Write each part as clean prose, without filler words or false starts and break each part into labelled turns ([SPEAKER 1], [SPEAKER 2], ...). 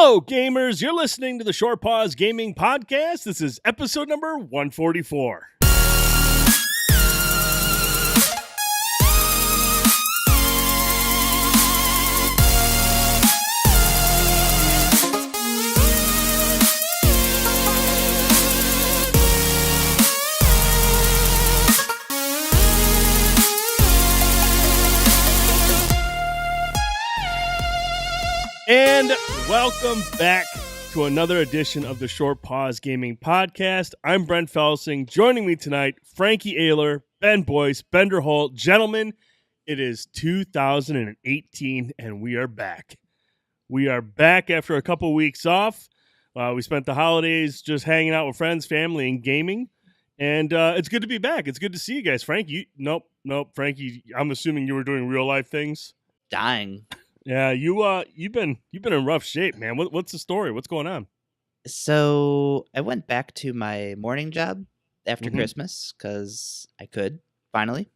[SPEAKER 1] Hello, gamers. You're listening to the Short Pause Gaming Podcast. This is episode number 144. And welcome back to another edition of the Short Pause Gaming Podcast. I'm Brent Felsing. Joining me tonight, Frankie Ayler, Ben Boyce, Bender Holt. Gentlemen, it is 2018 and we are back. We are back after a couple weeks off. We spent the holidays just hanging out with friends, family, and gaming. And it's good to be back. It's good to see you guys. Frankie, nope. Frankie, I'm assuming you were doing real life things.
[SPEAKER 2] Dying.
[SPEAKER 1] Yeah, you've been in rough shape, man. What's the story? What's going on?
[SPEAKER 2] So I went back to my morning job after Christmas because I could finally.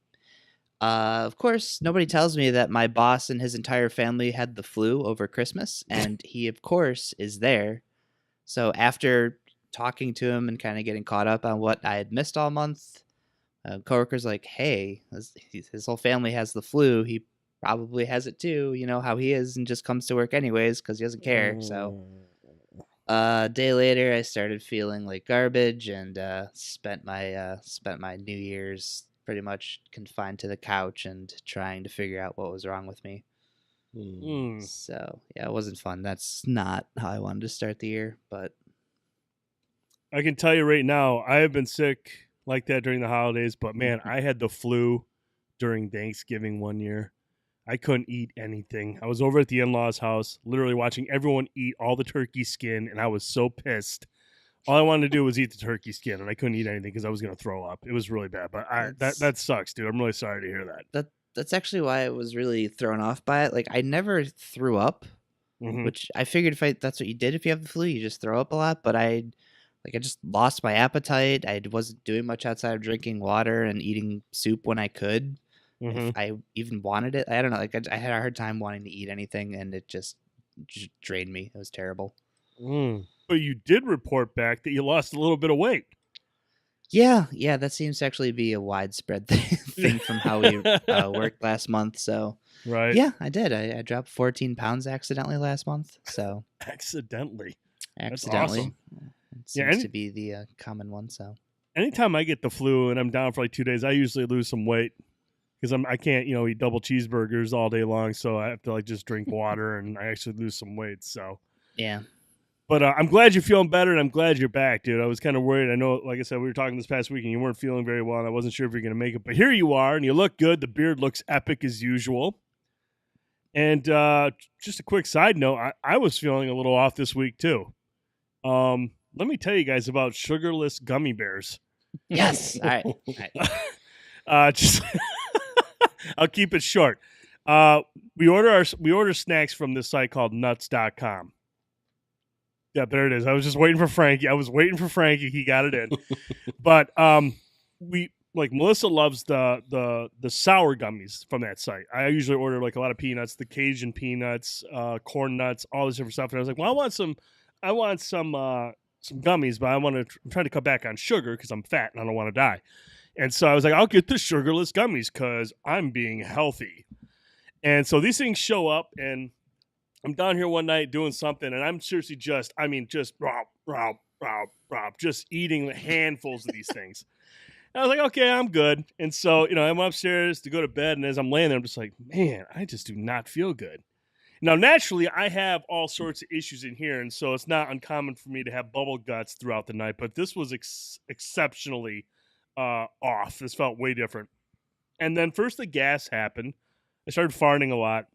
[SPEAKER 2] Of course, nobody tells me that my boss and his entire family had the flu over Christmas, and he, of course, is there. So after talking to him and kind of getting caught up on what I had missed all month, coworker's like, "Hey, his whole family has the flu. He probably has it too, you know how he is, and just comes to work anyways because he doesn't care." So a day later I started feeling like garbage and spent my New Year's pretty much confined to the couch and trying to figure out what was wrong with me. So yeah, it wasn't fun. That's not how I wanted to start the year, but
[SPEAKER 1] I can tell you right now, I have been sick like that during the holidays, but man, I had the flu during Thanksgiving one year. I couldn't eat anything. I was over at the in-laws' house, literally watching everyone eat all the turkey skin, and I was so pissed. All I wanted to do was eat the turkey skin, and I couldn't eat anything because I was going to throw up. It was really bad, but that sucks, dude. I'm really sorry to hear that.
[SPEAKER 2] That's actually why I was really thrown off by it. Like, I never threw up, which I figured that's what you did if you have the flu, you just throw up a lot, but I just lost my appetite. I wasn't doing much outside of drinking water and eating soup when I could. If I even wanted it, I don't know. Like I had a hard time wanting to eat anything, and it just drained me. It was terrible.
[SPEAKER 1] But you did report back that you lost a little bit of weight.
[SPEAKER 2] Yeah, that seems to actually be a widespread thing from how we worked last month. So
[SPEAKER 1] right,
[SPEAKER 2] yeah, I did. I dropped 14 pounds accidentally last month. So
[SPEAKER 1] accidentally.
[SPEAKER 2] That's
[SPEAKER 1] awesome.
[SPEAKER 2] It seems to be the common one. So
[SPEAKER 1] anytime I get the flu and I'm down for like 2 days, I usually lose some weight. Because I can't, eat double cheeseburgers all day long, so I have to just drink water, and I actually lose some weight. So
[SPEAKER 2] yeah,
[SPEAKER 1] but I'm glad you're feeling better, and I'm glad you're back, dude. I was kind of worried. I know, like I said, we were talking this past week, and you weren't feeling very well, and I wasn't sure if you're going to make it. But here you are, and you look good. The beard looks epic as usual. And just a quick side note, I was feeling a little off this week too. Let me tell you guys about sugarless gummy bears.
[SPEAKER 2] Yes. All right.
[SPEAKER 1] Just. I'll keep it short. We order snacks from this site called nuts.com. Yeah, there it is. I was just waiting for Frankie. He got it in. But Melissa loves the sour gummies from that site. I usually order a lot of peanuts, the Cajun peanuts, corn nuts, all this different stuff. And I was like, well, I want some gummies, but I'm trying to cut back on sugar because I'm fat and I don't want to die. And so I was like, I'll get the sugarless gummies because I'm being healthy. And so these things show up, and I'm down here one night doing something, and I'm seriously just eating handfuls of these things. And I was like, okay, I'm good. And so, I'm upstairs to go to bed, and as I'm laying there, I'm just like, man, I just do not feel good. Now, naturally, I have all sorts of issues in here, and so it's not uncommon for me to have bubble guts throughout the night, but this was exceptionally off. This felt way different. And then first the gas happened. I started farting a lot,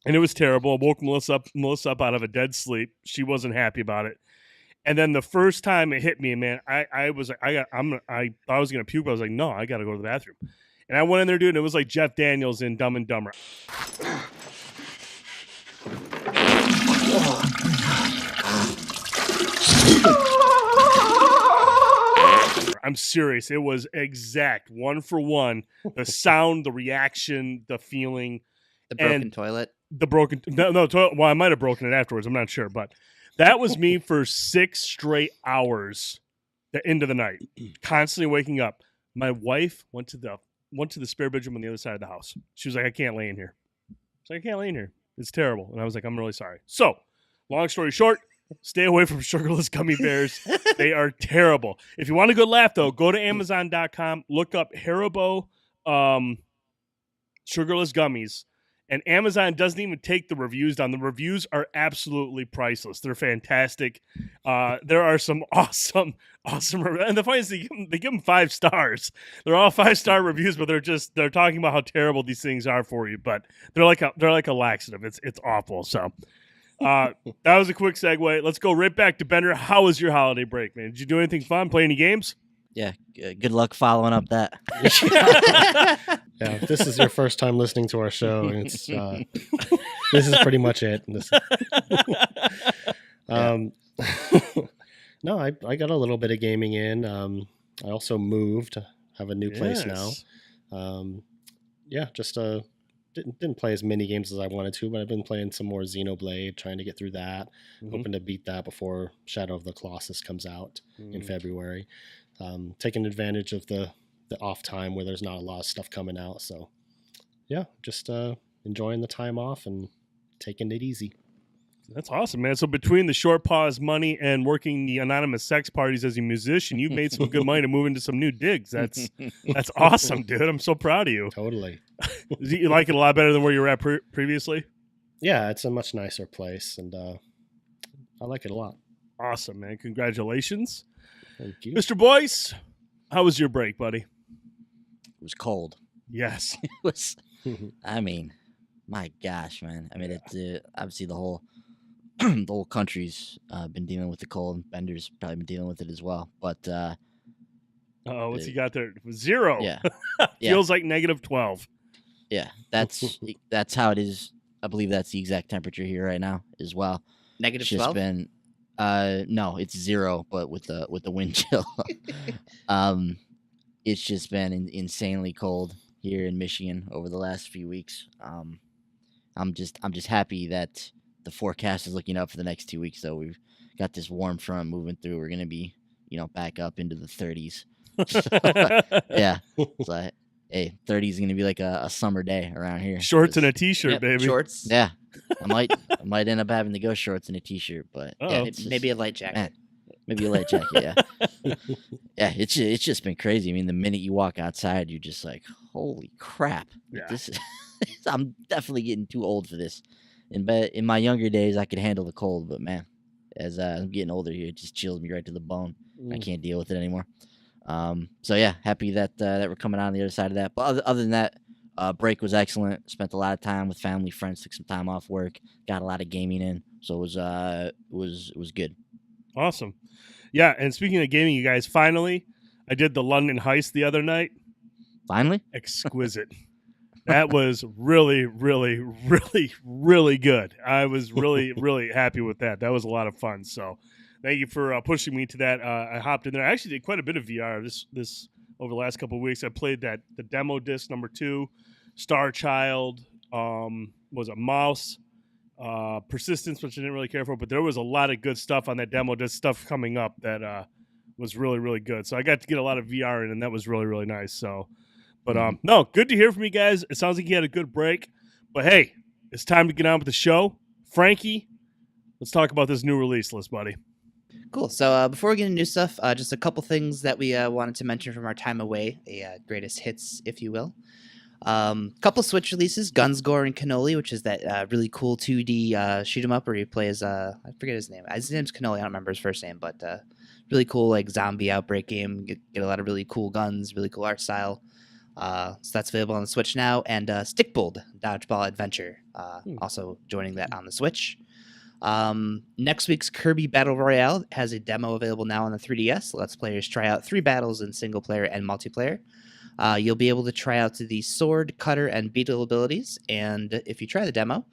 [SPEAKER 1] and it was terrible. I woke Melissa up out of a dead sleep. She wasn't happy about it. And then the first time it hit me, man, I was like, I thought I was gonna puke. But I was like, no, I gotta go to the bathroom. And I went in there, dude, and it was like Jeff Daniels in Dumb and Dumber. I'm serious. It was exact, one for one. The sound, the reaction, the feeling.
[SPEAKER 2] The broken toilet.
[SPEAKER 1] the broken. Well, I might have broken it afterwards. I'm not sure, but that was me for 6 straight hours, the end of the night, constantly waking up. My wife went to the spare bedroom on the other side of the house. She was like, "I can't lay in here." She's like, "I can't lay in here. It's terrible." And I was like, "I'm really sorry." So, long story short, stay away from sugarless gummy bears. They are terrible. If you want a good laugh, though, go to Amazon.com, look up Haribo sugarless gummies. And Amazon doesn't even take the reviews down. The reviews are absolutely priceless. They're fantastic. There are some awesome. And the funny is, they give them 5 stars. They're all 5-star reviews, but they're talking about how terrible these things are for you. But they're like a laxative. It's awful. So that was a quick segue. Let's go right back to Bender. How was your holiday break, man? Did you do anything fun? Play any games?
[SPEAKER 2] Yeah, good luck following up that.
[SPEAKER 3] Yeah, if this is your first time listening to our show, it's this is pretty much it. No, I got a little bit of gaming in. I also moved, have a new place now. Yeah, just didn't play as many games as I wanted to, but I've been playing some more Xenoblade, trying to get through that, hoping to beat that before Shadow of the Colossus comes out in February. Taking advantage of the off time where there's not a lot of stuff coming out. So yeah, just enjoying the time off and taking it easy.
[SPEAKER 1] That's awesome, man. So between the short pause money and working the anonymous sex parties as a musician, you've made some good money to move into some new digs. That's awesome, dude. I'm so proud of you.
[SPEAKER 3] Totally.
[SPEAKER 1] You like it a lot better than where you were at previously?
[SPEAKER 3] Yeah, it's a much nicer place, and I like it a lot.
[SPEAKER 1] Awesome, man. Congratulations.
[SPEAKER 3] Thank you.
[SPEAKER 1] Mr. Boyce, how was your break, buddy?
[SPEAKER 2] It was cold.
[SPEAKER 1] Yes.
[SPEAKER 2] It was. I mean, my gosh, man. I mean, it's obviously the whole country's been dealing with the cold. Bender's probably been dealing with it as well. But
[SPEAKER 1] what's he got there? 0.
[SPEAKER 2] Yeah.
[SPEAKER 1] Feels like -12.
[SPEAKER 2] Yeah, that's how it is. I believe that's the exact temperature here right now as well.
[SPEAKER 4] Negative
[SPEAKER 2] It's just
[SPEAKER 4] 12?
[SPEAKER 2] been no, it's 0, but with the wind chill. It's just been insanely cold here in Michigan over the last few weeks. I'm just happy that the forecast is looking up for the next 2 weeks. Though we've got this warm front moving through. We're gonna be back up into the 30s. Yeah, so hey, 30 is gonna be like a summer day around here.
[SPEAKER 1] Shorts and a t-shirt,
[SPEAKER 4] Yep,
[SPEAKER 1] baby.
[SPEAKER 4] shorts.
[SPEAKER 2] Yeah, I might end up having to go shorts and a t-shirt, but
[SPEAKER 1] Uh-oh.
[SPEAKER 2] it's just-
[SPEAKER 4] Maybe a light jacket.
[SPEAKER 2] man, maybe a light jacket. Yeah, yeah. It's just been crazy. I mean, the minute you walk outside, you're just like, holy crap!
[SPEAKER 1] Yeah.
[SPEAKER 2] This is, I'm definitely getting too old for this. In my younger days, I could handle the cold, but man, as I'm getting older here, it just chills me right to the bone. I can't deal with it anymore. So yeah, happy that we're coming out on the other side of that. But other than that, break was excellent. Spent a lot of time with family, friends. Took some time off work. Got a lot of gaming in, so it was good.
[SPEAKER 1] Awesome. Yeah, and speaking of gaming, you guys, finally, I did the London Heist the other night.
[SPEAKER 2] Finally,
[SPEAKER 1] Exquisite. That was really, really, really, really good. I was really, really happy with that. That was a lot of fun. So thank you for pushing me to that. I hopped in there. I actually did quite a bit of VR this over the last couple of weeks. I played the demo disc number 2, Star Child, was a Mouse, Persistence, which I didn't really care for, but there was a lot of good stuff on that demo disc, stuff coming up that was really, really good. So I got to get a lot of VR in, and that was really, really nice. So, but no, good to hear from you guys. It sounds like you had a good break. But hey, it's time to get on with the show. Frankie, let's talk about this new release list, buddy.
[SPEAKER 4] Cool. So before we get into new stuff, just a couple things that we wanted to mention from our time away, greatest hits, if you will. Couple Switch releases, Guns, Gore, and Cannoli, which is that really cool 2D shoot 'em up where you play as I forget his name. His name's Cannoli. I don't remember his first name, but really cool like zombie outbreak game. Get a lot of really cool guns, really cool art style. So that's available on the Switch now, and Stickbold Dodgeball Adventure also joining that on the Switch. Next week's Kirby Battle Royale has a demo available now on the 3DS. Lets players try out 3 battles in single player and multiplayer. You'll be able to try out the sword, cutter, and beetle abilities, and if you try the demo,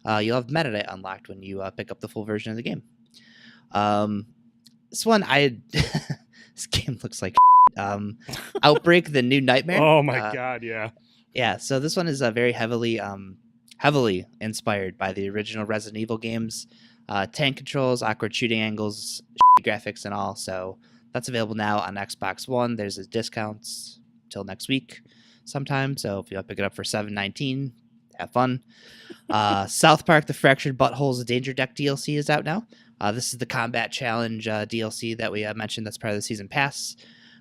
[SPEAKER 4] you'll have Metadata unlocked when you pick up the full version of the game. This one, this game looks like Outbreak: The New Nightmare.
[SPEAKER 1] Oh my god, yeah.
[SPEAKER 4] Yeah, so this one is very heavily
[SPEAKER 2] heavily inspired by the original Resident Evil games. Tank controls, awkward shooting angles, graphics, and all. So that's available now on Xbox One. There's a discounts till next week sometime. So if you want to pick it up for $7.19, have fun. South Park: The Fractured Buttholes Danger Deck DLC is out now. This is the Combat Challenge DLC that we mentioned. That's part of the season pass.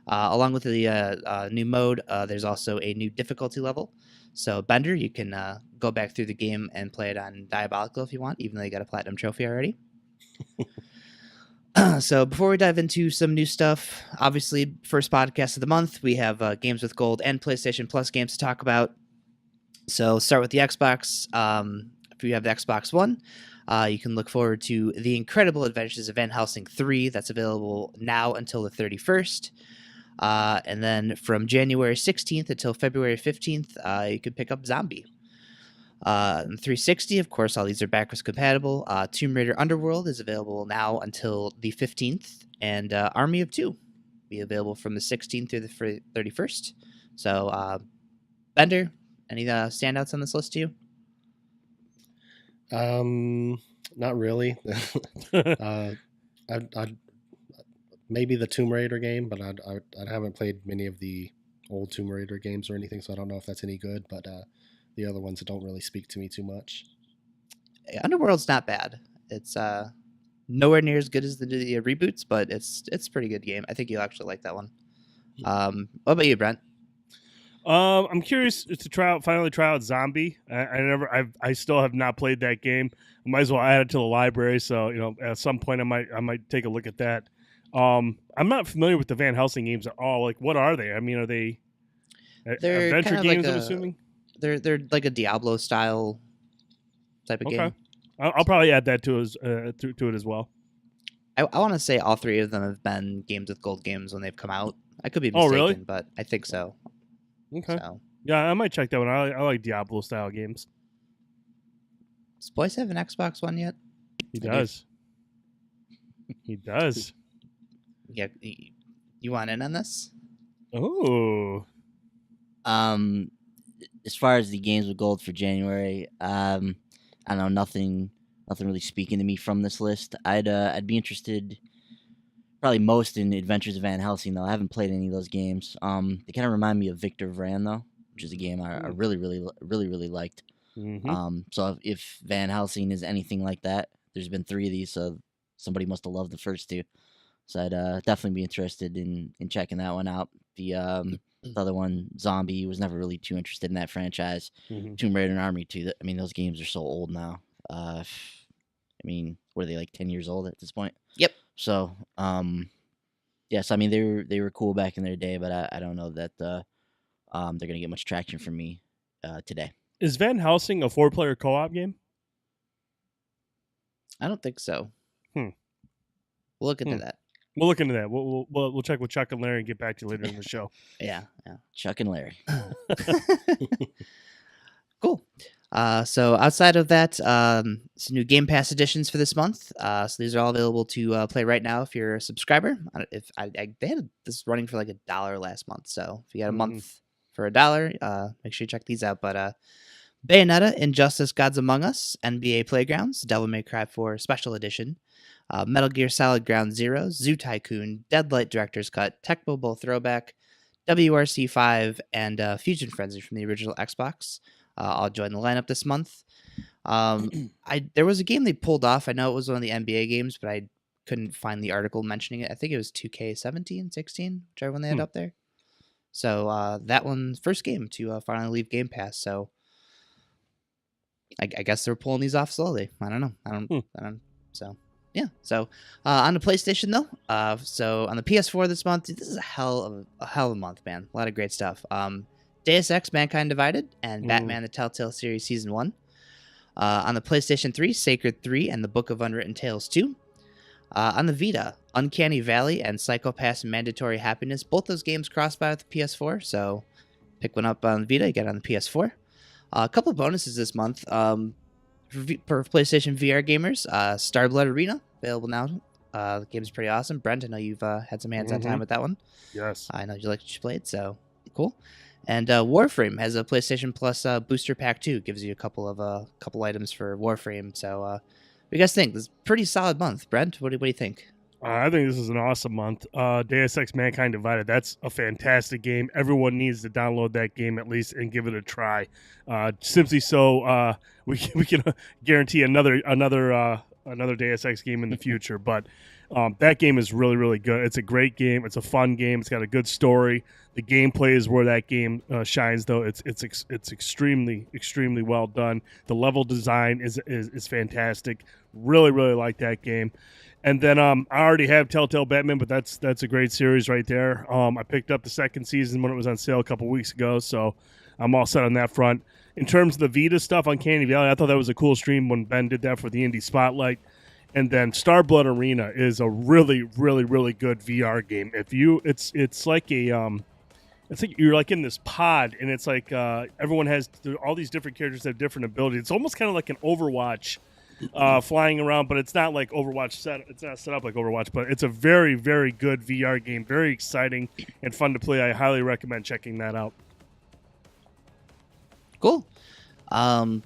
[SPEAKER 2] Along with the new mode, there's also a new difficulty level. So Bender, you can go back through the game and play it on Diabolical if you want, even though you got a platinum trophy already. So before we dive into some new stuff, obviously first podcast of the month, we have Games with Gold and PlayStation Plus games to talk about. So start with the Xbox. If you have the Xbox One, you can look forward to The Incredible Adventures of Van Helsing 3. That's available now until the 31st. And then from January 16th until February 15th, you can pick up Zombie. 360, of course, all these are backwards compatible. Tomb Raider Underworld is available now until the 15th. And Army of Two be available from the 16th through the 31st. So, Bender, any standouts on this list to you?
[SPEAKER 3] Not really. I'd maybe the Tomb Raider game, but I haven't played many of the old Tomb Raider games or anything, so I don't know if that's any good. But the other ones don't really speak to me too much.
[SPEAKER 2] Underworld's not bad. It's nowhere near as good as the reboots, but it's a pretty good game. I think you'll actually like that one. What about you, Brent?
[SPEAKER 1] I'm curious to finally try out Zombie. I still have not played that game. I might as well add it to the library. So at some point I might take a look at that. I'm not familiar with the Van Helsing games at all. Like, what are they? I mean, are they adventure
[SPEAKER 2] kind of
[SPEAKER 1] games?
[SPEAKER 2] like
[SPEAKER 1] I'm assuming
[SPEAKER 2] they're like a Diablo style type of game.
[SPEAKER 1] I'll probably add that to it as well.
[SPEAKER 2] I want to say all three of them have been Games with Gold games when they've come out. I could be mistaken,
[SPEAKER 1] really?
[SPEAKER 2] But I think so.
[SPEAKER 1] Okay.
[SPEAKER 2] So.
[SPEAKER 1] Yeah, I might check that one. I like Diablo style games.
[SPEAKER 2] Does Boyce have an Xbox One yet?
[SPEAKER 1] He does. He does.
[SPEAKER 2] Yeah, you want in on this?
[SPEAKER 1] Oh.
[SPEAKER 5] As far as the Games with Gold for January, I don't know, nothing really speaking to me from this list. I'd be interested, probably most in Adventures of Van Helsing, though. I haven't played any of those games. They kind of remind me of Victor Vran, though, which is a game I really liked.
[SPEAKER 1] Mm-hmm.
[SPEAKER 5] So if Van Helsing is anything like that, there's been 3 of these, so somebody must have loved the first 2. So I'd definitely be interested in checking that one out. The other one, Zombie, was never really too interested in that franchise.
[SPEAKER 1] Mm-hmm.
[SPEAKER 5] Tomb Raider and Army 2, I mean, those games are so old now. I mean, were they like 10 years old at this point?
[SPEAKER 2] Yep.
[SPEAKER 5] So, yes, I mean, they were cool back in their day, but I don't know that they're going to get much traction from me today.
[SPEAKER 1] Is Van Helsing a 4-player co-op game?
[SPEAKER 2] I don't think so.
[SPEAKER 1] We'll
[SPEAKER 2] We'll look into that.
[SPEAKER 1] We'll look into that. We'll check with Chuck and Larry and get back to you later in the show.
[SPEAKER 2] Yeah.
[SPEAKER 5] Chuck and Larry.
[SPEAKER 2] Cool. So outside of that, some new Game Pass editions for this month. So these are all available to play right now if you're a subscriber. They had this running for like $1 last month. So if you got a month for $1, make sure you check these out. But Bayonetta, Injustice: Gods Among Us, NBA Playgrounds, Devil May Cry 4 Special Edition, Metal Gear Solid Ground Zero, Zoo Tycoon, Deadlight Director's Cut, Tecmo Bowl Throwback, WRC 5, and Fusion Frenzy from the original Xbox. I'll join the lineup this month. There was a game they pulled off. I know it was one of the NBA games, but I couldn't find the article mentioning it. I think it was 2K17, 16, whichever one they had up there. So that one's first game to finally leave Game Pass. So I guess they're pulling these off slowly. I don't know. So yeah. So on the PlayStation though, so on the PS4 this month, this is a hell of a month, man. A lot of great stuff. Deus Ex: Mankind Divided and Batman: The Telltale Series Season 1. On the PlayStation 3, Sacred 3 and The Book of Unwritten Tales 2. On the Vita, Uncanny Valley and Psycho-Pass Mandatory Happiness. Both those games cross-buy with the PS4, so pick one up on the Vita, get it on the PS4. A couple of bonuses this month. For PlayStation VR gamers, Starblood Arena, available now. The game is pretty awesome. Brent, I know you've had some hands-on time with that one.
[SPEAKER 1] Yes.
[SPEAKER 2] I know you like what you played, so cool. And Warframe has a PlayStation Plus booster pack too. Gives you a couple items for Warframe. So, what do you guys think? This is a pretty solid month. Brent, what do you think?
[SPEAKER 1] I think this is an awesome month. Deus Ex Mankind Divided. That's a fantastic game. Everyone needs to download that game at least and give it a try. Simply so we can guarantee another Deus Ex game in the future. But that game is really, really good. It's a great game. It's a fun game. It's got a good story. The gameplay is where that game shines, though. It's extremely, extremely well done. The level design is fantastic. Really, really like that game. And then I already have Telltale Batman, but that's a great series right there. I picked up the second season when it was on sale a couple weeks ago, so I'm all set on that front. In terms of the Vita stuff on Candy Valley, I thought that was a cool stream when Ben did that for the Indie Spotlight. And then Starblood Arena is a really, really, really good VR game. It's like you're like in this pod, and it's like everyone has all these different characters have different abilities. It's almost kind of like an Overwatch. Flying around, but it's not like Overwatch it's not set up like Overwatch, but it's a very, very good VR game. Very exciting and fun to play. I highly recommend checking that out.
[SPEAKER 2] Cool. Ben,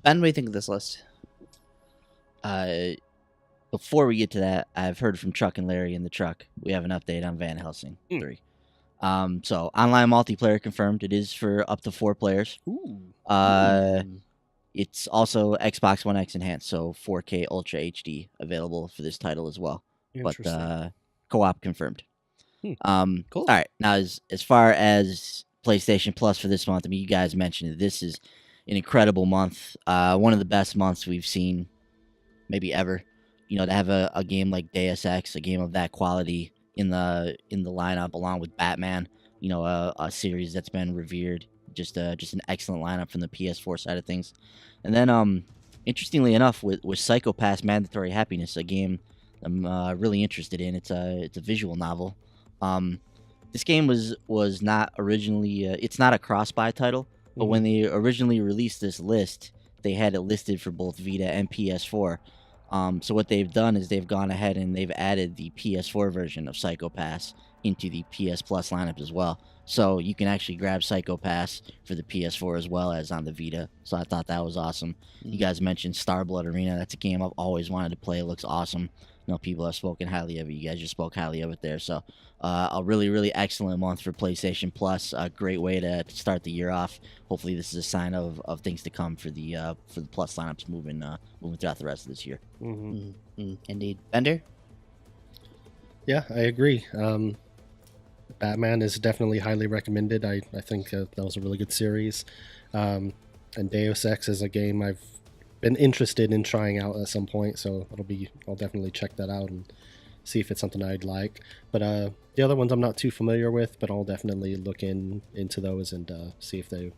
[SPEAKER 2] what do you think of this list?
[SPEAKER 5] Before we get to that, I've heard from Chuck and Larry in the truck. We have an update on Van Helsing 3. So online multiplayer confirmed. It is for up to 4 players. It's also Xbox One X enhanced, so 4K Ultra HD available for this title as well. But co-op confirmed.
[SPEAKER 2] Cool.
[SPEAKER 5] All right. Now, as far as PlayStation Plus for this month, I mean, you guys mentioned it. This is an incredible month. One of the best months we've seen, maybe ever. You know, to have a game like Deus Ex, a game of that quality in the lineup, along with Batman. You know, a series that's been revered. Just an excellent lineup from the PS4 side of things. And then, interestingly enough, with Psycho Pass Mandatory Happiness, a game I'm really interested in. It's a visual novel. This game was not originally. It's not a cross-buy title, but when they originally released this list, they had it listed for both Vita and PS4. So what they've done is they've gone ahead and they've added the PS4 version of Psycho Pass into the PS Plus lineup as well. So you can actually grab Psycho Pass for the PS4 as well as on the Vita. So I thought that was awesome. You guys mentioned Starblood Arena. That's a game I've always wanted to play. It looks awesome. You know, people have spoken highly of it. You guys just spoke highly of it there. So a really, really excellent month for PlayStation Plus. A great way to start the year off. Hopefully this is a sign of things to come for the Plus lineups moving throughout the rest of this year.
[SPEAKER 2] Indeed. Bender?
[SPEAKER 3] Yeah, I agree. Batman is definitely highly recommended. I think that was a really good series. And Deus Ex is a game I've been interested in trying out at some point, so I'll definitely check that out and see if it's something I'd like. But the other ones I'm not too familiar with, but I'll definitely look into those and see if they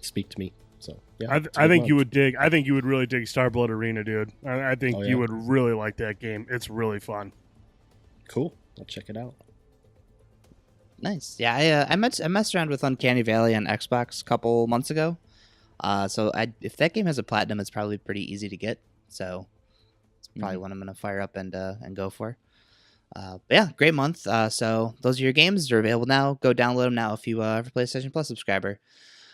[SPEAKER 3] speak to me. So yeah,
[SPEAKER 1] I think you would dig. I think you would really dig Starblood Arena, dude. I think you would really like that game. It's really fun.
[SPEAKER 3] Cool. I'll check it out.
[SPEAKER 2] Nice. Yeah, I messed around with Uncanny Valley on Xbox a couple months ago. So if that game has a platinum, it's probably pretty easy to get. So it's probably one I'm gonna fire up and go for. But yeah, great month. So those are your games. They're available now. Go download them now if you are a PlayStation Plus subscriber.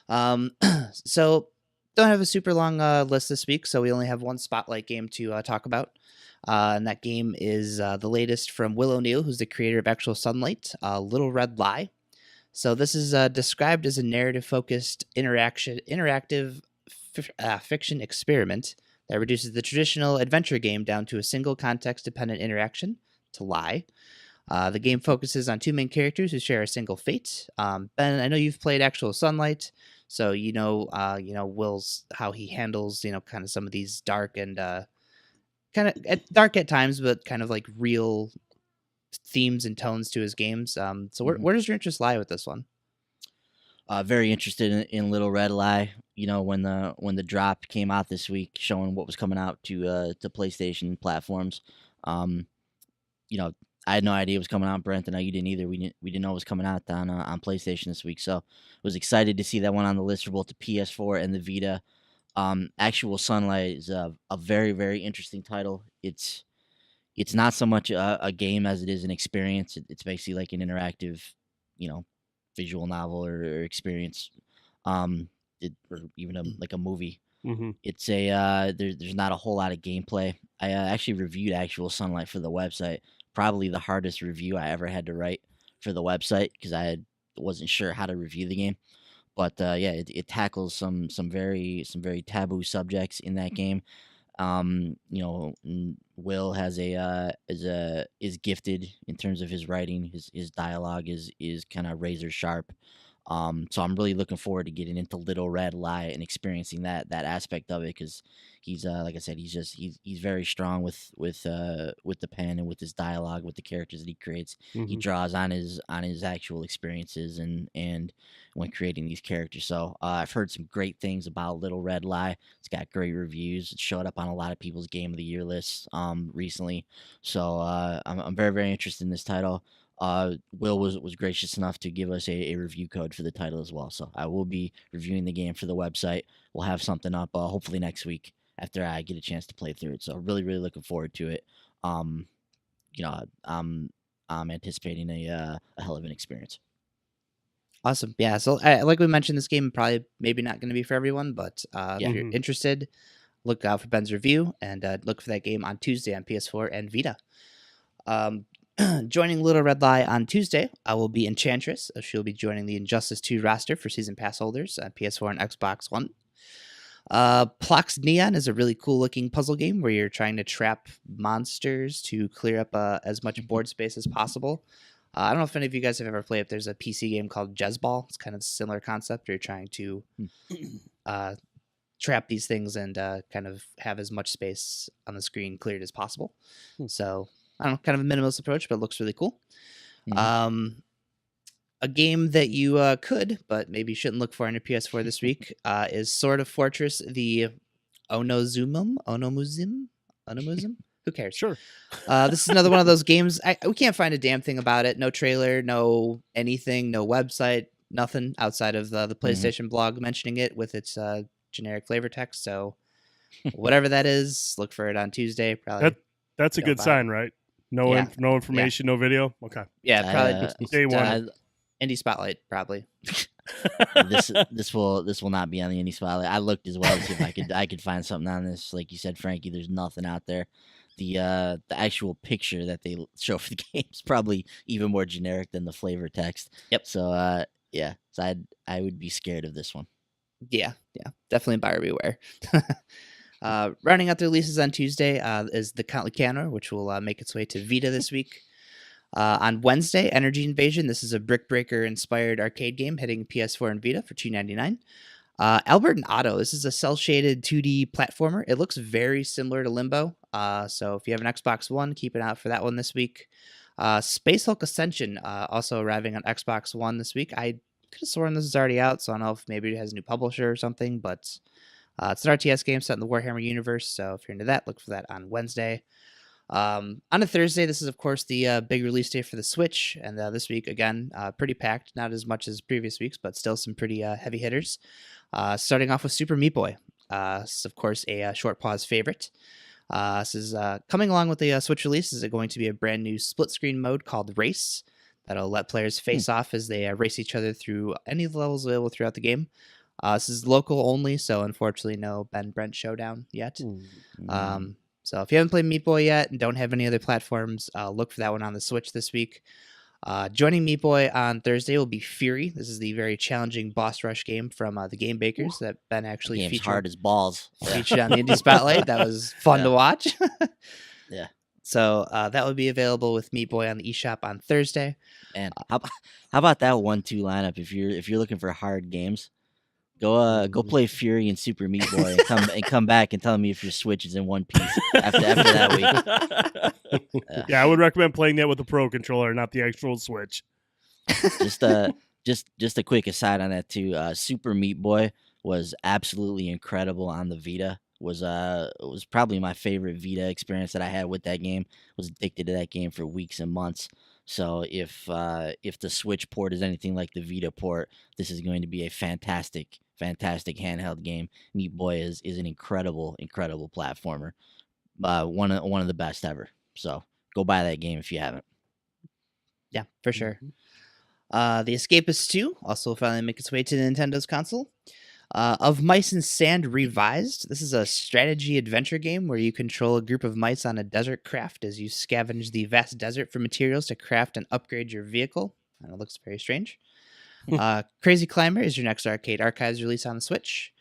[SPEAKER 2] So don't have a super long list this week, so we only have one spotlight game to talk about. And that game is the latest from Will O'Neill, who's the creator of Actual Sunlight, Little Red Lie. So this is described as a narrative-focused interactive fiction experiment that reduces the traditional adventure game down to a single context-dependent interaction, to lie. The game focuses on 2 main characters who share a single fate. Ben, I know you've played Actual Sunlight, so you know Will's how he handles kind of some of these dark and kind of dark at times, but kind of like real themes and tones to his games. So where does your interest lie with this one?
[SPEAKER 5] Very interested in Little Red Lie. You know, when the drop came out this week, showing what was coming out to PlayStation platforms. You know, I had no idea it was coming out, Brent. I know you didn't either. We didn't know it was coming out on PlayStation this week. So was excited to see that one on the list for both the PS4 and the Vita. Actual Sunlight is a very, very interesting title. It's not so much a game as it is an experience. It's basically like an interactive, visual novel or experience, or even like a movie.
[SPEAKER 1] Mm-hmm.
[SPEAKER 5] It's a there's not a whole lot of gameplay. I actually reviewed Actual Sunlight for the website. Probably the hardest review I ever had to write for the website because wasn't sure how to review the game. But yeah, it tackles some very taboo subjects in that game. Will has is gifted in terms of his writing. His dialogue is kind of razor sharp. So I'm really looking forward to getting into Little Red Lie and experiencing that aspect of it because he's like I said, he's very strong with the pen and with his dialogue, with the characters that he creates.
[SPEAKER 1] Mm-hmm.
[SPEAKER 5] He draws on his actual experiences and when creating these characters. So I've heard some great things about Little Red Lie. It's got great reviews. It showed up on a lot of people's Game of the Year lists recently. So I'm very, very interested in this title. Will was gracious enough to give us a review code for the title as well. So I will be reviewing the game for the website. We'll have something up hopefully next week after I get a chance to play through it. So really, really looking forward to it. I'm anticipating a hell of an experience.
[SPEAKER 2] Awesome. Yeah. So like we mentioned, this game maybe not going to be for everyone, but if you're interested, look out for Ben's review and look for that game on Tuesday on PS4 and Vita. Joining Little Red Lie on Tuesday, I will be Enchantress. She'll be joining the Injustice 2 roster for season pass holders on PS4 and Xbox One. Plox Neon is a really cool looking puzzle game where you're trying to trap monsters to clear up as much board space as possible. I don't know if any of you guys have ever played it. There's a PC game called Jezball. It's kind of a similar concept where you're trying to trap these things and kind of have as much space on the screen cleared as possible. So I don't know, kind of a minimalist approach, but it looks really cool.
[SPEAKER 5] Mhm.
[SPEAKER 2] A game that you could, but maybe shouldn't look for on your PS4 this week is Sword of Fortress, the Onomuzum? Who cares?
[SPEAKER 1] Sure.
[SPEAKER 2] This is another one of those games. We can't find a damn thing about it. No trailer, no anything, no website, nothing outside of the PlayStation blog mentioning it with its generic flavor text. So whatever that is, look for it on Tuesday. Probably.
[SPEAKER 1] That's a good sign, right? No information, no video. Okay.
[SPEAKER 2] Yeah, probably
[SPEAKER 1] day one.
[SPEAKER 2] Indie Spotlight, probably.
[SPEAKER 5] This will not be on the Indie Spotlight. I looked as well to see if I could find something on this. Like you said, Frankie, there's nothing out there. The actual picture that they show for the game is probably even more generic than the flavor text.
[SPEAKER 2] Yep.
[SPEAKER 5] So so I would be scared of this one.
[SPEAKER 2] Yeah, definitely buyer beware. Rounding out the releases on Tuesday is the Count Lucanor, which will make its way to Vita this week. On Wednesday, Energy Invasion. This is a Brick Breaker inspired arcade game hitting PS4 and Vita for $2.99. Albert and Otto. This is a cel shaded 2D platformer. It looks very similar to Limbo. So if you have an Xbox One, keep an eye out for that one this week. Space Hulk Ascension also arriving on Xbox One this week. I could have sworn this is already out, so I don't know if maybe it has a new publisher or something, but it's an RTS game set in the Warhammer universe. So if you're into that, look for that on Wednesday. On a Thursday, this is of course the big release day for the Switch, and this week again pretty packed, not as much as previous weeks, but still some pretty heavy hitters. Starting off with Super Meat Boy. This is of course a short pause favorite. This is coming along with the Switch release. Is going to be a brand new split screen mode called Race that'll let players face off as they race each other through any of the levels available throughout the game. This is local only, so unfortunately no Ben Brent showdown yet. So if you haven't played Meat Boy yet and don't have any other platforms, look for that one on the Switch this week. Joining Meat Boy on Thursday will be Fury. This is the very challenging boss rush game from the Game Bakers that Ben actually
[SPEAKER 5] Game's
[SPEAKER 2] featured.
[SPEAKER 5] hard as balls.
[SPEAKER 2] Featured on the Indie Spotlight. That was fun to watch.
[SPEAKER 5] Yeah.
[SPEAKER 2] So that will be available with Meat Boy on the eShop on Thursday.
[SPEAKER 5] And how about that 1-2 lineup? If you're looking for hard games, go play Fury and Super Meat Boy and come back and tell me if your Switch is in one piece after that week.
[SPEAKER 1] Yeah, I would recommend playing that with the Pro controller, not the actual Switch.
[SPEAKER 5] Just a quick aside on that too. Super Meat Boy was absolutely incredible on the Vita. It was probably my favorite Vita experience that I had with that game. Was addicted to that game for weeks and months. So if the Switch port is anything like the Vita port, this is going to be a fantastic handheld game. Meat Boy is an incredible platformer, one of the best ever. So go buy that game if you haven't.
[SPEAKER 2] Yeah, for sure. The Escapist 2 also finally make its way to Nintendo's console. Of Mice and Sand Revised. This is a strategy adventure game where you control a group of mice on a desert craft as you scavenge the vast desert for materials to craft and upgrade your vehicle. And it looks very strange. Crazy Climber is your next Arcade Archives release on the Switch.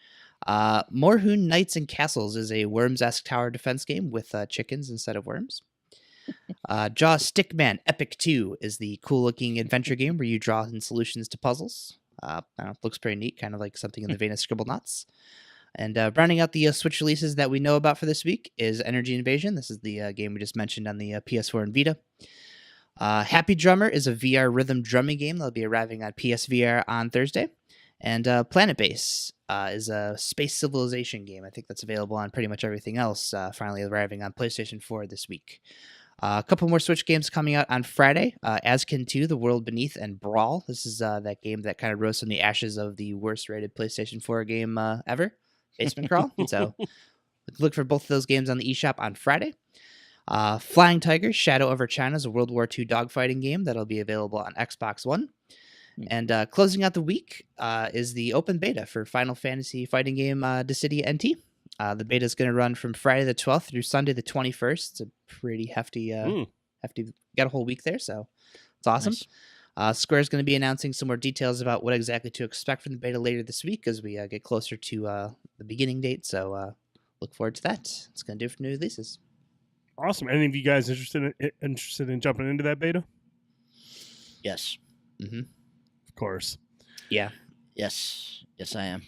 [SPEAKER 2] Morhoon Knights and Castles is a Worms-esque tower defense game with chickens instead of worms. Jaw Stickman Epic 2 is the cool-looking adventure game where you draw in solutions to puzzles. I don't know, looks pretty neat, kind of like something in the vein of Scribblenauts. And rounding out the Switch releases that we know about for this week is Energy Invasion. This is the game we just mentioned on the PS4 and Vita. Happy Drummer is a VR rhythm drumming game that'll be arriving on PSVR on Thursday. And Planet Base is a space civilization game. I think that's available on pretty much everything else, finally arriving on PlayStation 4 this week. A couple more Switch games coming out on Friday. Askin 2, The World Beneath, and Brawl. This is that game that kind of rose from the ashes of the worst-rated PlayStation 4 game ever, Basement Crawl. So look for both of those games on the eShop on Friday. Flying Tiger, Shadow Over China is a World War II dogfighting game that'll be available on Xbox One. And closing out the week is the open beta for Final Fantasy fighting game Dissidia NT. The beta is going to run from Friday the 12th through Sunday the 21st. It's a pretty hefty, got a whole week there, so it's awesome. Nice. Square is going to be announcing some more details about what exactly to expect from the beta later this week as we get closer to the beginning date, so look forward to that. It's going to do it for new releases.
[SPEAKER 1] Awesome. Any of you guys interested in jumping into that beta?
[SPEAKER 5] Yes.
[SPEAKER 2] Mm-hmm.
[SPEAKER 1] Of course.
[SPEAKER 2] Yeah.
[SPEAKER 5] Yes, I am.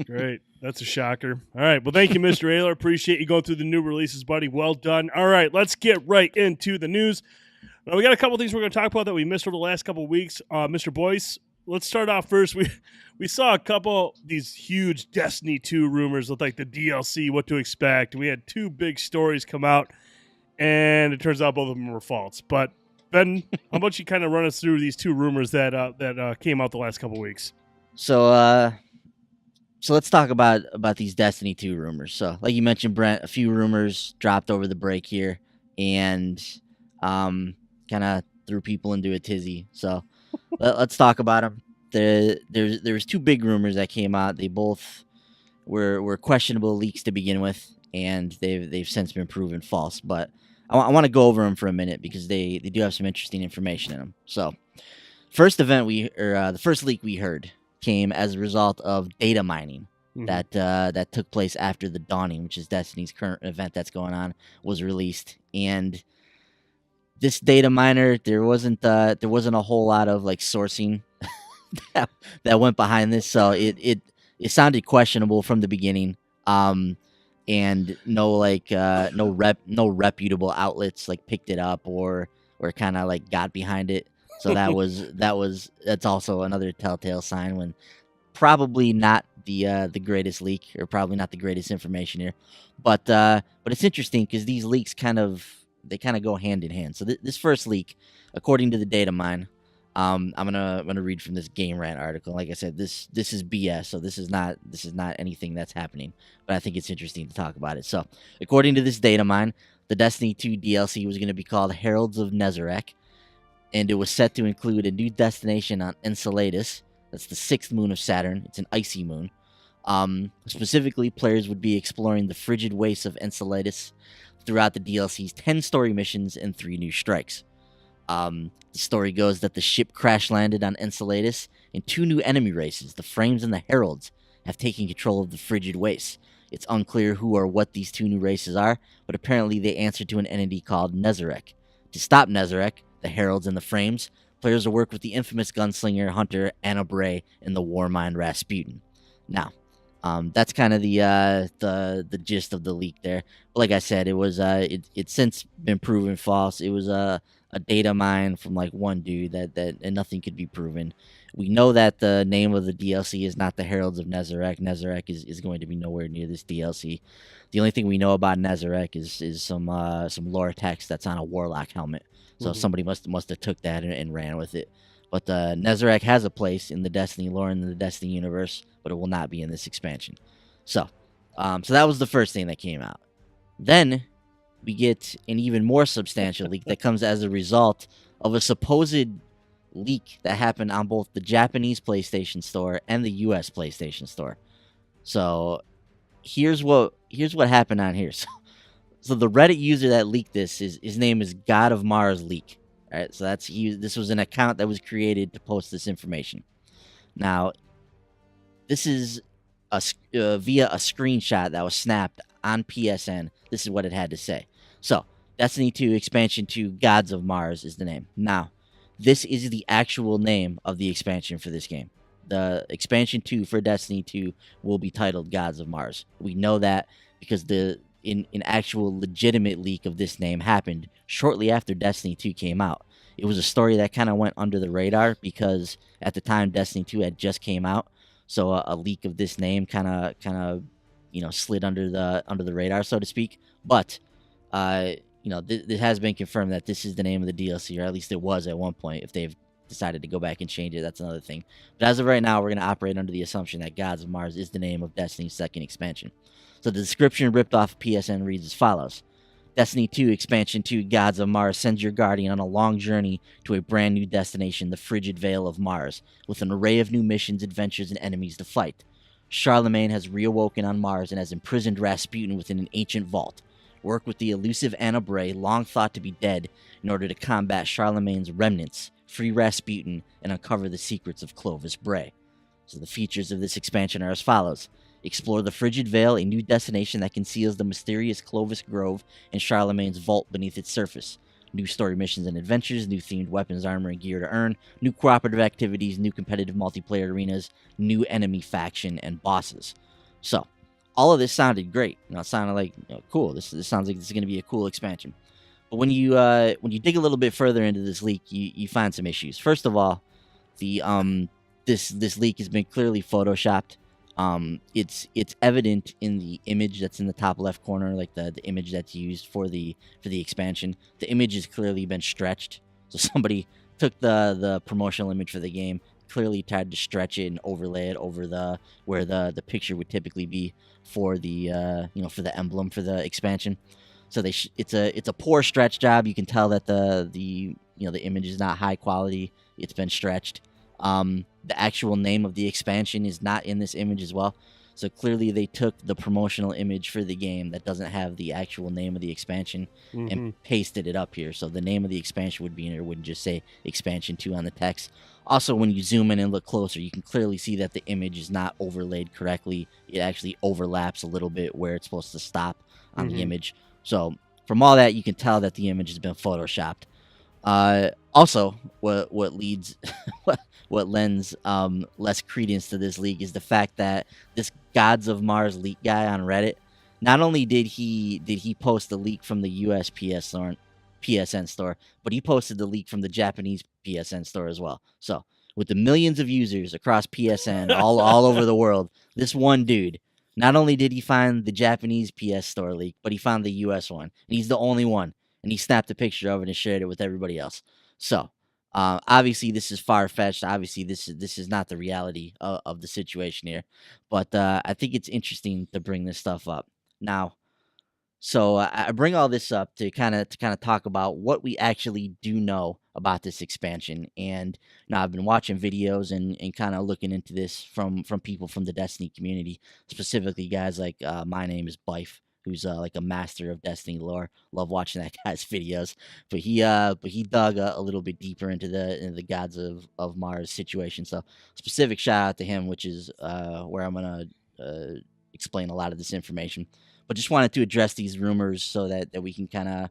[SPEAKER 1] Great. That's a shocker. All right. Well, thank you, Mr. Ayler. Appreciate you going through the new releases, buddy. Well done. All right. Let's get right into the news. Now, we got a couple things we're going to talk about that we missed over the last couple of weeks. Mr. Boyce, let's start off first. We saw a couple these huge Destiny 2 rumors with like the DLC, what to expect. We had two big stories come out, and it turns out both of them were false. But Ben, how about you kind of run us through these two rumors that came out the last couple of weeks?
[SPEAKER 5] So let's talk about these Destiny 2 rumors. So like you mentioned, Brent, a few rumors dropped over the break here and kind of threw people into a tizzy. So let's talk about them. There's two big rumors that came out. They both were questionable leaks to begin with, and they've since been proven false. But I want to go over them for a minute because they do have some interesting information in them. So the first leak we heard came as a result of data mining that took place after the Dawning, which is Destiny's current event that's going on, was released. And this data miner, there wasn't a whole lot of like sourcing that went behind this, so it sounded questionable from the beginning. And no reputable outlets like picked it up or kind of like got behind it. So that's also another telltale sign when probably not the greatest leak or probably not the greatest information here. But it's interesting because these leaks kind of go hand in hand. So this first leak, according to the data mine, I'm gonna read from this Game Rant article. Like I said, this is BS, so this is not anything that's happening. But I think it's interesting to talk about it. So according to this data mine, the Destiny 2 DLC was going to be called Heralds of Nezarec, and it was set to include a new destination on Enceladus. That's the sixth moon of Saturn. It's an icy moon. Specifically, players would be exploring the frigid wastes of Enceladus throughout the DLC's 10 story missions and 3 new strikes. The story goes that the ship crash landed on Enceladus, and 2 new enemy races, the Frames and the Heralds, have taken control of the frigid wastes. It's unclear who or what these 2 new races are, but apparently they answer to an entity called Nezarec. To stop Nezarec, the Heralds and the Frames, players will work with the infamous gunslinger hunter Anna Bray and the warmind Rasputin. Now, that's kind of the gist of the leak there. But like I said, it was it's since been proven false. It was a data mine from like one dude that and nothing could be proven. We know that the name of the DLC is not the Heralds of Nezarec. Nezarec is going to be nowhere near this DLC. The only thing we know about Nezarec is some lore text that's on a warlock helmet. So somebody must have took that and ran with it. But Nezarec has a place in the Destiny lore and the Destiny universe, but it will not be in this expansion. So that was the first thing that came out. Then we get an even more substantial leak that comes as a result of a supposed leak that happened on both the Japanese PlayStation Store and the US PlayStation Store. So here's what happened on here. So the Reddit user that leaked this, his name is God of Mars Leak. All right, so this was an account that was created to post this information. Now, this is via a screenshot that was snapped on PSN. This is what it had to say. So, Destiny 2 Expansion 2 Gods of Mars is the name. Now, this is the actual name of the expansion for this game. The expansion 2 for Destiny 2 will be titled Gods of Mars. We know that because an actual legitimate leak of this name happened shortly after Destiny 2 came out. It was a story that kind of went under the radar because at the time Destiny 2 had just came out, so a leak of this name kind of slid under the radar, so to speak. But it has been confirmed that this is the name of the DLC, or at least it was at one point. If they've decided to go back and change it, that's another thing. But as of right now, we're going to operate under the assumption that Gods of Mars is the name of Destiny's second expansion. So the description ripped off of PSN reads as follows. Destiny 2 Expansion 2 Gods of Mars sends your guardian on a long journey to a brand new destination, the frigid Vale of Mars, with an array of new missions, adventures, and enemies to fight. Charlemagne has reawoken on Mars and has imprisoned Rasputin within an ancient vault. Work with the elusive Anna Bray, long thought to be dead, in order to combat Charlemagne's remnants, free Rasputin, and uncover the secrets of Clovis Bray. So the features of this expansion are as follows. Explore the Frigid Vale, a new destination that conceals the mysterious Clovis Grove and Charlemagne's vault beneath its surface. New story missions and adventures, new themed weapons, armor, and gear to earn, new cooperative activities, new competitive multiplayer arenas, new enemy faction, and bosses. So, all of this sounded great. It sounded like cool. This sounds like this is going to be a cool expansion. But when you dig a little bit further into this leak, you find some issues. First of all, this leak has been clearly photoshopped. It's evident in the image that's in the top left corner, like the image that's used for the expansion. The image has clearly been stretched. So somebody took the promotional image for the game, clearly tried to stretch it and overlay it over where the picture would typically be for the for the emblem for the expansion. So it's a poor stretch job. You can tell that the image is not high quality. It's been stretched. The actual name of the expansion is not in this image as well. So clearly they took the promotional image for the game that doesn't have the actual name of the expansion and pasted it up here. So the name of the expansion would be in there. It wouldn't just say Expansion 2 on the text. Also, when you zoom in and look closer, you can clearly see that the image is not overlaid correctly. It actually overlaps a little bit where it's supposed to stop on the image. So from all that, you can tell that the image has been photoshopped. Also, what lends less credence to this leak is the fact that this Gods of Mars leak guy on Reddit, not only did he post the leak from the US PSN store, but he posted the leak from the Japanese PSN store as well. So with the millions of users across PSN all over the world, this one dude, not only did he find the Japanese PS store leak, but he found the US one, and he's the only one. And he snapped a picture of it and shared it with everybody else. So, obviously, this is far-fetched. Obviously, this is not the reality of the situation here. But I think it's interesting to bring this stuff up. Now, so I bring all this up to kind of talk about what we actually do know about this expansion. And I've been watching videos and kind of looking into this from people from the Destiny community, specifically guys like My Name is Bife, who's like a master of Destiny lore. Love watching that guy's videos. But he dug a little bit deeper into the Gods of Mars situation. So specific shout out to him, which is where I'm gonna explain a lot of this information. But just wanted to address these rumors so that we can kind of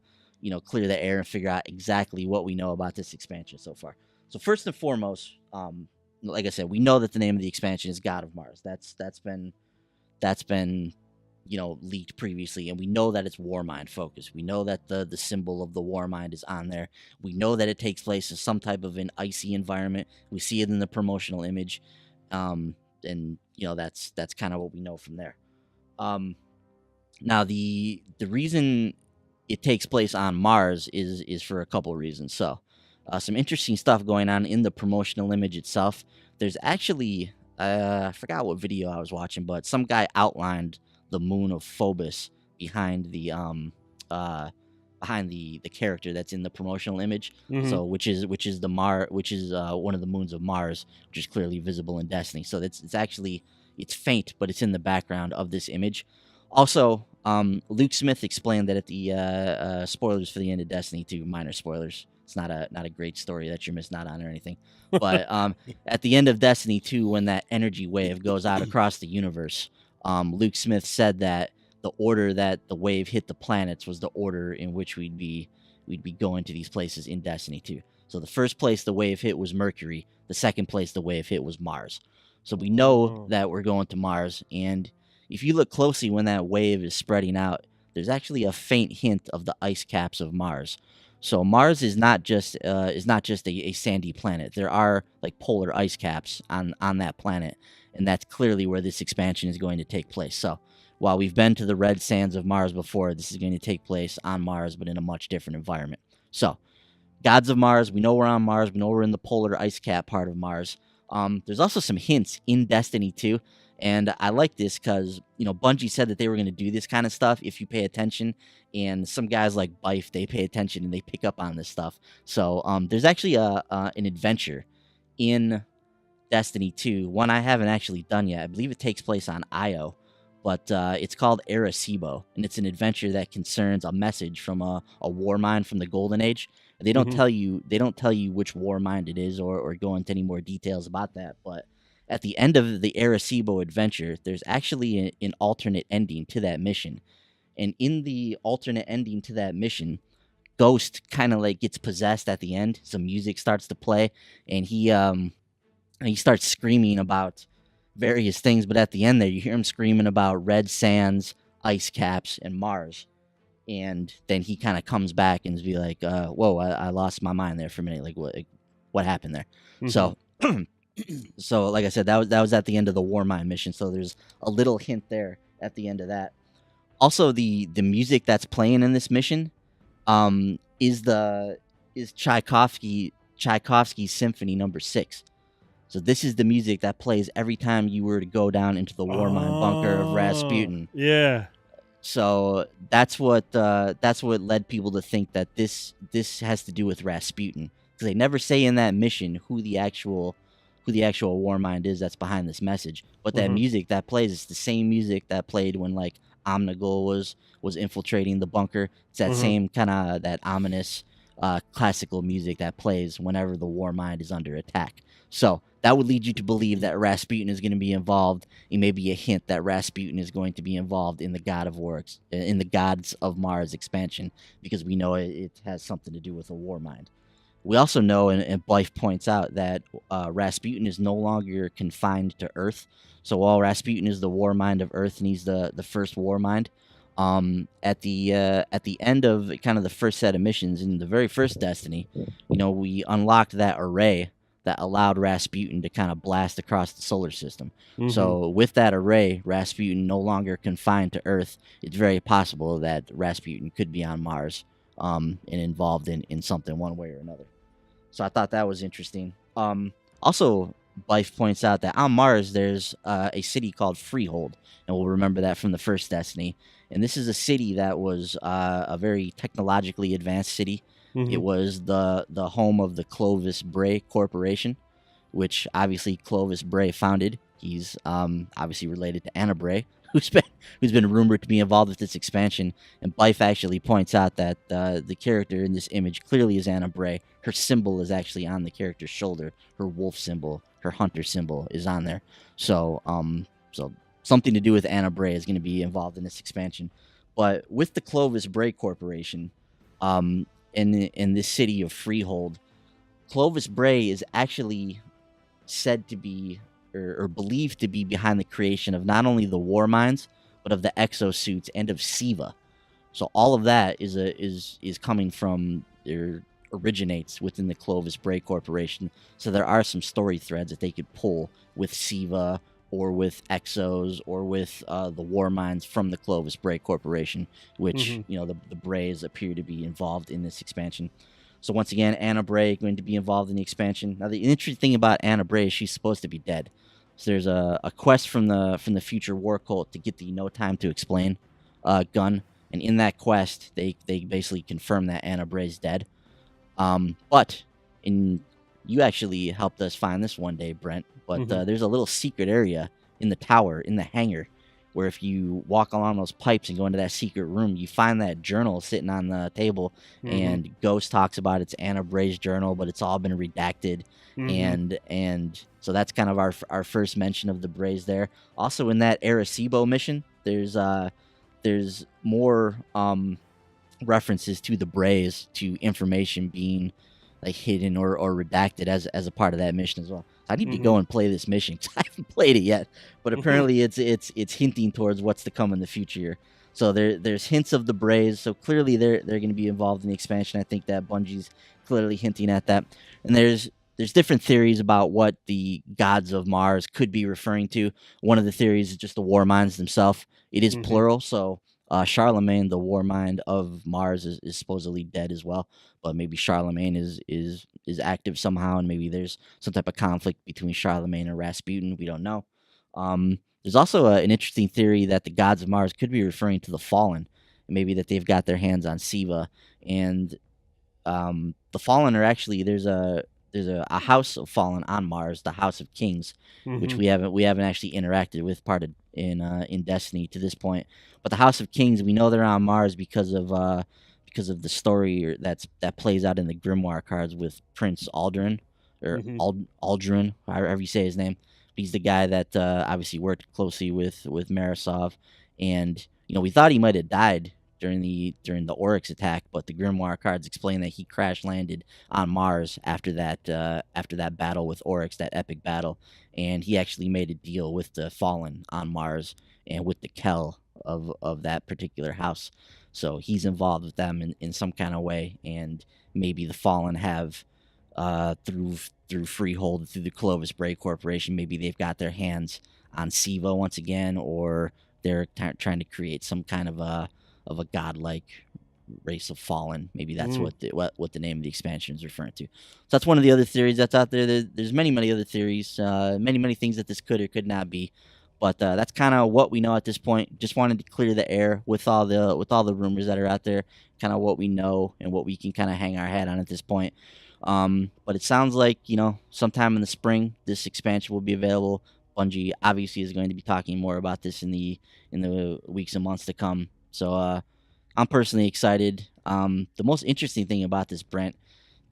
[SPEAKER 5] clear the air and figure out exactly what we know about this expansion so far. So first and foremost, like I said, we know that the name of the expansion is God of Mars. That's been leaked previously, and we know that it's Warmind focused. We know that the symbol of the Warmind is on there. We know that it takes place in some type of an icy environment. We see it in the promotional image, and that's kind of what we know from there. Now the reason it takes place on Mars is for a couple of reasons. So some interesting stuff going on in the promotional image itself. There's actually I forgot what video I was watching, but some guy outlined the moon of Phobos behind the the character that's in the promotional image.
[SPEAKER 1] Mhm.
[SPEAKER 5] So which is one of the moons of Mars, which is clearly visible in Destiny. So it's faint, but it's in the background of this image. Also, Luke Smith explained that at the spoilers for the end of Destiny 2, minor spoilers. It's not a great story that you're missing out on or anything. But at the end of Destiny 2, when that energy wave goes out across the universe, Luke Smith said that the order that the wave hit the planets was the order in which we'd be going to these places in Destiny 2. So the first place the wave hit was Mercury. The second place the wave hit was Mars. So we know that we're going to Mars, and if you look closely when that wave is spreading out, there's actually a faint hint of the ice caps of Mars. So Mars is not just a sandy planet. There are like polar ice caps on that planet, and that's clearly where this expansion is going to take place. So while we've been to the red sands of Mars before, this is going to take place on Mars, but in a much different environment. So, Gods of Mars, we know we're on Mars. We know we're in the polar ice cap part of Mars. There's also some hints in Destiny 2, and I like this because, Bungie said that they were going to do this kind of stuff if you pay attention, and some guys like Bife, they pay attention and they pick up on this stuff. So, there's actually an adventure in Destiny 2, one I haven't actually done yet. I believe it takes place on Io. But it's called Arecibo, and it's an adventure that concerns a message from a war mind from the Golden Age. They don't tell you which war mind it is, or go into any more details about that. But at the end of the Arecibo adventure, there's actually an alternate ending to that mission, and in the alternate ending to that mission, Ghost kind of like gets possessed at the end. Some music starts to play, and he starts screaming about various things, but at the end there you hear him screaming about red sands, ice caps, and Mars. And then he kind of comes back and be like, whoa, I lost my mind there for a minute. Like what happened there? So so like I said, that was at the end of the Warmind mission. So there's a little hint there at the end of that. Also, the music that's playing in this mission is Tchaikovsky's Symphony No. 6. So this is the music that plays every time you were to go down into the Warmind bunker of Rasputin.
[SPEAKER 1] Yeah.
[SPEAKER 5] So that's what led people to think that this has to do with Rasputin, because they never say in that mission who the actual Warmind is that's behind this message. But that music that plays is the same music that played when like Omnigul was infiltrating the bunker. It's that same kind of that ominous classical music that plays whenever the Warmind is under attack. So that would lead you to believe that Rasputin is going to be involved, and maybe a hint that Rasputin is going to be involved in the Gods of Mars expansion, because we know it has something to do with a Warmind. We also know, and Blythe points out, that Rasputin is no longer confined to Earth. So while Rasputin is the Warmind of Earth and he's the first Warmind, at the end of kind of the first set of missions in the very first Destiny, we unlocked that array that allowed Rasputin to kind of blast across the solar system. So with that array, Rasputin no longer confined to Earth, it's very possible that Rasputin could be on Mars and involved in something one way or another. So I thought that was interesting. Also, Bife points out that on Mars there's a city called Freehold, and we'll remember that from the first Destiny. And this is a city that was a very technologically advanced city. It was the home of the Clovis Bray Corporation, which obviously Clovis Bray founded. He's obviously related to Anna Bray, who's been rumored to be involved with this expansion. And Bife actually points out that the character in this image clearly is Anna Bray. Her symbol is actually on the character's shoulder. Her wolf symbol, her hunter symbol, is on there. So something to do with Anna Bray is going to be involved in this expansion. But with the Clovis Bray Corporation, in this city of Freehold, Clovis Bray is actually said to be or believed to be behind the creation of not only the war mines, but of the exosuits and of Siva. So all of that is coming from, or originates within the Clovis Bray Corporation. So there are some story threads that they could pull with Siva, or with Exos, or with the war mines from the Clovis Bray Corporation, which the Brays appear to be involved in this expansion. So once again, Anna Bray going to be involved in the expansion. Now the interesting thing about Anna Bray is she's supposed to be dead. So there's a quest from the future war cult to get the No Time to Explain gun, and in that quest, they basically confirm that Anna Bray's dead. But you actually helped us find this one day, Brent. But there's a little secret area in the tower, in the hangar, where if you walk along those pipes and go into that secret room, you find that journal sitting on the table, and Ghost talks about it's Anna Bray's journal, but it's all been redacted, and so that's kind of our first mention of the Brays there. Also, in that Arecibo mission, there's more references to the Brays, to information being like hidden or redacted as a part of that mission as well. So I need to go and play this mission because I haven't played it yet, but apparently it's hinting towards what's to come in the future. So there's hints of the Brays, so clearly they're going to be involved in the expansion. I think that Bungie's clearly hinting at that. And there's different theories about what the gods of Mars could be referring to. One of the theories is just the war minds themselves. It is plural, so Charlemagne, the war mind of Mars, is supposedly dead as well. But maybe Charlemagne is active somehow, and maybe there's some type of conflict between Charlemagne and Rasputin. We don't know. There's also an interesting theory that the gods of Mars could be referring to the Fallen, maybe that they've got their hands on Siva, and the Fallen are actually there's a house of Fallen on Mars, the House of Kings, which we haven't actually interacted with in Destiny to this point. But the House of Kings, we know they're on Mars because of the story that plays out in the Grimoire cards with Prince Aldrin or Aldrin, however you say his name. He's the guy that obviously worked closely with Marisov, and we thought he might have died during the Oryx attack, but the Grimoire cards explain that he crash landed on Mars after that battle with Oryx, that epic battle, and he actually made a deal with the Fallen on Mars and with the Kel of that particular house. So he's involved with them in some kind of way, and maybe the Fallen have through Freehold, through the Clovis Bray Corporation, maybe they've got their hands on Siva once again, or they're trying to create some kind of a godlike race of Fallen. Maybe that's what the name of the expansion is referring to. So that's one of the other theories that's out there. There's many other theories, many things that this could or could not be. But that's kind of what we know at this point. Just wanted to clear the air with all the rumors that are out there, kind of what we know and what we can kind of hang our hat on at this point. But it sounds like sometime in the spring this expansion will be available. Bungie obviously is going to be talking more about this in the weeks and months to come. So I'm personally excited. The most interesting thing about this, Brent,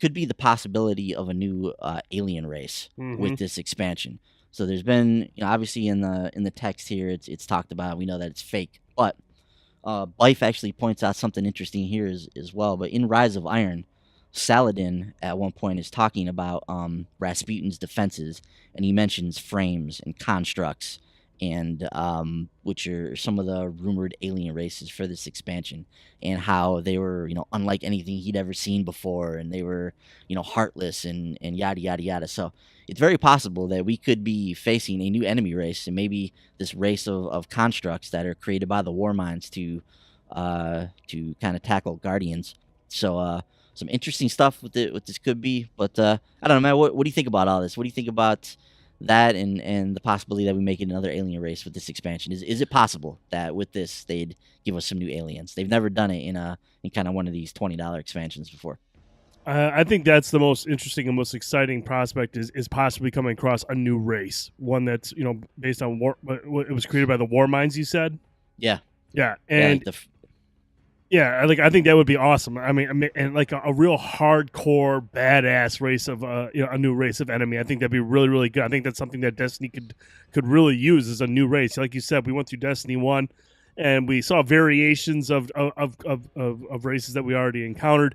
[SPEAKER 5] could be the possibility of a new alien race with this expansion. So there's been, obviously in the text here, it's talked about. We know that it's fake, but Bife actually points out something interesting here as well. But in Rise of Iron, Saladin at one point is talking about Rasputin's defenses, and he mentions frames and constructs, and which are some of the rumored alien races for this expansion, and how they were unlike anything he'd ever seen before, and they were heartless and yada yada yada. So it's very possible that we could be facing a new enemy race, and maybe this race of constructs that are created by the war minds to kind of tackle Guardians. So some interesting stuff with this could be, but I don't know, man. What do you think about all this? What do you think about that and the possibility that we make it another alien race with this expansion? Is it possible that with this they'd give us some new aliens? They've never done it in kind of one of these $20 expansions before.
[SPEAKER 1] I think that's the most interesting and most exciting prospect is possibly coming across a new race, one that's based on it was created by the war minds. You said,
[SPEAKER 5] yeah,
[SPEAKER 1] and. Yeah, I think that would be awesome. I mean, and like a real hardcore badass race of a new race of enemy. I think that'd be really, really good. I think that's something that Destiny could really use as a new race. Like you said, we went through Destiny 1 and we saw variations of races that we already encountered.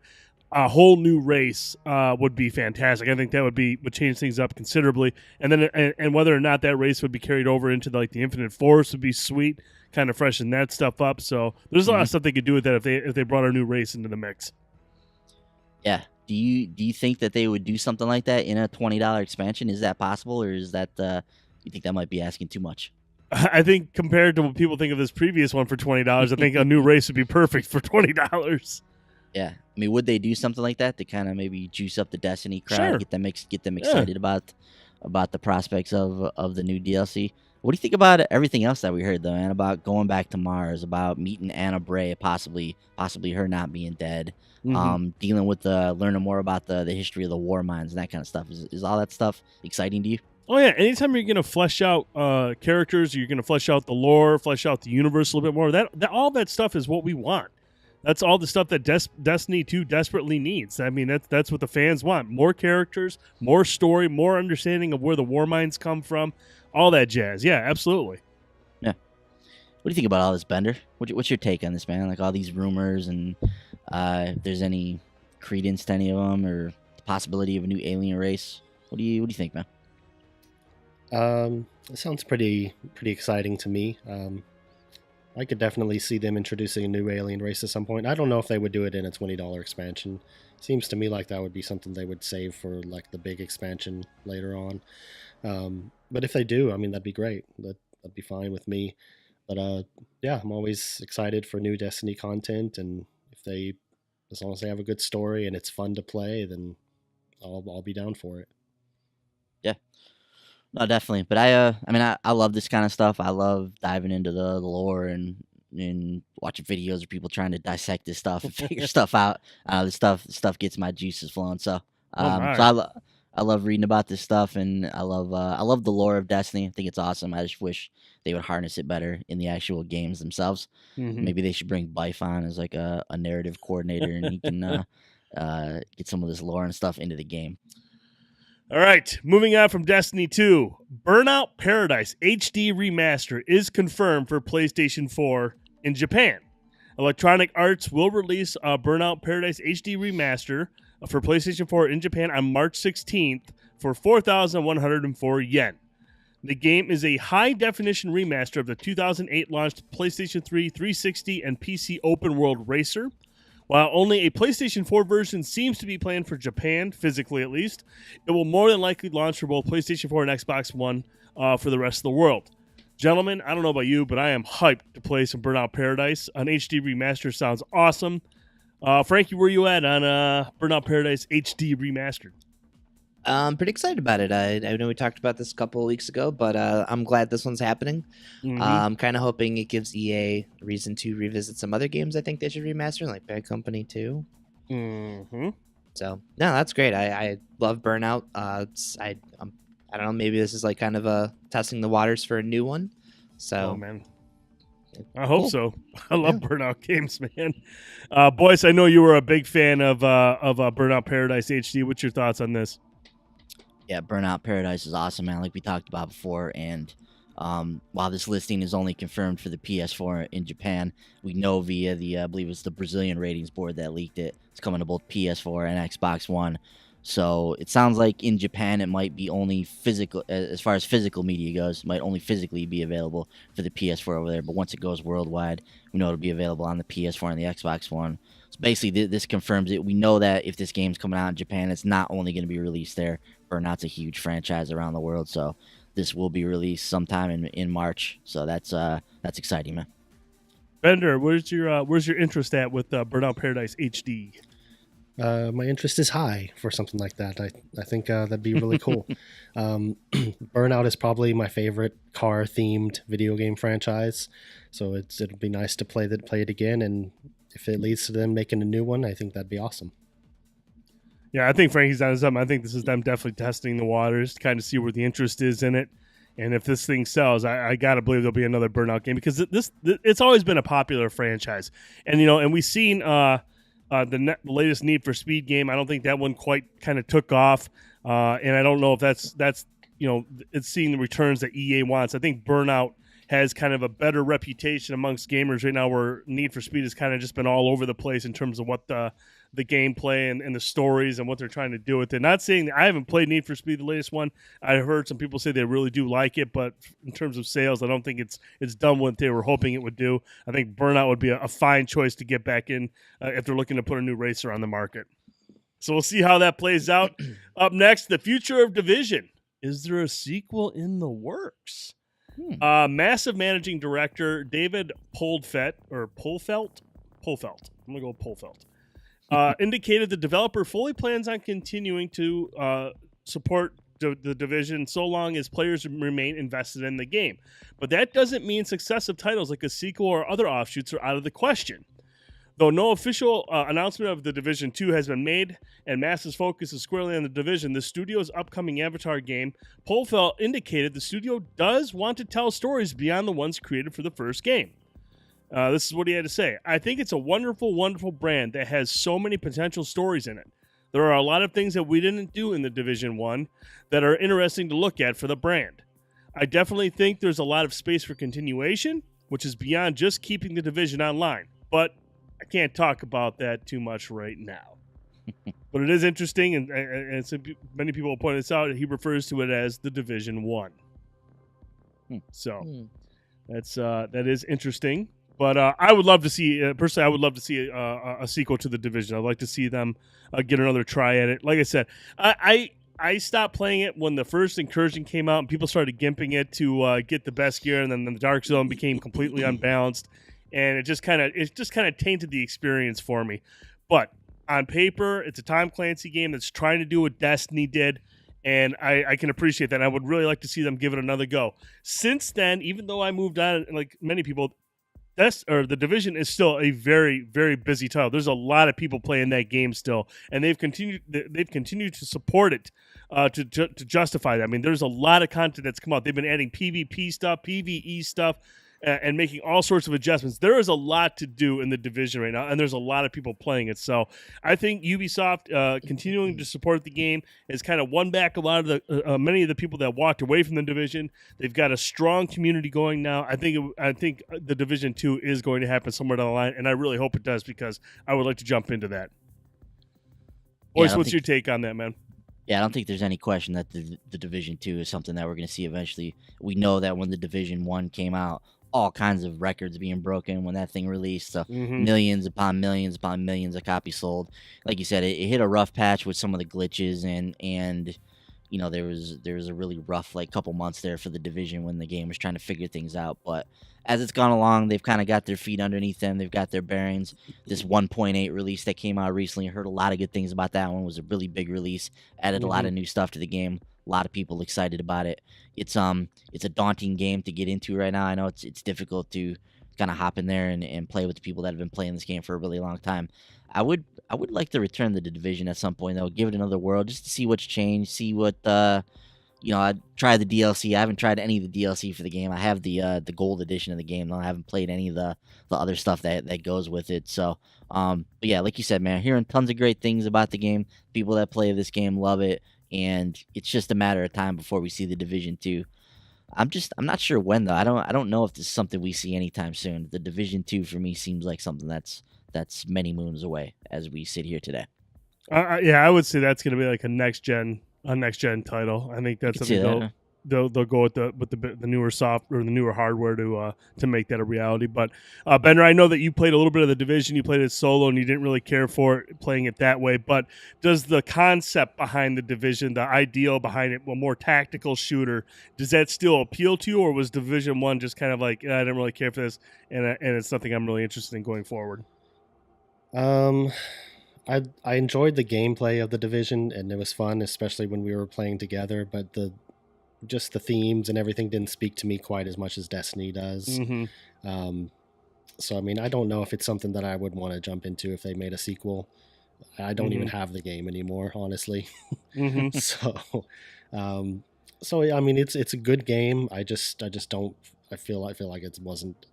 [SPEAKER 1] A whole new race would be fantastic. I think that would change things up considerably. And then and whether or not that race would be carried over into the Infinite Forest would be sweet. Kind of freshen that stuff up. So there's a lot of stuff they could do with that if they brought a new race into the mix.
[SPEAKER 5] Yeah. Do you think that they would do something like that in a $20 expansion? Is that possible, or is that you think that might be asking too much?
[SPEAKER 1] I think compared to what people think of this previous one for $20, I think a new race would be perfect for $20.
[SPEAKER 5] Yeah, I mean, would they do something like that to kind of maybe juice up the Destiny crowd,
[SPEAKER 1] Sure.
[SPEAKER 5] get them excited about the prospects of the new DLC? What do you think about everything else that we heard, though, man? About going back to Mars, about meeting Anna Bray, possibly her not being dead, dealing with learning more about the history of the war mines and that kind of stuff. Is all that stuff exciting to you?
[SPEAKER 1] Oh yeah, anytime you're going to flesh out characters, you're going to flesh out the lore, flesh out the universe a little bit more. That all that stuff is what we want. That's all the stuff that Destiny 2 desperately needs. I mean, that's what the fans want. More characters, more story, more understanding of where the war mines come from, all that jazz. Yeah, absolutely.
[SPEAKER 5] Yeah. What do you think about all this, Bender? What's your take on this, man? Like all these rumors, and if there's any credence to any of them, or the possibility of a new alien race? What do you think, man?
[SPEAKER 3] It sounds pretty exciting to me. I could definitely see them introducing a new alien race at some point. I don't know if they would do it in a $20 expansion. Seems to me like that would be something they would save for like the big expansion later on. But if they do, I mean, that'd be great. That'd be fine with me. But yeah, I'm always excited for new Destiny content, and as long as they have a good story and it's fun to play, then I'll be down for it.
[SPEAKER 5] Yeah. No, definitely. But I love this kind of stuff. I love diving into the lore and watching videos of people trying to dissect this stuff and figure stuff out. This stuff gets my juices flowing. So, I love reading about this stuff, and I love the lore of Destiny. I think it's awesome. I just wish they would harness it better in the actual games themselves. Maybe they should bring Bife on as like a narrative coordinator, and he can get some of this lore and stuff into the game.
[SPEAKER 1] All right, moving on from Destiny 2, Burnout Paradise HD Remaster is confirmed for PlayStation 4 in Japan. Electronic Arts will release Burnout Paradise HD Remaster for PlayStation 4 in Japan on March 16th for 4,104 yen. The game is a high-definition remaster of the 2008 launched PlayStation 3, 360, and PC open world racer. While only a PlayStation 4 version seems to be planned for Japan, physically at least, it will more than likely launch for both PlayStation 4 and Xbox One for the rest of the world. Gentlemen, I don't know about you, but I am hyped to play some Burnout Paradise. An HD remaster sounds awesome. Frankie, where you at on Burnout Paradise HD Remastered?
[SPEAKER 2] I'm pretty excited about it. I know we talked about this a couple of weeks ago, but I'm glad this one's happening. I'm kind of hoping it gives EA a reason to revisit some other games I think they should remaster, like Bad Company 2. So, no, that's great. I love Burnout. I don't know, maybe this is like kind of testing the waters for a new one. So,
[SPEAKER 1] oh, man. I hope so. I love Burnout games, man. Boyce, I know you were a big fan of Burnout Paradise HD. What's your thoughts on this?
[SPEAKER 5] Yeah, Burnout Paradise is awesome, man, like we talked about before. And while this listing is only confirmed for the PS4 in Japan, we know via the, I believe it's the Brazilian ratings board that leaked it, it's coming to both PS4 and Xbox One. So it sounds like in Japan it might be only physical, as far as physical media goes, might only physically be available for the PS4 over there. But once it goes worldwide, we know it'll be available on the PS4 and the Xbox One. So basically, this confirms it. We know that if this game's coming out in Japan, it's not only going to be released there. Burnout's a huge franchise around the world, so this will be released sometime in March. So that's exciting, man.
[SPEAKER 1] Bender, where's your interest at with Burnout Paradise HD?
[SPEAKER 3] My interest is high for something like that. I think that'd be really cool. Burnout is probably my favorite car-themed video game franchise, so it'll be nice to play it again. And if it leads to them making a new one, I think that'd be awesome.
[SPEAKER 1] Yeah, I think Frankie's on something. I think this is them definitely testing the waters to kind of see where the interest is in it. And if this thing sells, I gotta believe there'll be another Burnout game, because it's always been a popular franchise. And and we've seen the latest Need for Speed game. I don't think that one quite kind of took off, and I don't know if that's it's seeing the returns that EA wants. I think Burnout has kind of a better reputation amongst gamers right now, where Need for Speed has kind of just been all over the place in terms of what the gameplay and the stories and what they're trying to do with it. Not saying I haven't played Need for Speed, the latest one. I've heard some people say they really do like it, but in terms of sales, I don't think it's done what they were hoping it would do. I think Burnout would be a fine choice to get back in if they're looking to put a new racer on the market. So we'll see how that plays out. Up next, the future of Division. Is there a sequel in the works? Massive managing director David Pulfelt. I'm going to go Pulfelt. Indicated the developer fully plans on continuing to support the Division so long as players remain invested in the game. But that doesn't mean successive titles like a sequel or other offshoots are out of the question. Though no official announcement of the Division 2 has been made and Mass's focus is squarely on the Division, the studio's upcoming Avatar game, Polfeld indicated the studio does want to tell stories beyond the ones created for the first game. This is what he had to say. I think it's a wonderful, wonderful brand that has so many potential stories in it. There are a lot of things that we didn't do in the Division 1 that are interesting to look at for the brand. I definitely think there's a lot of space for continuation, which is beyond just keeping the Division online. But I can't talk about that too much right now. But it is interesting, and many people point this out. He refers to it as the Division 1. So that is interesting. But I would love to see, personally, I would love to see a sequel to the Division. I'd like to see them get another try at it. Like I said, I stopped playing it when the first Incursion came out and people started gimping it to get the best gear, and then the Dark Zone became completely unbalanced. And it just kind of tainted the experience for me. But on paper, it's a Tom Clancy game that's trying to do what Destiny did, and I can appreciate that. I would really like to see them give it another go. Since then, even though I moved on, like many people, the Division is still a very, very busy title. There's a lot of people playing that game still, and they've continued to support it to justify that. I mean, there's a lot of content that's come out. They've been adding PvP stuff, PvE stuff, and making all sorts of adjustments. There is a lot to do in the Division right now, and there's a lot of people playing it. So I think Ubisoft continuing to support the game has kind of won back a lot of the many of the people that walked away from the Division. They've got a strong community going now. I think the Division 2 is going to happen somewhere down the line, and I really hope it does because I would like to jump into that. Boyce, what's your take on that, man?
[SPEAKER 5] Yeah, I don't think there's any question that the Division 2 is something that we're going to see eventually. We know that when the Division 1 came out, all kinds of records being broken when that thing released. So millions upon millions upon millions of copies sold. Like you said, it hit a rough patch with some of the glitches, and you know, there was a really rough couple months there for the Division when the game was trying to figure things out. But as it's gone along, they've kind of got their feet underneath them. They've got their bearings. This 1.8 release that came out recently, I heard a lot of good things about that one. It was a really big release, added a lot of new stuff to the game. A lot of people excited about it. It's a daunting game to get into right now. I know it's difficult to kind of hop in there and play with the people that have been playing this game for a really long time. I would like to return to the Division at some point though, give it another whirl just to see what's changed, see what I'd try the DLC. I haven't tried any of the DLC for the game. I have the gold edition of the game though. I haven't played any of the other stuff that goes with it. So but yeah, like you said, man, hearing tons of great things about the game. People that play this game love it. And it's just a matter of time before we see the Division 2. I'm not sure when though. I don't know if this is something we see anytime soon. The Division 2 for me seems like something that's many moons away as we sit here today.
[SPEAKER 1] Yeah, I would say that's going to be like a next gen title. I think that's something they'll go with the newer software or the newer hardware to make that a reality. But Bender, I know that you played a little bit of the Division. You played it solo and you didn't really care for it, playing it that way. But does the concept behind the Division, the ideal behind it, a more tactical shooter, does that still appeal to you, or was Division 1 just kind of like, I didn't really care for this, and it's something I'm really interested in going forward?
[SPEAKER 3] I enjoyed the gameplay of the Division, and it was fun, especially when we were playing together. But just the themes and everything didn't speak to me quite as much as Destiny does. So I mean, I don't know if it's something that I would want to jump into if they made a sequel. I don't even have the game anymore, honestly. So I mean, it's a good game. I just don't. I feel like it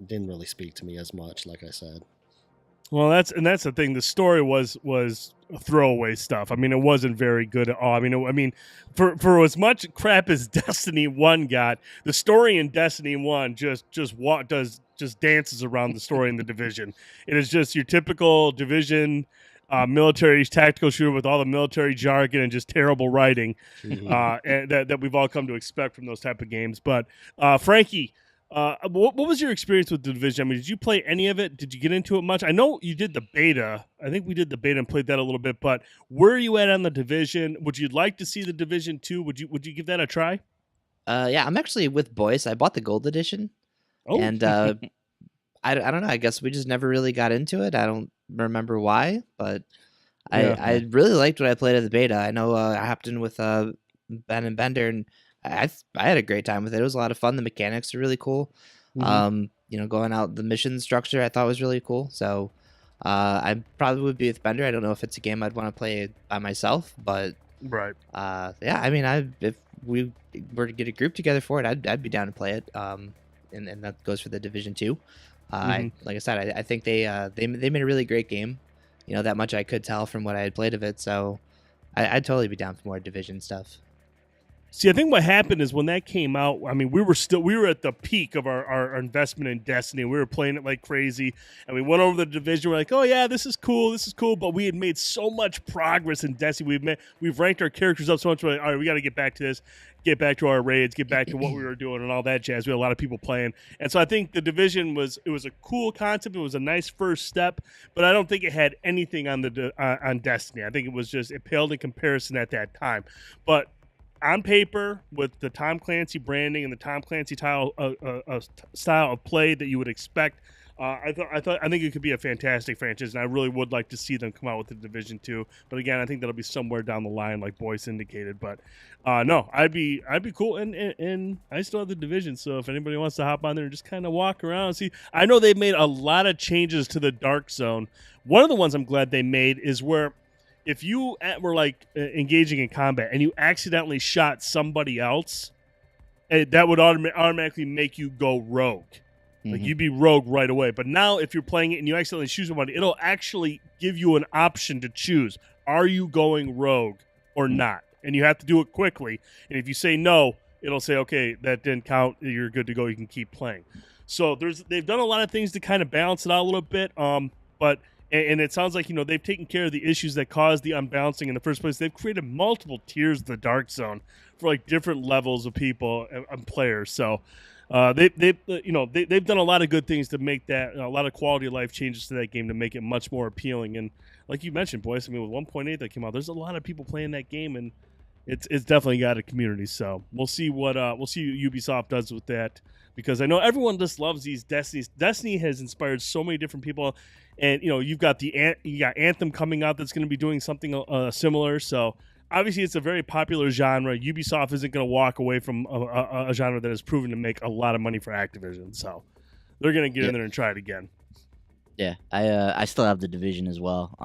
[SPEAKER 3] didn't really speak to me as much, like I said.
[SPEAKER 1] Well, that's the thing. The story was throwaway stuff. I mean, it wasn't very good at all. I mean, for as much crap as Destiny 1 got, the story in Destiny 1 just dances around the story in the Division. It is just your typical Division military tactical shooter with all the military jargon and just terrible writing, and that we've all come to expect from those type of games. But Frankie, what was your experience with the Division? I mean, did you play any of it? Did you get into it much? I know you did the beta. I think we did the beta and played that a little bit. But where are you at on the Division? Would you like to see the Division 2? Would you give that a try?
[SPEAKER 2] Yeah, I'm actually with Boyce. I bought the gold edition. Oh. And I don't know. I guess we just never really got into it. I don't remember why, but I really liked what I played at the beta. I know I hopped in with Ben and Bender, and I had a great time with it. It was a lot of fun. The mechanics are really cool. Going out the mission structure I thought was really cool. So I probably would be with Bender. I don't know if it's a game I'd want to play by myself, but
[SPEAKER 1] Right.
[SPEAKER 2] I mean, if we were to get a group together for it, I'd be down to play it. And that goes for the Division 2. Like I said, I think they made a really great game. That much I could tell from what I had played of it. So I'd totally be down for more Division stuff.
[SPEAKER 1] See, I think what happened is when that came out, I mean, we were at the peak of our investment in Destiny. We were playing it like crazy, and we went over the Division. We're like, oh yeah, this is cool. But we had made so much progress in Destiny. We've ranked our characters up so much. We're like, all right, we got to get back to this, get back to our raids, get back to what we were doing, and all that jazz. We had a lot of people playing, and so I think the Division was a cool concept. It was a nice first step, but I don't think it had anything on on Destiny. I think it paled in comparison at that time, but on paper, with the Tom Clancy branding and the Tom Clancy style of play that you would expect, I think it could be a fantastic franchise, and I really would like to see them come out with the Division 2. But again, I think that'll be somewhere down the line, like Boyce indicated. But no, I'd be cool, and I still have the Division. So if anybody wants to hop on there and just kind of walk around and see, I know they've made a lot of changes to the Dark Zone. One of the ones I'm glad they made is where, if you were like engaging in combat and you accidentally shot somebody else, that would automatically make you go rogue. Like you'd be rogue right away. But now if you're playing it and you accidentally shoot somebody, it'll actually give you an option to choose. Are you going rogue or not? And you have to do it quickly. And if you say no, it'll say, okay, that didn't count. You're good to go. You can keep playing. So they've done a lot of things to kind of balance it out a little bit. And it sounds like, they've taken care of the issues that caused the unbalancing in the first place. They've created multiple tiers of the Dark Zone for like different levels of people and players. So they've done a lot of good things to make that, a lot of quality of life changes to that game to make it much more appealing. And like you mentioned, Boyce, I mean, with 1.8 that came out, there's a lot of people playing that game, and it's definitely got a community. So we'll see what Ubisoft does with that, because I know everyone just loves these Destinies. Destiny has inspired so many different people. And you've got Anthem coming out that's going to be doing something similar. So obviously, it's a very popular genre. Ubisoft isn't going to walk away from a genre that has proven to make a lot of money for Activision. So they're going to get in there and try it again.
[SPEAKER 5] Yeah, I still have the Division as well.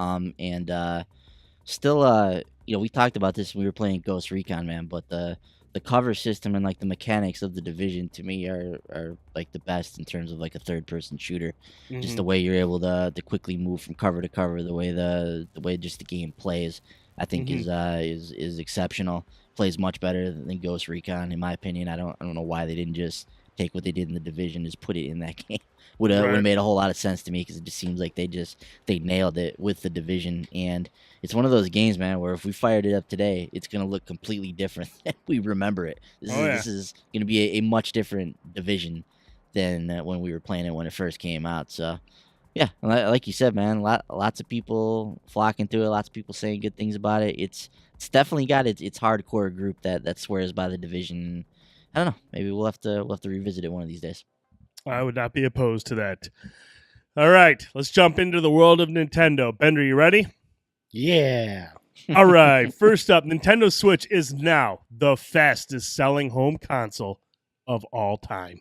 [SPEAKER 5] Still, we talked about this when we were playing Ghost Recon, man. But the cover system and like the mechanics of the Division to me are like the best in terms of like a third person shooter. Just the way you're able to quickly move from cover to cover, the way just the game plays, I think is exceptional. Plays much better than Ghost Recon, in my opinion. I don't know why they didn't just take what they did in the Division, just put it in that game. Would have made a whole lot of sense to me, because it just seems like they nailed it with the Division. And it's one of those games, man, where if we fired it up today, it's gonna look completely different than we remember it. This is gonna be a much different Division than when we were playing it when it first came out. So yeah, like you said, man, lots of people flocking to it, lots of people saying good things about it. It's definitely got its hardcore group that swears by the Division. I don't know, maybe we'll have to revisit it one of these days.
[SPEAKER 1] I would not be opposed to that. All right, let's jump into the world of Nintendo. Bender, you ready?
[SPEAKER 3] Yeah.
[SPEAKER 1] All right, first up, Nintendo Switch is now the fastest selling home console of all time.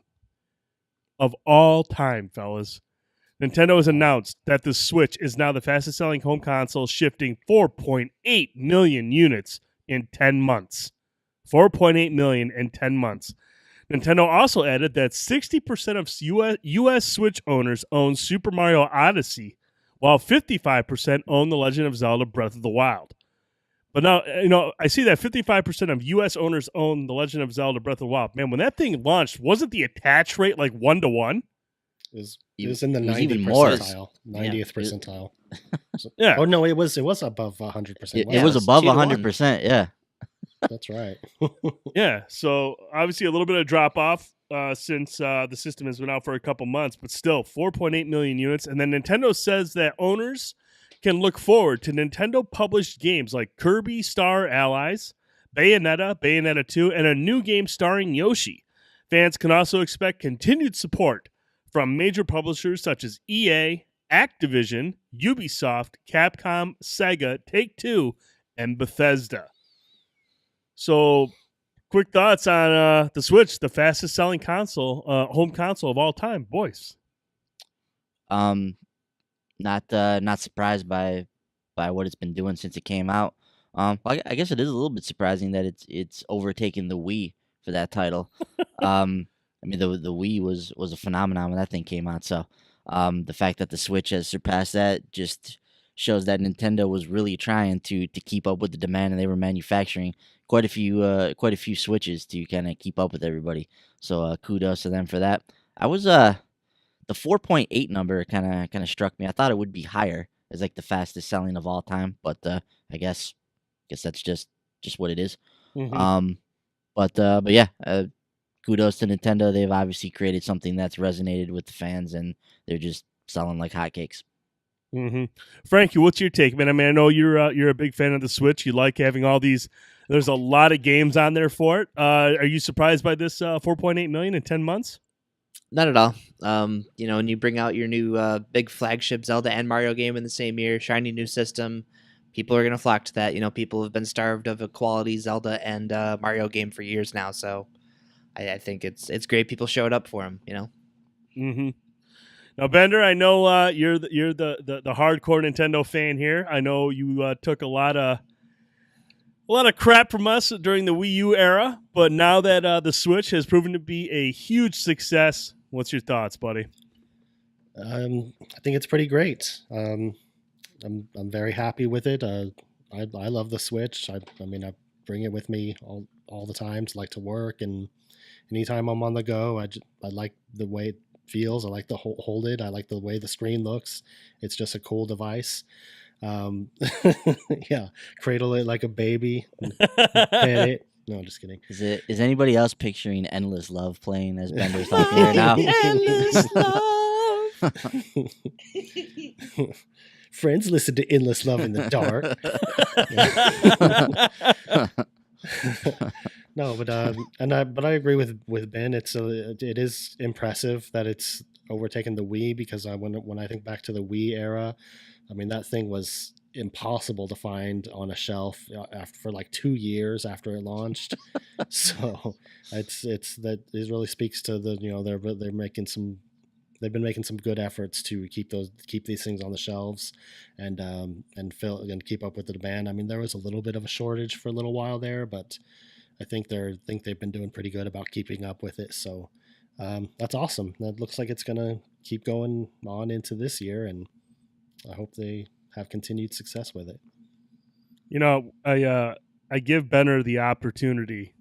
[SPEAKER 1] Of all time, fellas. Nintendo has announced that the Switch is now the fastest selling home console, shifting 4.8 million units in 10 months. 4.8 million in 10 months. Nintendo also added that 60% of U.S. Switch owners own Super Mario Odyssey, while 55% own The Legend of Zelda Breath of the Wild. But now, I see that 55% of U.S. owners own The Legend of Zelda Breath of the Wild. Man, when that thing launched, wasn't the attach rate like 1-to-1?
[SPEAKER 3] It was in the 90th
[SPEAKER 5] even more.
[SPEAKER 3] percentile. 90th percentile. So,
[SPEAKER 1] Yeah.
[SPEAKER 3] Oh, no, it was above 100%.
[SPEAKER 5] It was above 100%, yeah.
[SPEAKER 3] That's right.
[SPEAKER 1] Yeah, so obviously a little bit of drop off since the system has been out for a couple months, but still 4.8 million units. And then Nintendo says that owners can look forward to Nintendo published games like Kirby Star Allies, Bayonetta, Bayonetta 2, and a new game starring Yoshi. Fans can also expect continued support from major publishers such as EA, Activision, Ubisoft, Capcom, Sega, Take-Two, and Bethesda. So, quick thoughts on the Switch, the fastest selling console, home console of all time, boys.
[SPEAKER 5] Not surprised by what it's been doing since it came out. I guess it is a little bit surprising that it's overtaken the Wii for that title. I mean the Wii was a phenomenon when that thing came out. So the fact that the Switch has surpassed that just shows that Nintendo was really trying to keep up with the demand, and they were manufacturing quite a few Switches to kind of keep up with everybody. So kudos to them for that. I was The 4.8 number kind of struck me. I thought it would be higher as like the fastest selling of all time, but I guess that's just what it is.
[SPEAKER 1] Mhm.
[SPEAKER 5] But yeah, kudos to Nintendo. They've obviously created something that's resonated with the fans, and they're just selling like hotcakes.
[SPEAKER 1] Mm-hmm. Frankie, what's your take, man? I mean, I know you're a big fan of the Switch. You like having all these. There's a lot of games on there for it. Are you surprised by this 4.8 million in 10 months?
[SPEAKER 2] Not at all. When you bring out your new big flagship Zelda and Mario game in the same year, shiny new system, people are going to flock to that. People have been starved of a quality Zelda and Mario game for years now, so I think it's great people showed up for them.
[SPEAKER 1] Mm-hmm. Now, Bender, I know you're the hardcore Nintendo fan here. I know you took a lot of crap from us during the Wii U era, but now that the Switch has proven to be a huge success, what's your thoughts, buddy?
[SPEAKER 3] I think it's pretty great. I'm very happy with it. I love the Switch. I mean, I bring it with me all the time to to work, and anytime I'm on the go, I like the way it feels. I like to hold it. I like the way the screen looks. It's just a cool device. Yeah, cradle it like a baby, pet it. No, just kidding.
[SPEAKER 5] Is anybody else picturing Endless Love playing as Bender's talking right now?
[SPEAKER 2] Endless love.
[SPEAKER 3] Friends listen to Endless Love in the dark. No, but I agree with Ben. It is impressive that it's overtaken the Wii, because when I think back to the Wii era, I mean, that thing was impossible to find on a shelf for like 2 years after it launched. So it really speaks to they're making some. They've been making some good efforts to keep these things on the shelves, and keep up with the demand. I mean, there was a little bit of a shortage for a little while there, but I think they've been doing pretty good about keeping up with it. So that's awesome. That looks like it's gonna keep going on into this year, and I hope they have continued success with it.
[SPEAKER 1] I give Benner the opportunity.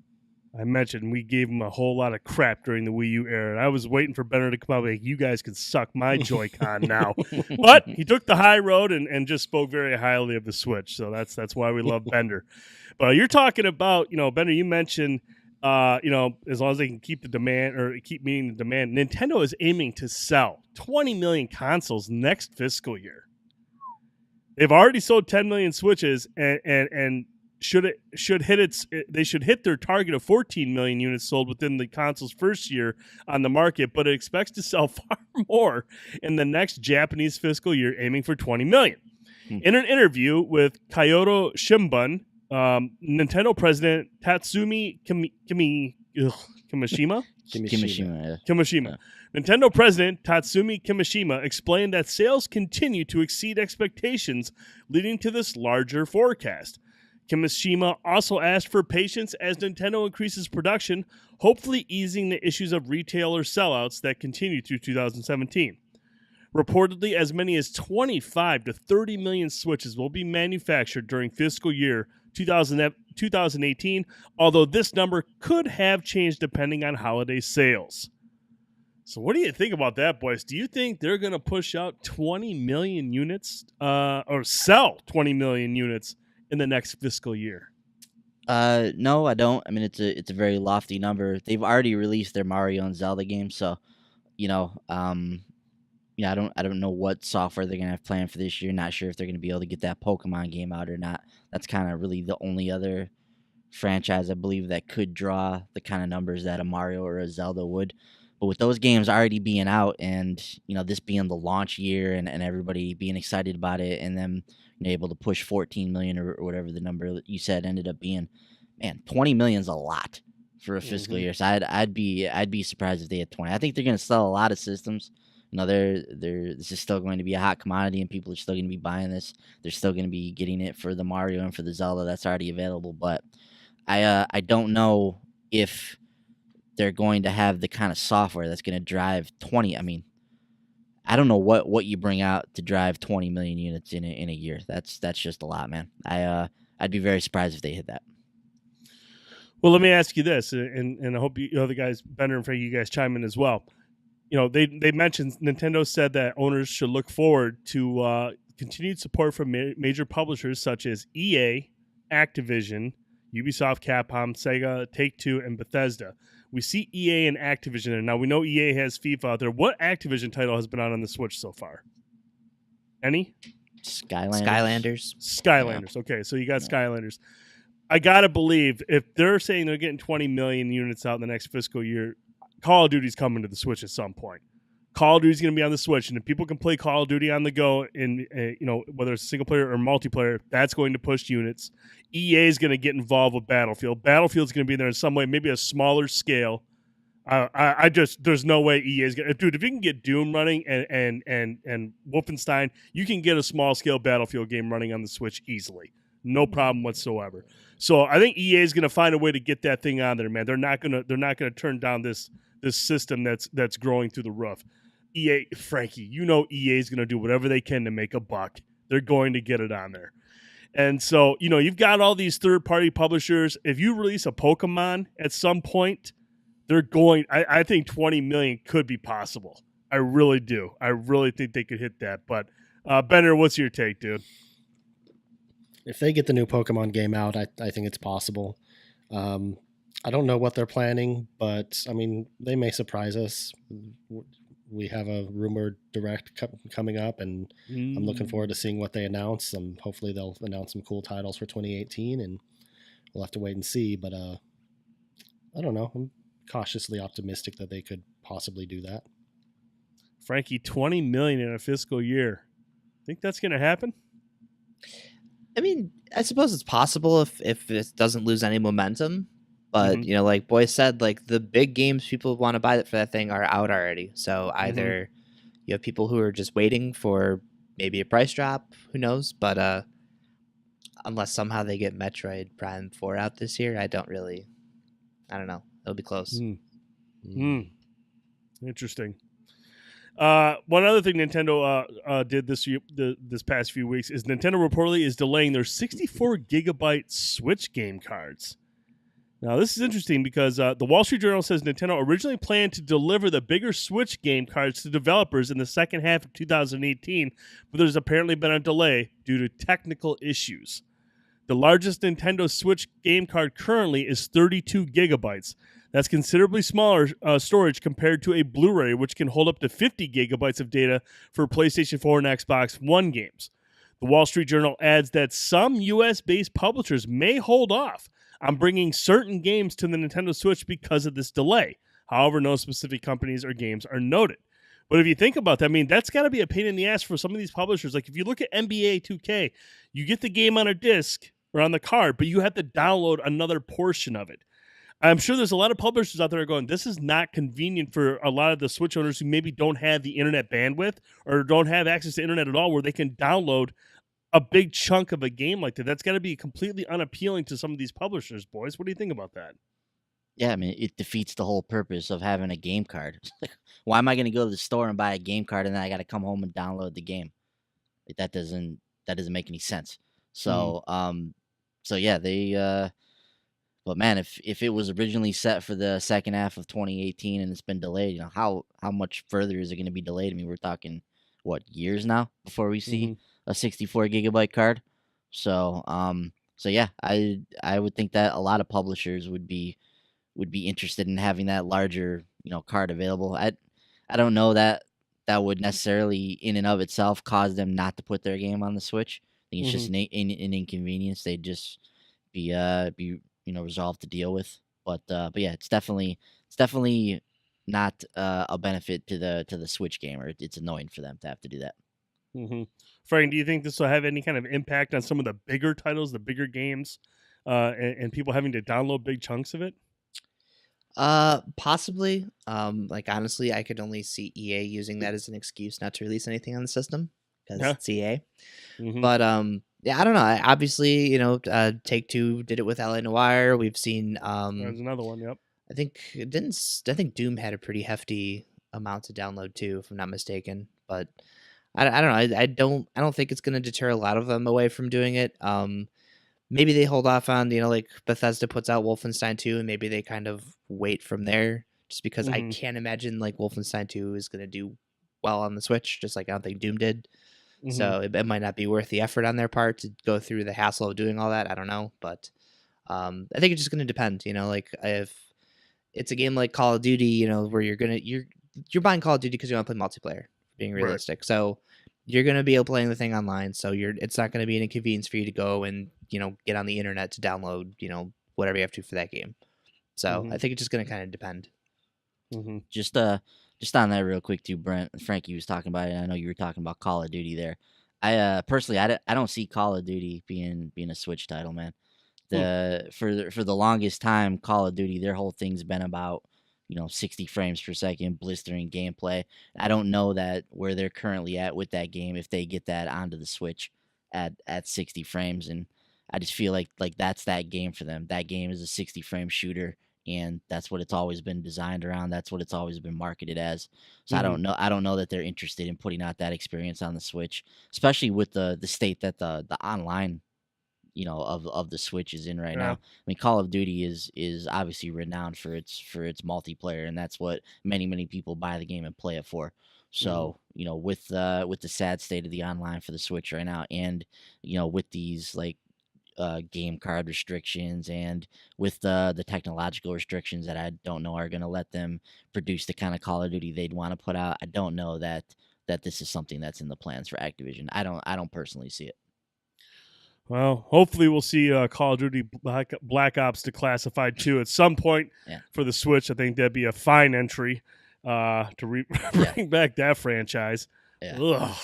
[SPEAKER 1] I mentioned we gave him a whole lot of crap during the Wii U era. I was waiting for Benner to come out like, you guys can suck my Joy-Con now. But he took the high road and just spoke very highly of the Switch. So that's why we love Bender. But you're talking about, Bender, you mentioned, as long as they can keep the demand or keep meeting the demand, Nintendo is aiming to sell 20 million consoles next fiscal year. They've already sold 10 million Switches, and they should hit their target of 14 million units sold within the console's first year on the market, but it expects to sell far more in the next Japanese fiscal year, aiming for 20 million. In an interview with Kyoto Shimbun, Nintendo president Tatsumi Kimishima? Kimishima. Yeah. Nintendo president Tatsumi Kimishima explained that sales continue to exceed expectations, leading to this larger forecast. Kimishima also asked for patience as Nintendo increases production, hopefully easing the issues of retailer sellouts that continue through 2017. Reportedly, as many as 25 to 30 million Switches will be manufactured during fiscal year 2018, although this number could have changed depending on holiday sales. So what do you think about that, boys? Do you think they're going to push out 20 million units or sell 20 million units in the next fiscal year?
[SPEAKER 5] No, I don't. I mean, it's a very lofty number. They've already released their Mario and Zelda games, so I don't know what software they're gonna have planned for this year. Not sure if they're gonna be able to get that Pokemon game out or not. That's kind of really the only other franchise I believe that could draw the kind of numbers that a Mario or a Zelda would. But with those games already being out, and this being the launch year, and everybody being excited about it, and then able to push 14 million or whatever the number you said ended up being, man, 20 million is a lot for a fiscal year. So I'd be surprised if they had 20. I think they're going to sell a lot of systems. You know, this is still going to be a hot commodity, and people are still going to be buying this. They're still going to be getting it for the Mario and for the Zelda that's already available. But I don't know if they're going to have the kind of software that's going to drive 20. I mean, I don't know what you bring out to drive 20 million units in a year. That's just a lot, man. I'd be very surprised if they hit that.
[SPEAKER 1] Well, let me ask you this, and I hope you other guys, Bender and Frank, you guys chime in as well. You know, they mentioned, Nintendo said that owners should look forward to continued support from major publishers such as EA, Activision, Ubisoft, Capcom, Sega, Take-Two, and Bethesda. We see EA and Activision there. Now, we know EA has FIFA out there. What Activision title has been out on the Switch so far? Any?
[SPEAKER 2] Skylanders.
[SPEAKER 1] Skylanders. Okay, so you got Skylanders. I got to believe if they're saying they're getting 20 million units out in the next fiscal year, Call of Duty's coming to the Switch at some point. Call of Duty's going to be on the Switch, and if people can play Call of Duty on the go, in whether it's single player or multiplayer, that's going to push units. EA is going to get involved with Battlefield. Battlefield's going to be there in some way, maybe a smaller scale. There's no way EA is going to, dude. If you can get Doom running and Wolfenstein, you can get a small scale Battlefield game running on the Switch easily, no problem whatsoever. So I think EA is going to find a way to get that thing on there, man. They're not gonna turn down this system that's growing through the roof. EA, Frankie, EA is going to do whatever they can to make a buck. They're going to get it on there. And so, you've got all these third-party publishers. If you release a Pokemon at some point, I think 20 million could be possible. I really do. I really think they could hit that. But, Benner, what's your take, dude?
[SPEAKER 3] If they get the new Pokemon game out, I think it's possible. I don't know what they're planning, but, I mean, they may surprise us. We have a rumored direct coming up, and I'm looking forward to seeing what they announce. And hopefully they'll announce some cool titles for 2018, and we'll have to wait and see. But I don't know. I'm cautiously optimistic that they could possibly do that.
[SPEAKER 1] Frankie, 20 million in a fiscal year. Think that's going to happen?
[SPEAKER 2] I mean, I suppose it's possible if it doesn't lose any momentum. But, like Boy said, like the big games people want to buy for that thing are out already. So either you have people who are just waiting for maybe a price drop, who knows? But unless somehow they get Metroid Prime 4 out this year, I don't know. It'll be close.
[SPEAKER 1] Interesting. One other thing Nintendo did this past few weeks is Nintendo reportedly is delaying their 64 gigabyte Switch game cards. Now, this is interesting because the Wall Street Journal says Nintendo originally planned to deliver the bigger Switch game cards to developers in the second half of 2018, but there's apparently been a delay due to technical issues. The largest Nintendo Switch game card currently is 32 gigabytes. That's considerably smaller storage compared to a Blu-ray, which can hold up to 50 gigabytes of data for PlayStation 4 and Xbox One games. The Wall Street Journal adds that some US-based publishers may hold off on bringing certain games to the Nintendo Switch because of this delay. However, no specific companies or games are noted. But if you think about that, I mean, that's got to be a pain in the ass for some of these publishers. Like if you look at NBA 2K, you get the game on a disc or on the card, but you have to download another portion of it. I'm sure there's a lot of publishers out there going, this is not convenient for a lot of the Switch owners who maybe don't have the internet bandwidth or don't have access to internet at all where they can download a big chunk of a game like that. That's got to be completely unappealing to some of these publishers, boys. What do you think about that?
[SPEAKER 5] Yeah, I mean, it defeats the whole purpose of having a game card. Why am I going to go to the store and buy a game card and then I got to come home and download the game? Like, that doesn't make any sense. So, so yeah, they. But man, if it was originally set for the second half of 2018 and it's been delayed, how much further is it going to be delayed? I mean, we're talking years now before we see a 64 gigabyte card. So, so yeah, I would think that a lot of publishers would be interested in having that larger, card available. I don't know that would necessarily in and of itself cause them not to put their game on the Switch. I think it's just an inconvenience they'd just be resolved to deal with. But yeah, it's definitely not a benefit to the Switch gamer. It's annoying for them to have to do that.
[SPEAKER 1] Frank, do you think this will have any kind of impact on some of the bigger titles, the bigger games and people having to download big chunks of it?
[SPEAKER 2] Possibly. Like honestly, I could only see EA using that as an excuse not to release anything on the system because
[SPEAKER 1] Yeah.
[SPEAKER 2] it's EA.
[SPEAKER 1] Mhm.
[SPEAKER 2] But yeah, I don't know. Obviously, Take Two did it with LA Noire. We've seen
[SPEAKER 1] There's another one. Yep.
[SPEAKER 2] I think it didn't. I think Doom had a pretty hefty amount to download too, if I'm not mistaken. But I don't know. I don't think it's going to deter a lot of them away from doing it. Maybe they hold off on like Bethesda puts out Wolfenstein 2, and maybe they kind of wait from there. Just because I
[SPEAKER 1] Mhm.
[SPEAKER 2] can't imagine like Wolfenstein 2 is going to do well on the Switch, just like I don't think Doom did.
[SPEAKER 1] Mhm.
[SPEAKER 2] So it might not be worth the effort on their part to go through the hassle of doing all that. I don't know, but I think it's just going to depend. Like if it's a game like Call of Duty, where you're buying Call of Duty because you want to play multiplayer. Being
[SPEAKER 1] Right.
[SPEAKER 2] realistic, so you're going to be able playing the thing online. So it's not going to be an inconvenience for you to go and get on the internet to download whatever you have to for that game. So I
[SPEAKER 1] Mhm.
[SPEAKER 2] think it's just going to kind of depend.
[SPEAKER 1] Mhm.
[SPEAKER 5] Just on that real quick too, Brent. Frankie was talking about it. I know you were talking about Call of Duty there. I personally, I don't see Call of Duty being a Switch title, man. For the longest time, Call of Duty, their whole thing's been about 60 frames per second, blistering gameplay. I don't know that where they're currently at with that game if they get that onto the Switch at 60 frames, and I just feel like that's that game for them. That game is a 60 frame shooter, and that's what it's always been designed around. That's what it's always been marketed as. So
[SPEAKER 1] Mhm.
[SPEAKER 5] I don't know that they're interested in putting out that experience on the Switch, especially with the state that the online of the Switch is in right now.
[SPEAKER 1] Yeah.
[SPEAKER 5] I mean, Call of Duty is obviously renowned for its multiplayer, and that's what many people buy the game and play it for. So with the sad state of the online for the Switch right now, and with these like game card restrictions, and with the technological restrictions that I don't know are going to let them produce the kind of Call of Duty they'd want to put out, I don't know that this is something that's in the plans for Activision. I don't personally see it.
[SPEAKER 1] Well, hopefully we'll see Call of Duty Black Ops Declassified 2 at some point
[SPEAKER 5] Yeah.
[SPEAKER 1] for the Switch. I think that'd be a fine entry to bring back that franchise.
[SPEAKER 5] Yeah.
[SPEAKER 1] Ugh.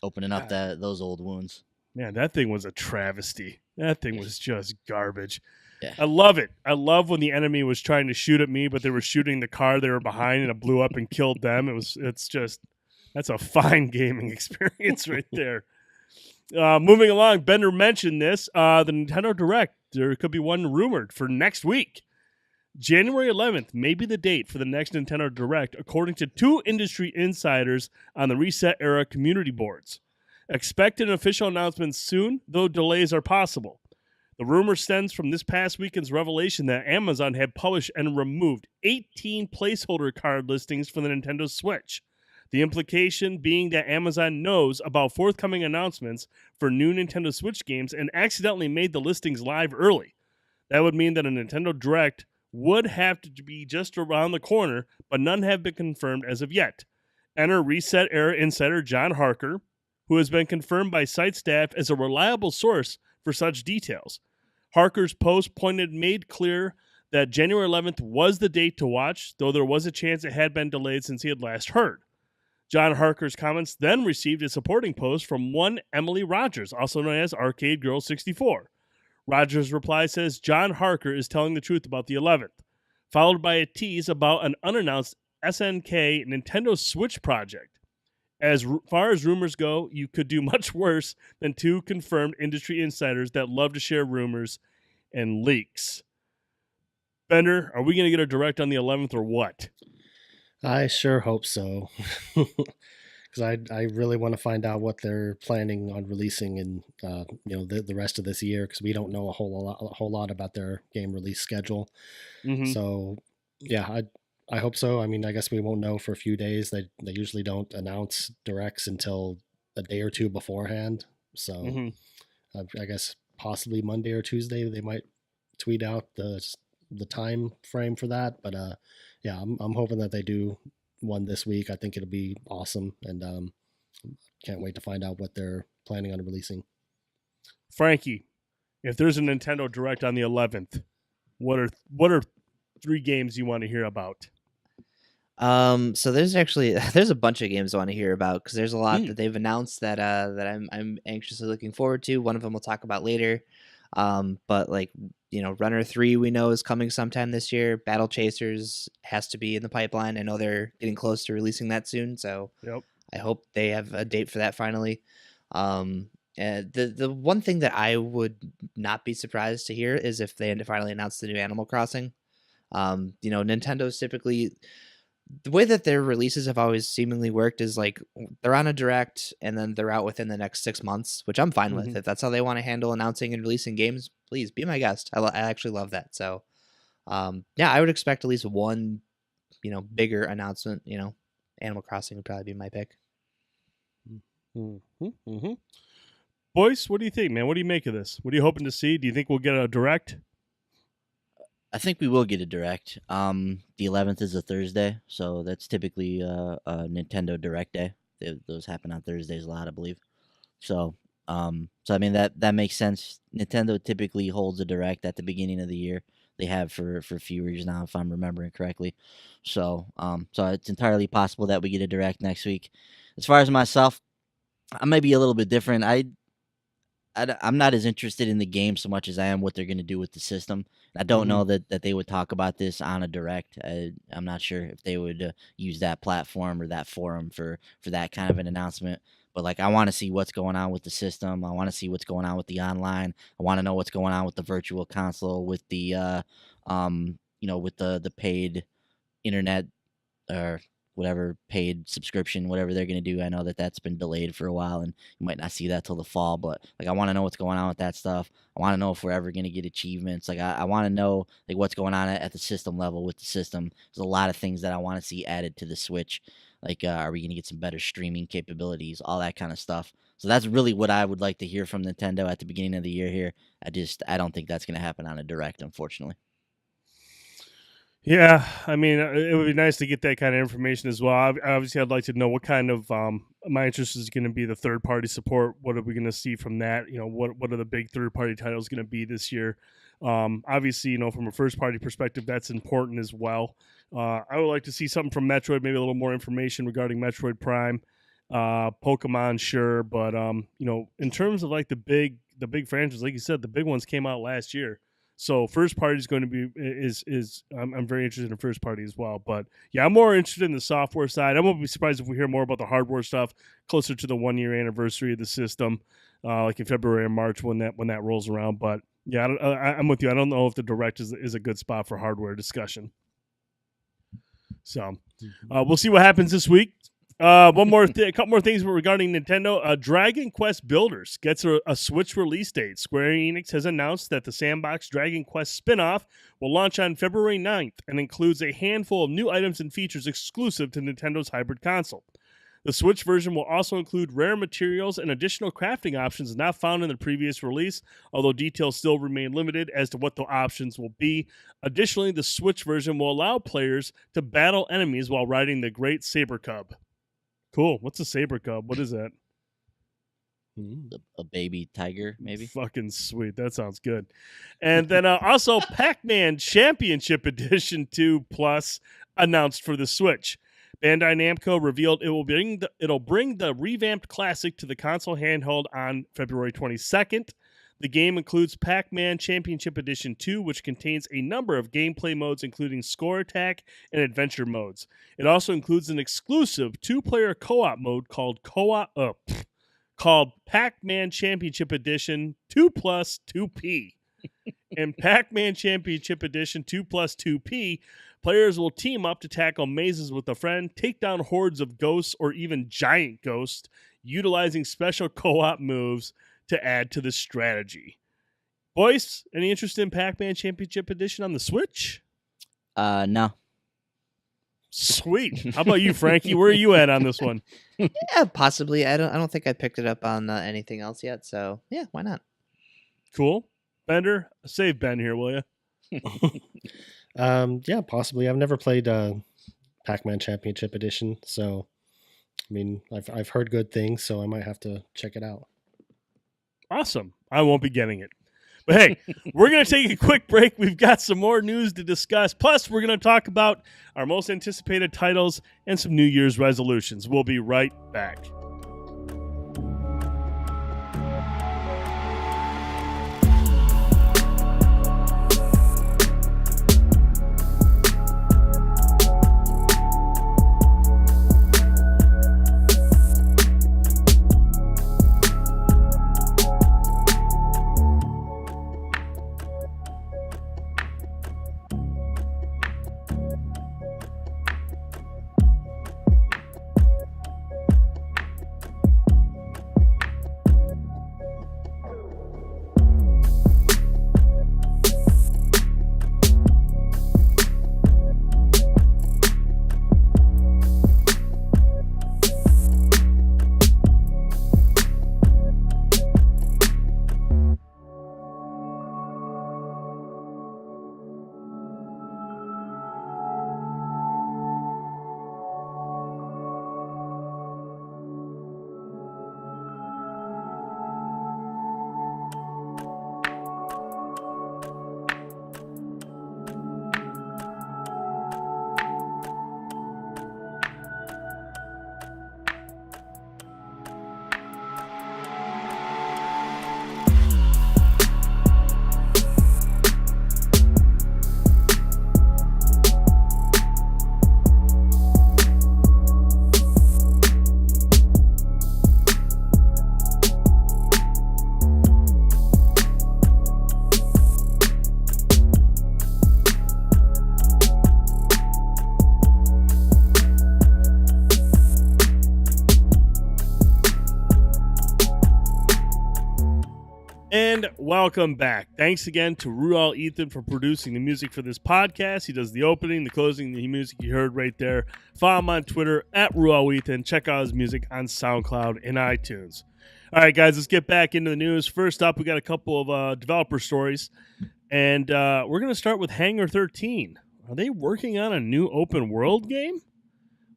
[SPEAKER 5] Opening up those old wounds.
[SPEAKER 1] Man, that thing was a travesty. That thing was just garbage.
[SPEAKER 5] Yeah.
[SPEAKER 1] I love it. I love when the enemy was trying to shoot at me, but they were shooting the car they were behind, and it blew up and killed them. That's a fine gaming experience right there. Moving along, Bender mentioned this. The Nintendo Direct, there could be one rumored for next week. January 11th may be the date for the next Nintendo Direct, according to two industry insiders on the Reset Era community boards. Expect an official announcement soon, though delays are possible. The rumor stems from this past weekend's revelation that Amazon had published and removed 18 placeholder card listings for the Nintendo Switch. The implication being that Amazon knows about forthcoming announcements for new Nintendo Switch games and accidentally made the listings live early. That would mean that a Nintendo Direct would have to be just around the corner, but none have been confirmed as of yet. Enter Reset Era insider John Harker, who has been confirmed by site staff as a reliable source for such details. Harker's post made clear that January 11th was the date to watch, though there was a chance it had been delayed since he had last heard. John Harker's comments then received a supporting post from one Emily Rogers, also known as Arcade Girl 64. Rogers' reply says John Harker is telling the truth about the 11th, followed by a tease about an unannounced SNK Nintendo Switch project. As far as rumors go, you could do much worse than two confirmed industry insiders that love to share rumors and leaks. Bender, are we going to get a Direct on the 11th or what?
[SPEAKER 3] I sure hope so. Because I really want to find out what they're planning on releasing in the rest of this year, because we don't know a whole lot about their game release schedule.
[SPEAKER 1] Mm-hmm.
[SPEAKER 3] So yeah, I hope so. I mean, I guess we won't know for a few days. They usually don't announce directs until a day or two beforehand. So I guess possibly Monday or Tuesday they might tweet out the time frame for that. But yeah, I'm hoping that they do one this week. I think it'll be awesome, and can't wait to find out what they're planning on releasing.
[SPEAKER 1] Frankie, if there's a Nintendo Direct on the 11th, what are 3 games you want to hear about?
[SPEAKER 2] So there's a bunch of games I want to hear about, because there's a lot that they've announced that I'm anxiously looking forward to. One of them we'll talk about later. But like, Runner 3 we know is coming sometime this year. Battle Chasers has to be in the pipeline. I know they're getting close to releasing that soon, so
[SPEAKER 1] Yep.
[SPEAKER 2] I hope they have a date for that finally. The one thing that I would not be surprised to hear is if they finally announce the new Animal Crossing. Nintendo's typically, the way that their releases have always seemingly worked is like they're on a direct and then they're out within the next 6 months, which I'm fine with. If that's how they want to handle announcing and releasing games, please be my guest. I actually love that. So, I would expect at least one, bigger announcement. Animal Crossing would probably be my pick.
[SPEAKER 1] Boyce, what do you think, man? What do you make of this? What are you hoping to see? Do you think we'll get a direct?
[SPEAKER 5] I think we will get a direct. The 11th is a Thursday, so that's typically a Nintendo Direct Day. Those happen on Thursdays a lot, I believe. So I mean that makes sense. Nintendo typically holds a direct at the beginning of the year. They have for a few years now, if I'm remembering correctly. So it's entirely possible that we get a direct next week. As far as myself, I may be a little bit different. I'm not as interested in the game so much as I am what they're going to do with the system. I don't know that they would talk about this on a direct. I'm not sure if they would use that platform or that forum for that kind of an announcement. But like, I want to see what's going on with the system. I want to see what's going on with the online. I want to know what's going on with the virtual console, with the with the paid internet or whatever paid subscription, whatever they're going to do. I know that's been delayed for a while and you might not see that till the fall, but like, I want to know what's going on with that stuff. I want to know if we're ever going to get achievements. Like, I want to know like what's going on at the system level with the system. There's a lot of things that I want to see added to the Switch. Like, are we going to get some better streaming capabilities, all that kind of stuff. So that's really what I would like to hear from Nintendo at the beginning of the year here. I don't think that's going to happen on a direct, unfortunately.
[SPEAKER 1] Yeah, I mean, it would be nice to get that kind of information as well. Obviously, I'd like to know what kind of my interest is going to be the third-party support. What are we going to see from that? What are the big third-party titles going to be this year? Obviously, from a first-party perspective, that's important as well. I would like to see something from Metroid, maybe a little more information regarding Metroid Prime, Pokemon, sure, but in terms of like the big franchises, like you said, the big ones came out last year. So first party is going to be I'm very interested in first party as well. But yeah, I'm more interested in the software side. I won't be surprised if we hear more about the hardware stuff closer to the 1 year anniversary of the system, like in February or March when that rolls around. But yeah, I'm with you. I don't know if the direct is a good spot for hardware discussion. So we'll see what happens this week. A couple more things regarding Nintendo. Dragon Quest Builders gets a Switch release date. Square Enix has announced that the Sandbox Dragon Quest spin-off will launch on February 9th and includes a handful of new items and features exclusive to Nintendo's hybrid console. The Switch version will also include rare materials and additional crafting options not found in the previous release, although details still remain limited as to what the options will be. Additionally, the Switch version will allow players to battle enemies while riding the Great Saber Cub. Cool. What's a saber cub? What is that?
[SPEAKER 5] A baby tiger, maybe.
[SPEAKER 1] Fucking sweet. That sounds good. And then also Pac-Man Championship Edition 2 Plus announced for the Switch. Bandai Namco revealed it'll bring the revamped classic to the console handheld on February 22nd. The game includes Pac-Man Championship Edition 2, which contains a number of gameplay modes, including Score Attack and Adventure modes. It also includes an exclusive two-player co-op mode called Pac-Man Championship Edition 2 Plus 2P. In Pac-Man Championship Edition 2 Plus 2P, players will team up to tackle mazes with a friend, take down hordes of ghosts or even giant ghosts, utilizing special co-op moves to add to the strategy. Boyce, any interest in Pac-Man Championship Edition on the Switch?
[SPEAKER 5] No.
[SPEAKER 1] Sweet. How about you, Frankie? Where are you at on this one?
[SPEAKER 2] Yeah, possibly. I don't think I picked it up on anything else yet. So yeah, why not?
[SPEAKER 1] Cool. Bender, save Ben here, will you?
[SPEAKER 3] Yeah, possibly. I've never played Pac-Man Championship Edition, so I mean, I've heard good things, so I might have to check it out.
[SPEAKER 1] Awesome. I won't be getting it. But hey, we're going to take a quick break. We've got some more news to discuss. Plus, we're going to talk about our most anticipated titles and some New Year's resolutions. We'll be right back. welcome back. Thanks again to Royale Ethan for producing the music for this podcast. He does the opening, the closing, the music you heard right there. Follow him on Twitter at Royale Ethan. Check out his music on SoundCloud and iTunes. All right, guys, let's get back into the news. First up, we got a couple of developer stories, and we're going to start with Hangar 13. Are they working on a new open world game?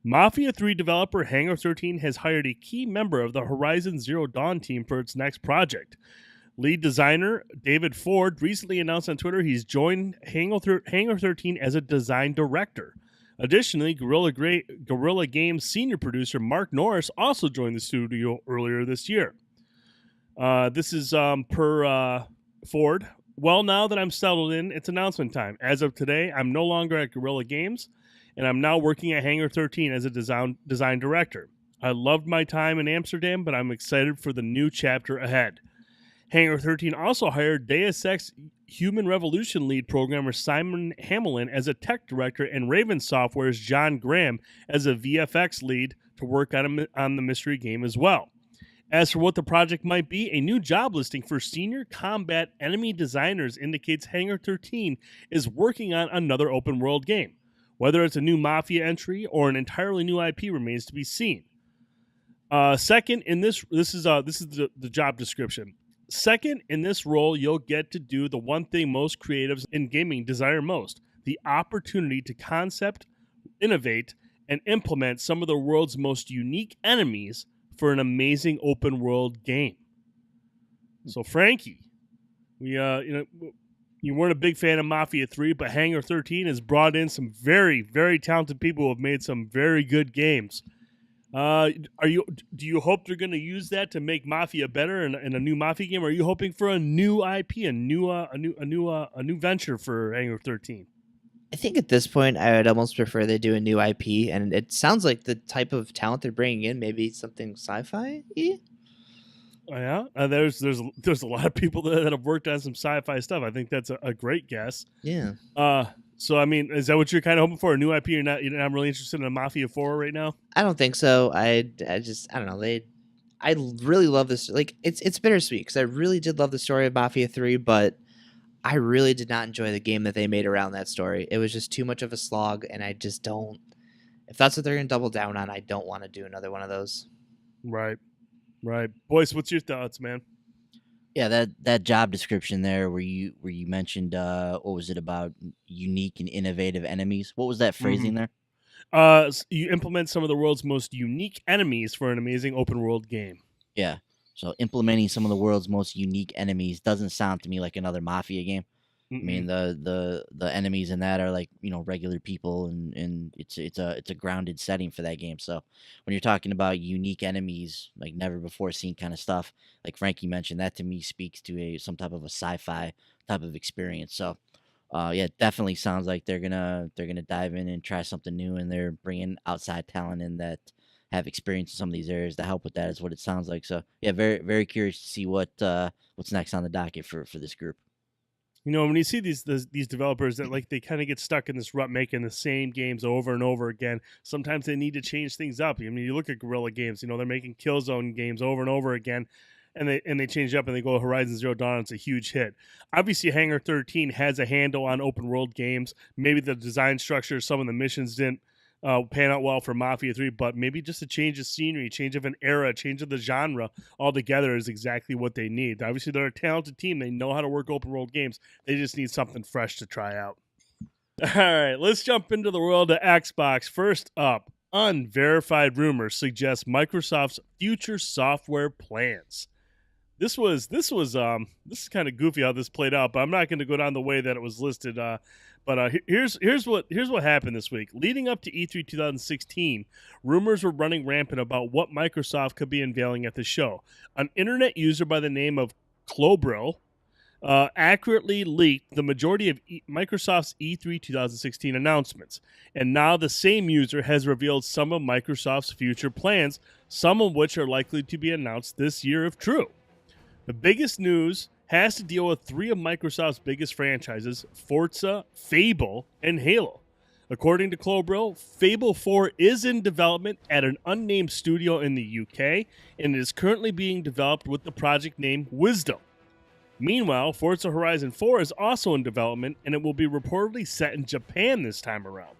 [SPEAKER 1] Mafia 3 developer Hangar 13 has hired a key member of the Horizon Zero Dawn team for its next project. Lead designer David Ford recently announced on Twitter he's joined Hangar 13 as a design director. Additionally, Guerrilla Games senior producer Mark Norris also joined the studio earlier this year. This is per Ford. Well, now that I'm settled in, it's announcement time. As of today, I'm no longer at Guerrilla Games, and I'm now working at Hangar 13 as a design director. I loved my time in Amsterdam, but I'm excited for the new chapter ahead. Hangar 13 also hired Deus Ex Human Revolution lead programmer Simon Hamelin as a tech director and Raven Software's John Graham as a VFX lead to work on the mystery game as well. As for what the project might be, a new job listing for senior combat enemy designers indicates Hangar 13 is working on another open world game. Whether it's a new Mafia entry or an entirely new IP remains to be seen. Second, in this is the job description. Second, in this role, you'll get to do the one thing most creatives in gaming desire most: the opportunity to concept, innovate, and implement some of the world's most unique enemies for an amazing open world game. So, Frankie, you weren't a big fan of Mafia 3, but Hangar 13 has brought in some very, very talented people who have made some very good games. Do you hope they're going to use that to make Mafia better in a new Mafia game? Or are you hoping for a new IP, a new venture for Hangar 13?
[SPEAKER 2] I think at this point, I would almost prefer they do a new IP, and it sounds like the type of talent they're bringing in, maybe something sci-fi.
[SPEAKER 1] Oh, yeah, there's a lot of people that have worked on some sci-fi stuff. I think that's a great guess.
[SPEAKER 2] Yeah.
[SPEAKER 1] So I mean, is that what you're kind of hoping for? A new IP? You're not really interested in a Mafia 4 right now?
[SPEAKER 2] I don't think so. I don't know. I really love this. Like, it's bittersweet because I really did love the story of Mafia 3, but I really did not enjoy the game that they made around that story. It was just too much of a slog, and I just don't. If that's what they're going to double down on, I don't want to do another one of those.
[SPEAKER 1] Right. Boyce, what's your thoughts, man?
[SPEAKER 5] Yeah, that job description there where you mentioned what was it about unique and innovative enemies? What was that phrasing there?
[SPEAKER 1] You implement some of the world's most unique enemies for an amazing open world game.
[SPEAKER 5] Yeah. So implementing some of the world's most unique enemies doesn't sound to me like another Mafia game. I mean, the enemies in that are like, regular people, and it's a grounded setting for that game. So when you're talking about unique enemies, like never before seen kind of stuff, like Frankie mentioned, that to me speaks to some type of a sci-fi type of experience. So yeah, it definitely sounds like they're gonna dive in and try something new, and they're bringing outside talent in that have experience in some of these areas to help with that, is what it sounds like. So yeah, very, very curious to see what's next on the docket for this group.
[SPEAKER 1] When you see these developers that they kind of get stuck in this rut making the same games over and over again, sometimes they need to change things up. I mean, you look at Guerrilla Games, they're making Killzone games over and over again, and they change it up and they go Horizon Zero Dawn. It's a huge hit. Obviously, Hangar 13 has a handle on open world games. Maybe the design structure, some of the missions didn't pan out well for Mafia 3, but maybe just a change of scenery, change of an era, change of the genre altogether is exactly what they need. Obviously, they're a talented team. They know how to work open world games. They just need something fresh to try out. All right, let's jump into the world of Xbox. First up, unverified rumors suggest Microsoft's future software plans. This is kind of goofy how this played out, but I'm not going to go down the way that it was listed. But here's what happened this week. Leading up to E3 2016, rumors were running rampant about what Microsoft could be unveiling at the show. An internet user by the name of Clobril accurately leaked the majority of Microsoft's E3 2016 announcements, and now the same user has revealed some of Microsoft's future plans, some of which are likely to be announced this year if true. The biggest news has to deal with three of Microsoft's biggest franchises, Forza, Fable, and Halo. According to Clobril, Fable 4 is in development at an unnamed studio in the UK, and is currently being developed with the project name Wisdom. Meanwhile, Forza Horizon 4 is also in development, and it will be reportedly set in Japan this time around.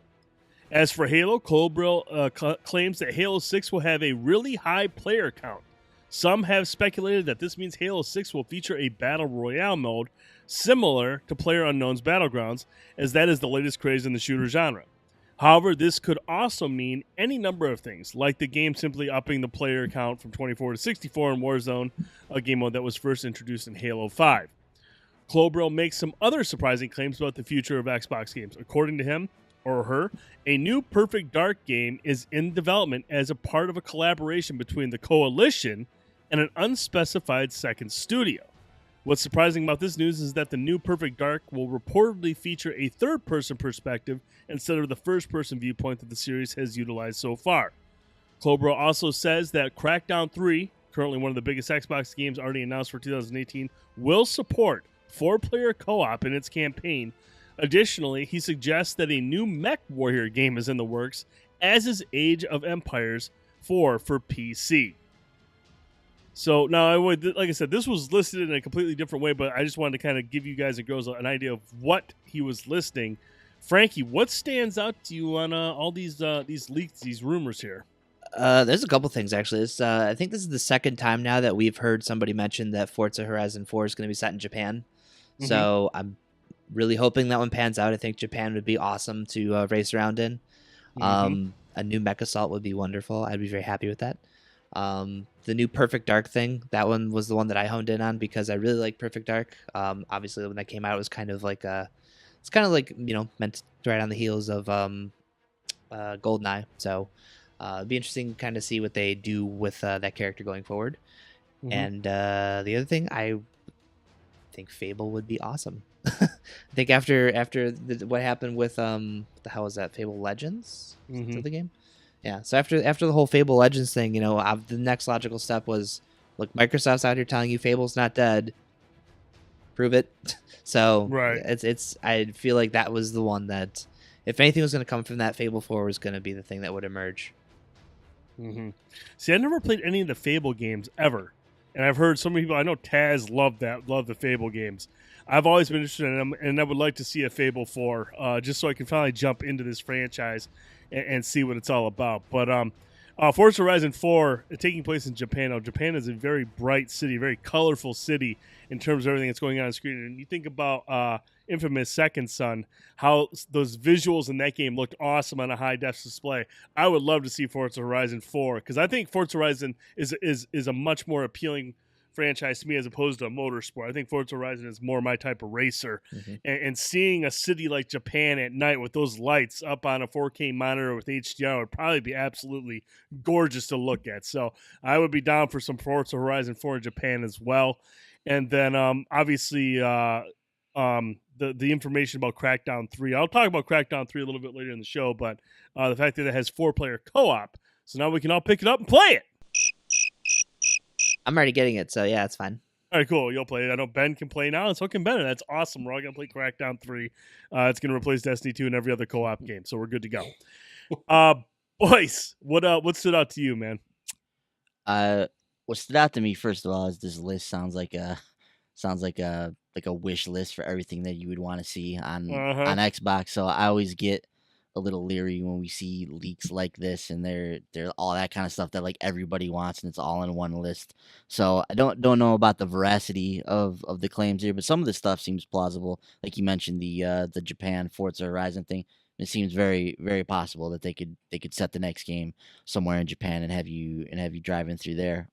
[SPEAKER 1] As for Halo, Colbrell claims that Halo 6 will have a really high player count. Some have speculated that this means Halo 6 will feature a Battle Royale mode similar to PlayerUnknown's Battlegrounds, as that is the latest craze in the shooter genre. However, this could also mean any number of things, like the game simply upping the player count from 24 to 64 in Warzone, a game mode that was first introduced in Halo 5. Colbrell makes some other surprising claims about the future of Xbox games. According to him, or her, a new Perfect Dark game is in development as a part of a collaboration between the Coalition and an unspecified second studio. What's surprising about this news is that the new Perfect Dark will reportedly feature a third-person perspective instead of the first-person viewpoint that the series has utilized so far. Colbrell also says that Crackdown 3, currently one of the biggest Xbox games already announced for 2018, will support 4-player co-op in its campaign. Additionally, he suggests that a new Mech Warrior game is in the works, as is Age of Empires 4 for PC. So now, like I said, this was listed in a completely different way, but I just wanted to kind of give you guys and girls an idea of what he was listing. Frankie, what stands out to you on all these leaks, these rumors here?
[SPEAKER 2] There's a couple things actually. I think this is the second time now that we've heard somebody mention that Forza Horizon 4 is going to be set in Japan. Mm-hmm. So I'm really hoping that one pans out. I think Japan would be awesome to race around in. Mm-hmm. A new Mech Assault would be wonderful. I'd be very happy with that. The new Perfect Dark thing, that one was the one that I honed in on because I really like Perfect Dark. Obviously when that came out, it was kind of like it's kind of like, you know, meant to ride on the heels of GoldenEye. So it'd be interesting to kind of see what they do with that character going forward. Mm-hmm. And the other thing, I think Fable would be awesome. I think after what happened with the hell was that, Fable Legends? Mm-hmm. Is that the game? Yeah, so after the whole Fable Legends thing, you know, the next logical step was, look, Microsoft's out here telling you Fable's not dead. Prove it. So
[SPEAKER 1] right.
[SPEAKER 2] It's I feel like that was the one that, if anything was going to come from that, Fable 4 was going to be the thing that would emerge.
[SPEAKER 1] Mm-hmm. See, I never played any of the Fable games ever, and I've heard so many people. I know Taz loved the Fable games. I've always been interested in them, and I would like to see a Fable 4, just so I can finally jump into this franchise and see what it's all about. But Forza Horizon 4, taking place in Japan. Now, Japan is a very bright city, very colorful city in terms of everything that's going on screen. And you think about infamous Second Son, how those visuals in that game looked awesome on a high-def display. I would love to see Forza Horizon 4, because I think Forza Horizon is a much more appealing franchise to me as opposed to a motorsport. I think Forza Horizon is more my type of racer. Mm-hmm. And seeing a city like Japan at night with those lights up on a 4K monitor with HDR would probably be absolutely gorgeous to look at. So I would be down for some Forza Horizon 4 in Japan as well. And then obviously the information about Crackdown 3. I'll talk about Crackdown 3 a little bit later in the show, but the fact that it has 4-player co-op, so now we can all pick it up and play it.
[SPEAKER 2] I'm already getting it, so yeah, it's fine.
[SPEAKER 1] All right, cool. You'll play it. I know Ben can play now, and so can Ben. That's awesome. We're all going to play Crackdown 3. It's going to replace Destiny 2 and every other co-op game, so we're good to go. Boys, what stood out to you, man?
[SPEAKER 5] What stood out to me, first of all, is this list sounds like a wish list for everything that you would want to see on Xbox. So I always get a little leery when we see leaks like this, and they're all that kind of stuff that like everybody wants, and it's all in one list. So I don't know about the veracity of the claims here, but some of the stuff seems plausible. Like you mentioned, the Japan Forza Horizon thing. It seems very, very possible that they could set the next game somewhere in Japan and have you driving through there.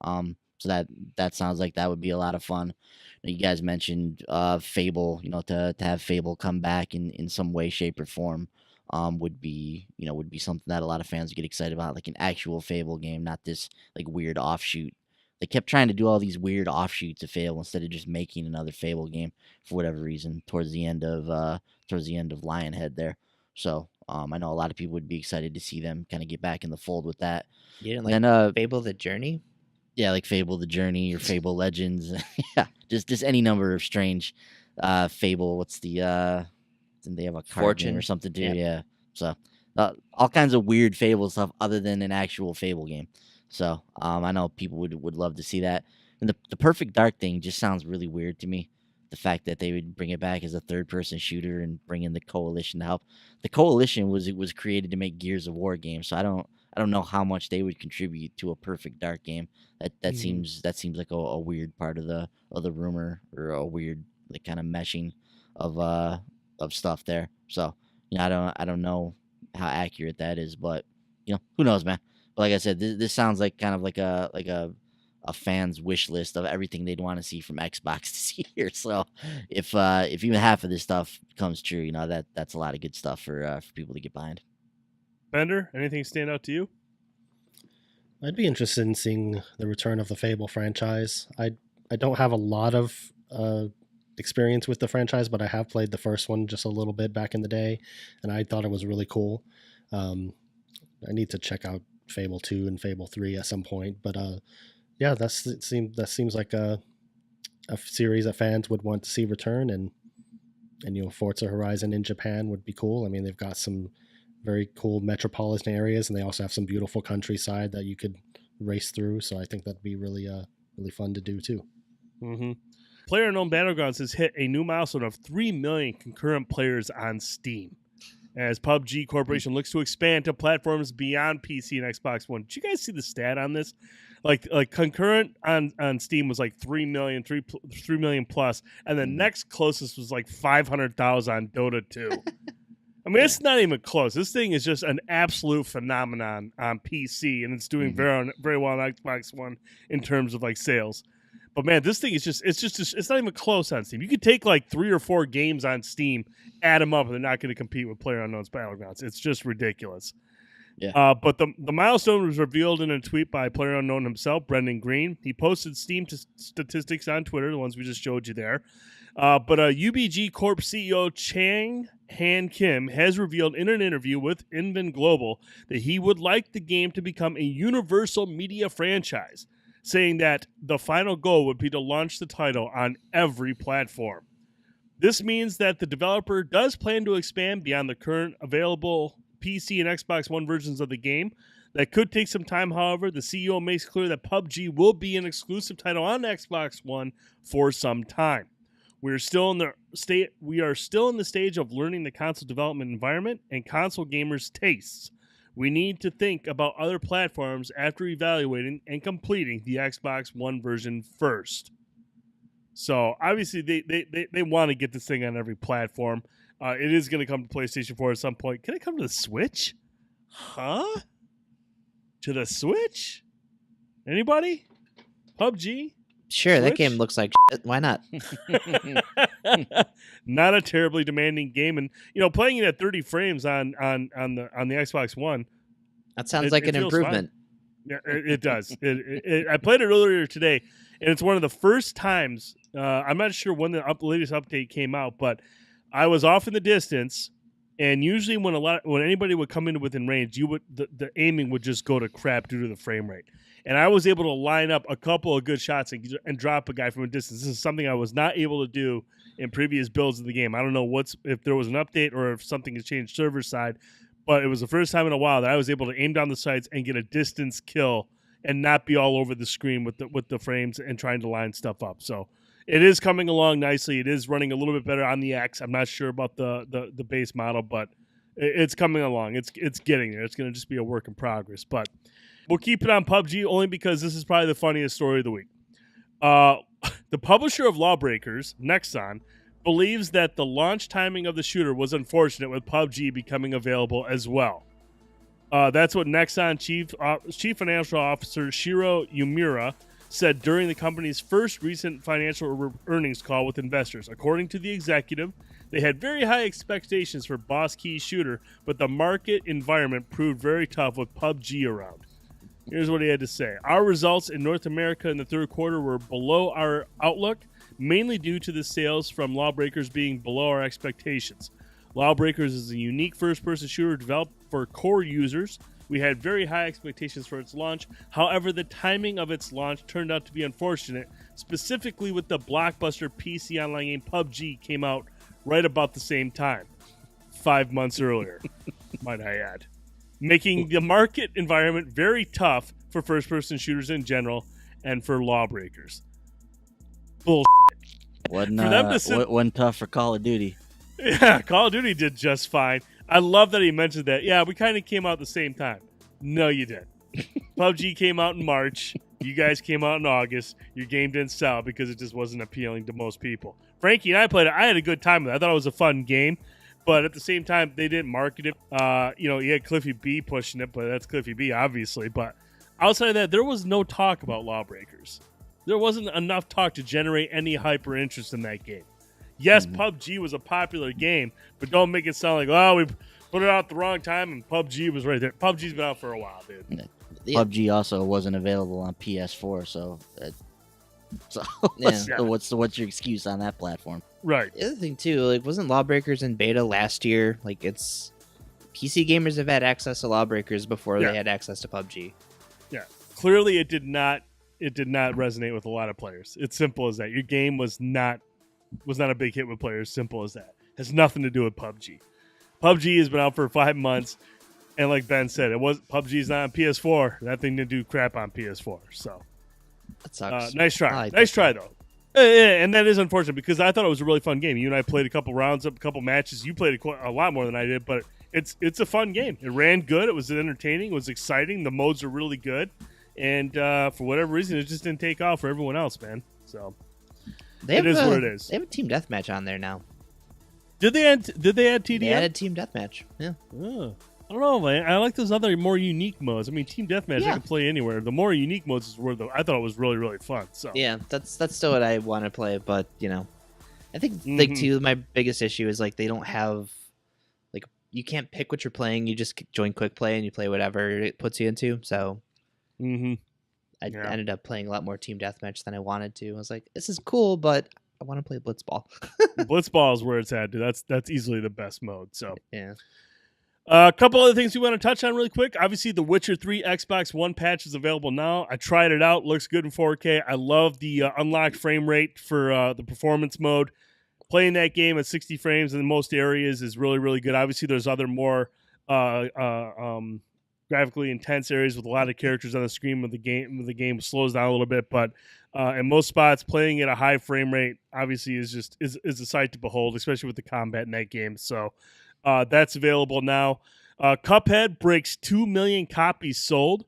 [SPEAKER 5] So that sounds like that would be a lot of fun. You guys mentioned Fable, to have Fable come back in some way, shape, or form. Would be something that a lot of fans would get excited about, like an actual Fable game, not this like weird offshoot. They kept trying to do all these weird offshoots of Fable instead of just making another Fable game for whatever reason towards the end of Lionhead there. So I know a lot of people would be excited to see them kind of get back in the fold with that.
[SPEAKER 2] You didn't like Fable the Journey?
[SPEAKER 5] Yeah, like Fable the Journey or Fable Legends. Yeah, just any number of strange Fable. What's the and they have a card
[SPEAKER 2] Fortune
[SPEAKER 5] game or something too. Yeah. So all kinds of weird Fable stuff other than an actual Fable game. So I know people would love to see that. And the Perfect Dark thing just sounds really weird to me. the fact that they would bring it back as a third-person shooter and bring in the Coalition to help. The Coalition was created to make Gears of War games, so I don't know how much they would contribute to a perfect Dark game. That seems like a weird part of the rumor, or a weird like kind of meshing of stuff there. So I don't know how accurate that is, but who knows, man. But like I said, this sounds like kind of like a fan's wish list of everything they'd want to see from Xbox this year. So if even half of this stuff comes true, that's a lot of good stuff for people to get behind.
[SPEAKER 1] Bender, anything stand out to you?
[SPEAKER 3] I'd be interested in seeing the return of the Fable franchise. I don't have a lot of experience with the franchise, but I have played the first one just a little bit back in the day, and I thought it was really cool. I need to check out Fable 2 and Fable 3 at some point, but yeah, that seems like a series that fans would want to see return, and Forza Horizon in Japan would be cool. I mean, they've got some very cool metropolitan areas, and they also have some beautiful countryside that you could race through. So I think that'd be really fun to do too.
[SPEAKER 1] Mm-hmm. PlayerUnknown Battlegrounds has hit a new milestone of 3 million concurrent players on Steam, as PUBG Corporation looks to expand to platforms beyond PC and Xbox One. Did you guys see the stat on this? Like concurrent on Steam was like 3 million plus, and the next closest was like 500,000 on Dota 2. I mean, it's not even close. This thing is just an absolute phenomenon on PC, and it's doing very, very well on Xbox One in terms of like sales. But man, this thing is it's not even close on Steam. You could take like 3 or 4 games on Steam, add them up, and they're not going to compete with PlayerUnknown's Battlegrounds. It's just ridiculous.
[SPEAKER 5] Yeah.
[SPEAKER 1] But the milestone was revealed in a tweet by PlayerUnknown himself, Brendan Green. He posted Steam statistics on Twitter, the ones we just showed you there. But UBG Corp CEO Chang Han Kim has revealed in an interview with Invin Global that he would like the game to become a universal media franchise, saying that the final goal would be to launch the title on every platform. This means that the developer does plan to expand beyond the current available PC and Xbox One versions of the game. That could take some time, however. The CEO makes clear that PUBG will be an exclusive title on Xbox One for some time. We are still in the stage of learning the console development environment and console gamers' tastes. We need to think about other platforms after evaluating and completing the Xbox One version first. So obviously they want to get this thing on every platform. It is going to come to PlayStation 4 at some point. Can it come to the Switch? Huh? To the Switch? Anybody? PUBG?
[SPEAKER 2] Sure,
[SPEAKER 1] Switch?
[SPEAKER 2] that game looks like shit. Why not?
[SPEAKER 1] Not a terribly demanding game, and playing it at 30 frames on the Xbox One.
[SPEAKER 2] That sounds like an improvement.
[SPEAKER 1] Fine. Yeah, it does. I played it earlier today, and it's one of the first times. I'm not sure when the latest update came out, but I was off in the distance, and usually when anybody would come in within range, the aiming would just go to crap due to the frame rate. And I was able to line up a couple of good shots and drop a guy from a distance. This is something I was not able to do in previous builds of the game. I don't know if there was an update or if something has changed server side, but it was the first time in a while that I was able to aim down the sights and get a distance kill and not be all over the screen with the frames and trying to line stuff up. So it is coming along nicely. It is running a little bit better on the X. I'm not sure about the base model, but it's coming along. It's getting there. It's going to just be a work in progress, but we'll keep it on PUBG only because this is probably the funniest story of the week. The publisher of LawBreakers, Nexon, believes that the launch timing of the shooter was unfortunate, with PUBG becoming available as well. That's what Nexon Chief Financial Officer Shiro Yumura said during the company's first recent financial earnings call with investors. According to the executive, they had very high expectations for Boss Key Shooter, but the market environment proved very tough with PUBG around. Here's what he had to say. Our results in North America in the third quarter were below our outlook, mainly due to the sales from LawBreakers being below our expectations. LawBreakers is a unique first-person shooter developed for core users. We had very high expectations for its launch. However, the timing of its launch turned out to be unfortunate, specifically with the blockbuster PC online game PUBG came out right about the same time, 5 months earlier, might I add, making the market environment very tough for first-person shooters in general and for LawBreakers. Bullshit.
[SPEAKER 5] Wasn't
[SPEAKER 1] For them to sit-
[SPEAKER 5] wasn't tough for Call of Duty.
[SPEAKER 1] Yeah, Call of Duty did just fine. I love that he mentioned that. Yeah, we kind of came out at the same time. No, you didn't. PUBG came out in March. You guys came out in August. Your game didn't sell because it just wasn't appealing to most people. Frankie and I played it. I had a good time with it. I thought it was a fun game. But at the same time, they didn't market it. You had Cliffy B pushing it, but that's Cliffy B, obviously. But outside of that, there was no talk about LawBreakers. There wasn't enough talk to generate any hype or interest in that game. Yes, PUBG was a popular game, but don't make it sound like, oh, we put it out at the wrong time and PUBG was right there. PUBG's been out for a while, dude.
[SPEAKER 2] Yeah.
[SPEAKER 5] PUBG also wasn't available on PS4, so
[SPEAKER 2] Yeah.
[SPEAKER 5] what's your excuse on that platform?
[SPEAKER 1] Right.
[SPEAKER 2] The other thing too, like, wasn't Lawbreakers in beta last year? Like, it's PC gamers have had access to Lawbreakers before
[SPEAKER 1] Yeah.
[SPEAKER 2] they had access to PUBG.
[SPEAKER 1] Yeah. Clearly, it did not resonate with a lot of players. It's simple as that. Your game was not a big hit with players. Simple as that. Has nothing to do with PUBG. PUBG has been out for 5 months, and like Ben said, PUBG's not on PS4. That thing didn't do crap on PS4. So
[SPEAKER 2] That sucks.
[SPEAKER 1] nice try.
[SPEAKER 2] I like
[SPEAKER 1] Nice
[SPEAKER 2] that
[SPEAKER 1] try though. Yeah, and that is unfortunate because I thought it was a really fun game. You and I played a couple rounds, a couple matches. You played a lot more than I did, but it's a fun game. It ran good. It was entertaining. It was exciting. The modes are really good, and for whatever reason, it just didn't take off for everyone else, man. So it is what it is.
[SPEAKER 2] They have a team deathmatch on there now.
[SPEAKER 1] Did they add TDM?
[SPEAKER 2] They added team deathmatch. Yeah.
[SPEAKER 1] Oh, I don't know, man. I like those other more unique modes. I mean, team deathmatch I
[SPEAKER 2] Yeah.
[SPEAKER 1] can play anywhere. The more unique modes is where I thought it was really, really fun. So
[SPEAKER 2] Yeah, that's still what I want to play, but I think like too my biggest issue is like they don't have like you can't pick what you're playing. You just join quick play and you play whatever it puts you into. So I
[SPEAKER 1] Yeah.
[SPEAKER 2] ended up playing a lot more team deathmatch than I wanted to. I was like, this is cool, but I want to play blitzball.
[SPEAKER 1] Blitzball is where it's at, dude. That's easily the best mode. So
[SPEAKER 2] Yeah.
[SPEAKER 1] a couple other things we want to touch on really quick. Obviously, the Witcher 3 Xbox One patch is available now. I tried it out. Looks good in 4K. I love the unlocked frame rate for the performance mode. Playing that game at 60 frames in most areas is really, really good. Obviously, there's other more graphically intense areas with a lot of characters on the screen when the game slows down a little bit. But in most spots, playing at a high frame rate obviously is a sight to behold, especially with the combat in that game. So that's available now. Cuphead breaks 2 million copies sold.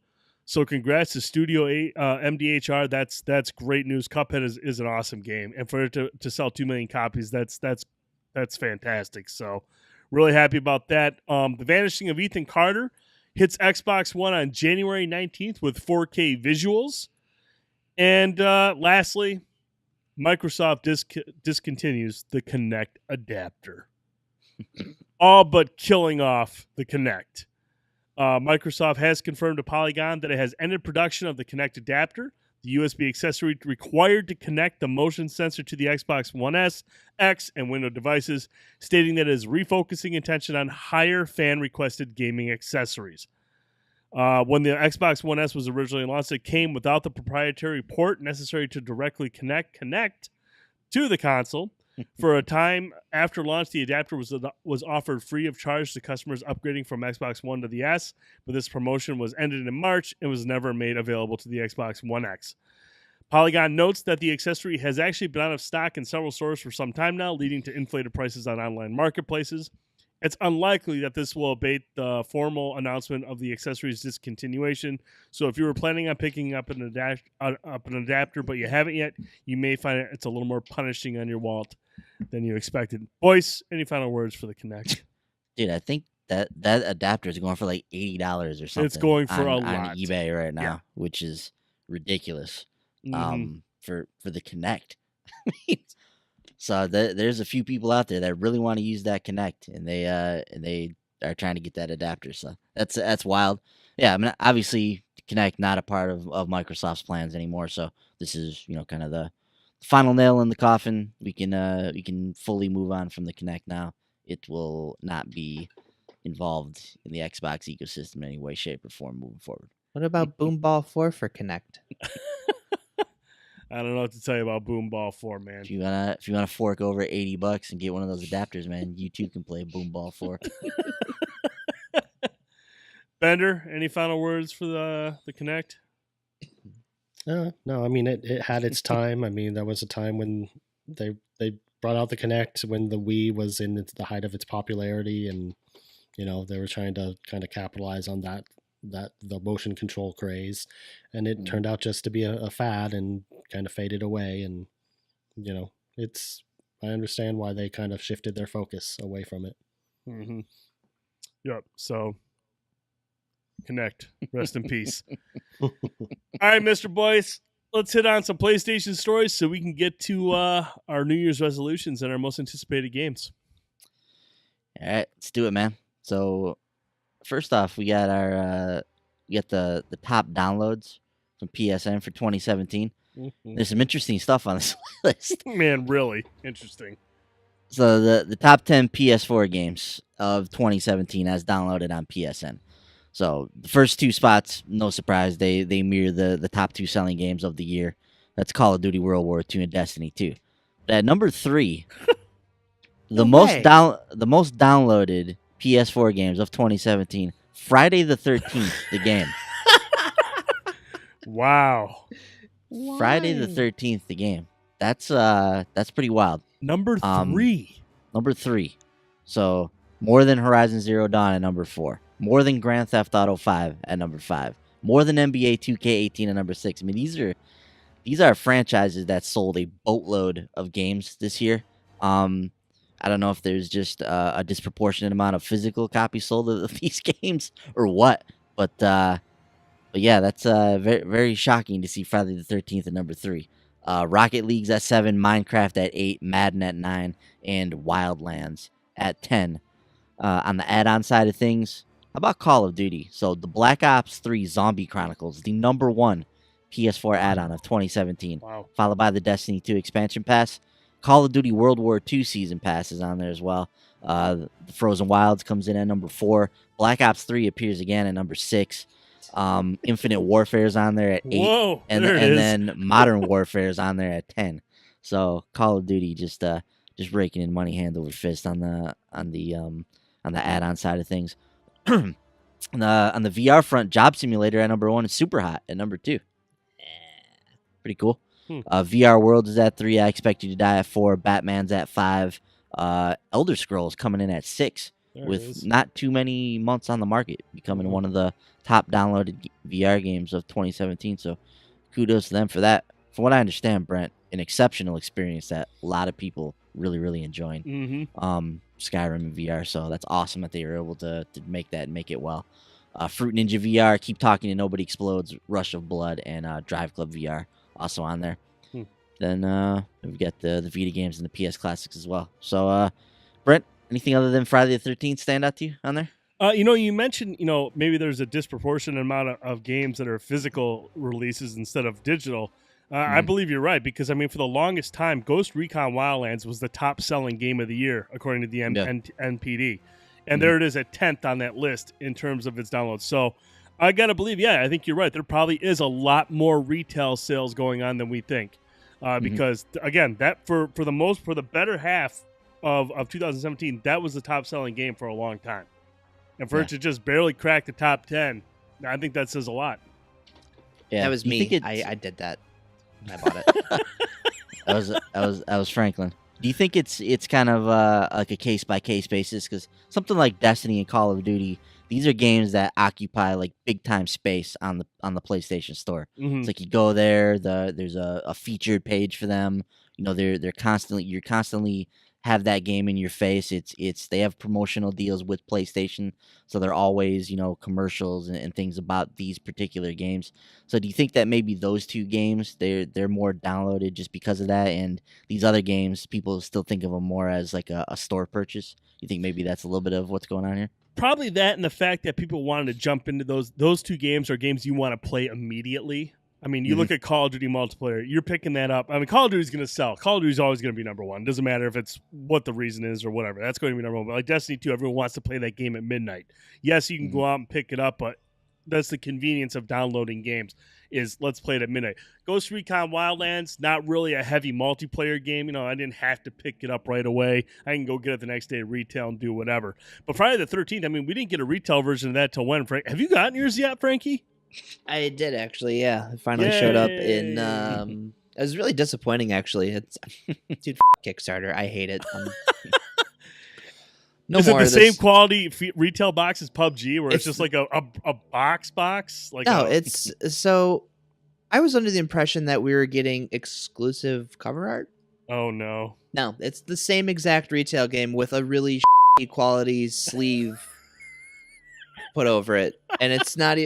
[SPEAKER 1] So congrats to Studio MDHR. That's great news. Cuphead is an awesome game, and for it to sell 2 million copies, that's fantastic. So really happy about that. The Vanishing of Ethan Carter hits Xbox One on January 19th with 4K visuals. And lastly, Microsoft discontinues the Kinect adapter. All but killing off the Kinect. Microsoft has confirmed to Polygon that it has ended production of the Kinect adapter, the USB accessory required to connect the motion sensor to the Xbox One S, X, and Windows devices, stating that it is refocusing attention on higher fan-requested gaming accessories. When the Xbox One S was originally launched, it came without the proprietary port necessary to directly connect to the console. For a time after launch, the adapter was offered free of charge to customers upgrading from Xbox One to the S, but this promotion was ended in March and was never made available to the Xbox One X. Polygon notes that the accessory has actually been out of stock in several stores for some time now, leading to inflated prices on online marketplaces. It's unlikely that this will abate the formal announcement of the accessory's discontinuation. So if you were planning on picking up an adapter but you haven't yet, you may find it's a little more punishing on your wallet than you expected. Boyce, any final words for the Kinect?
[SPEAKER 5] Dude, I think that adapter is going for like $80 or something.
[SPEAKER 1] It's going for
[SPEAKER 5] on,
[SPEAKER 1] a
[SPEAKER 5] on
[SPEAKER 1] lot.
[SPEAKER 5] eBay right now,
[SPEAKER 1] Yeah.
[SPEAKER 5] which is ridiculous.
[SPEAKER 1] Mhm.
[SPEAKER 5] For the Kinect. So there's a few people out there that really want to use that Kinect, and they are trying to get that adapter. So that's wild. Yeah, I mean, obviously Kinect not a part of Microsoft's plans anymore. So this is kind of the final nail in the coffin. We can fully move on from the Kinect now. It will not be involved in the Xbox ecosystem in any way, shape, or form moving forward.
[SPEAKER 2] What about Boom Ball 4 for Kinect?
[SPEAKER 1] I don't know what to tell you about Boom Ball 4, man.
[SPEAKER 5] If you wanna fork over $80 and get one of those adapters, man, you too can play Boom Ball 4.
[SPEAKER 1] Bender, any final words for the Kinect?
[SPEAKER 3] No, I mean it had its time. I mean, that was a time when they they brought out the Kinect when the Wii was in the height of its popularity, and they were trying to kind of capitalize on that the motion control craze, and it turned out just to be a fad and kind of faded away. And I understand why they kind of shifted their focus away from it.
[SPEAKER 1] Mm-hmm. Yep. So Connect. Rest in peace. All right, Mr. Boyce, let's hit on some PlayStation stories so we can get to our New Year's resolutions and our most anticipated games.
[SPEAKER 5] All right, let's do it, man. So first off, we got the top downloads from PSN for 2017.
[SPEAKER 1] Mm-hmm.
[SPEAKER 5] There's some interesting stuff on this list.
[SPEAKER 1] Man, really interesting.
[SPEAKER 5] So the top 10 PS4 games of 2017 as downloaded on PSN. So the first two spots, no surprise, they mirror the top two selling games of the year. That's Call of Duty World War II and Destiny 2. But at number 3, the most downloaded PS4 games of 2017, Friday the 13th, the game.
[SPEAKER 1] Wow.
[SPEAKER 5] Friday the 13th, the game. That's pretty wild.
[SPEAKER 1] Number 3.
[SPEAKER 5] Number 3. So more than Horizon Zero Dawn at number 4. More than Grand Theft Auto 5 at number 5. More than NBA 2K18 at number 6. I mean, these are franchises that sold a boatload of games this year. I don't know if there's just a disproportionate amount of physical copies sold of these games or what, but yeah, that's very, very shocking to see Friday the 13th at number 3. Rocket League's at 7, Minecraft at 8, Madden at 9, and Wildlands at 10. On the add-on side of things, how about Call of Duty? So the Black Ops 3 Zombie Chronicles, the number 1 PS4 add-on of 2017,
[SPEAKER 1] wow.
[SPEAKER 5] Followed by the Destiny 2 expansion pass. Call of Duty World War II season pass is on there as well. The Frozen Wilds comes in at number 4. Black Ops 3 appears again at number 6. Infinite Warfare is on there at 8.
[SPEAKER 1] Whoa,
[SPEAKER 5] and then Modern Warfare is on there at 10. So Call of Duty just raking in money hand over fist on the add-on side of things. on the VR front, Job Simulator at number 1 is super hot at number 2. Pretty cool. VR World is at 3. I Expect You to Die at 4. Batman's at 5. Elder Scrolls coming in at 6 with not too many months on the market, becoming one of the top downloaded VR games of 2017. So kudos to them for that. From what I understand, Brent, an exceptional experience that a lot of people really, really enjoying. Skyrim in VR. So that's awesome that they were able to make that and make it well. Fruit Ninja VR, Keep Talking and Nobody Explodes, Rush of Blood, and Drive Club VR also on there. Then we've got the Vita games and the PS Classics as well. So, Brent, anything other than Friday the 13th stand out to you on there?
[SPEAKER 1] You mentioned, maybe there's a disproportionate amount of games that are physical releases instead of digital. I believe you're right, because, for the longest time, Ghost Recon Wildlands was the top-selling game of the year, according to the NPD. And there it is at 10th on that list in terms of its downloads. So I got to believe, I think you're right. There probably is a lot more retail sales going on than we think. Because, again, that for the better half of 2017, that was the top-selling game for a long time. And for it to just barely crack the top 10, I think that says a lot.
[SPEAKER 2] Yeah, that was me. I did that. I bought it.
[SPEAKER 5] that was Franklin. Do you think it's kind of like a case by case basis? Because something like Destiny and Call of Duty, these are games that occupy like big time space on the PlayStation Store. It's like you go there, there's a featured page for them. You're constantly have that game in your face. They have promotional deals with PlayStation, so they're always commercials and things about these particular games. So do you think that maybe those two games they're more downloaded just because of that, and these other games people still think of them more as like a store purchase? You think maybe that's a little bit of what's going on here?
[SPEAKER 1] Probably that, and the fact that people wanted to jump into those two games are games you want to play immediately. You look at Call of Duty multiplayer, you're picking that up. Call of Duty's going to sell. Call of Duty's always going to be number 1. Doesn't matter if it's what the reason is or whatever. That's going to be number 1. But like Destiny 2, everyone wants to play that game at midnight. Yes, you can go out and pick it up, but that's the convenience of downloading games is let's play it at midnight. Ghost Recon Wildlands, not really a heavy multiplayer game. I didn't have to pick it up right away. I can go get it the next day at retail and do whatever. But Friday the 13th, we didn't get a retail version of that till when, Frank? Have you gotten yours yet, Frankie?
[SPEAKER 2] I did actually, yeah. It finally showed up in It was really disappointing, actually. It's dude, Kickstarter. I hate it. No
[SPEAKER 1] Is it
[SPEAKER 2] more
[SPEAKER 1] the
[SPEAKER 2] of
[SPEAKER 1] same
[SPEAKER 2] this.
[SPEAKER 1] quality retail box as PUBG, where it's
[SPEAKER 2] It's-
[SPEAKER 1] just like a box? Like
[SPEAKER 2] No,
[SPEAKER 1] a,
[SPEAKER 2] it's so. I was under the impression that we were getting exclusive cover art.
[SPEAKER 1] oh no.
[SPEAKER 2] No, it's the same exact retail game with a really quality sleeve put over it, and it's not.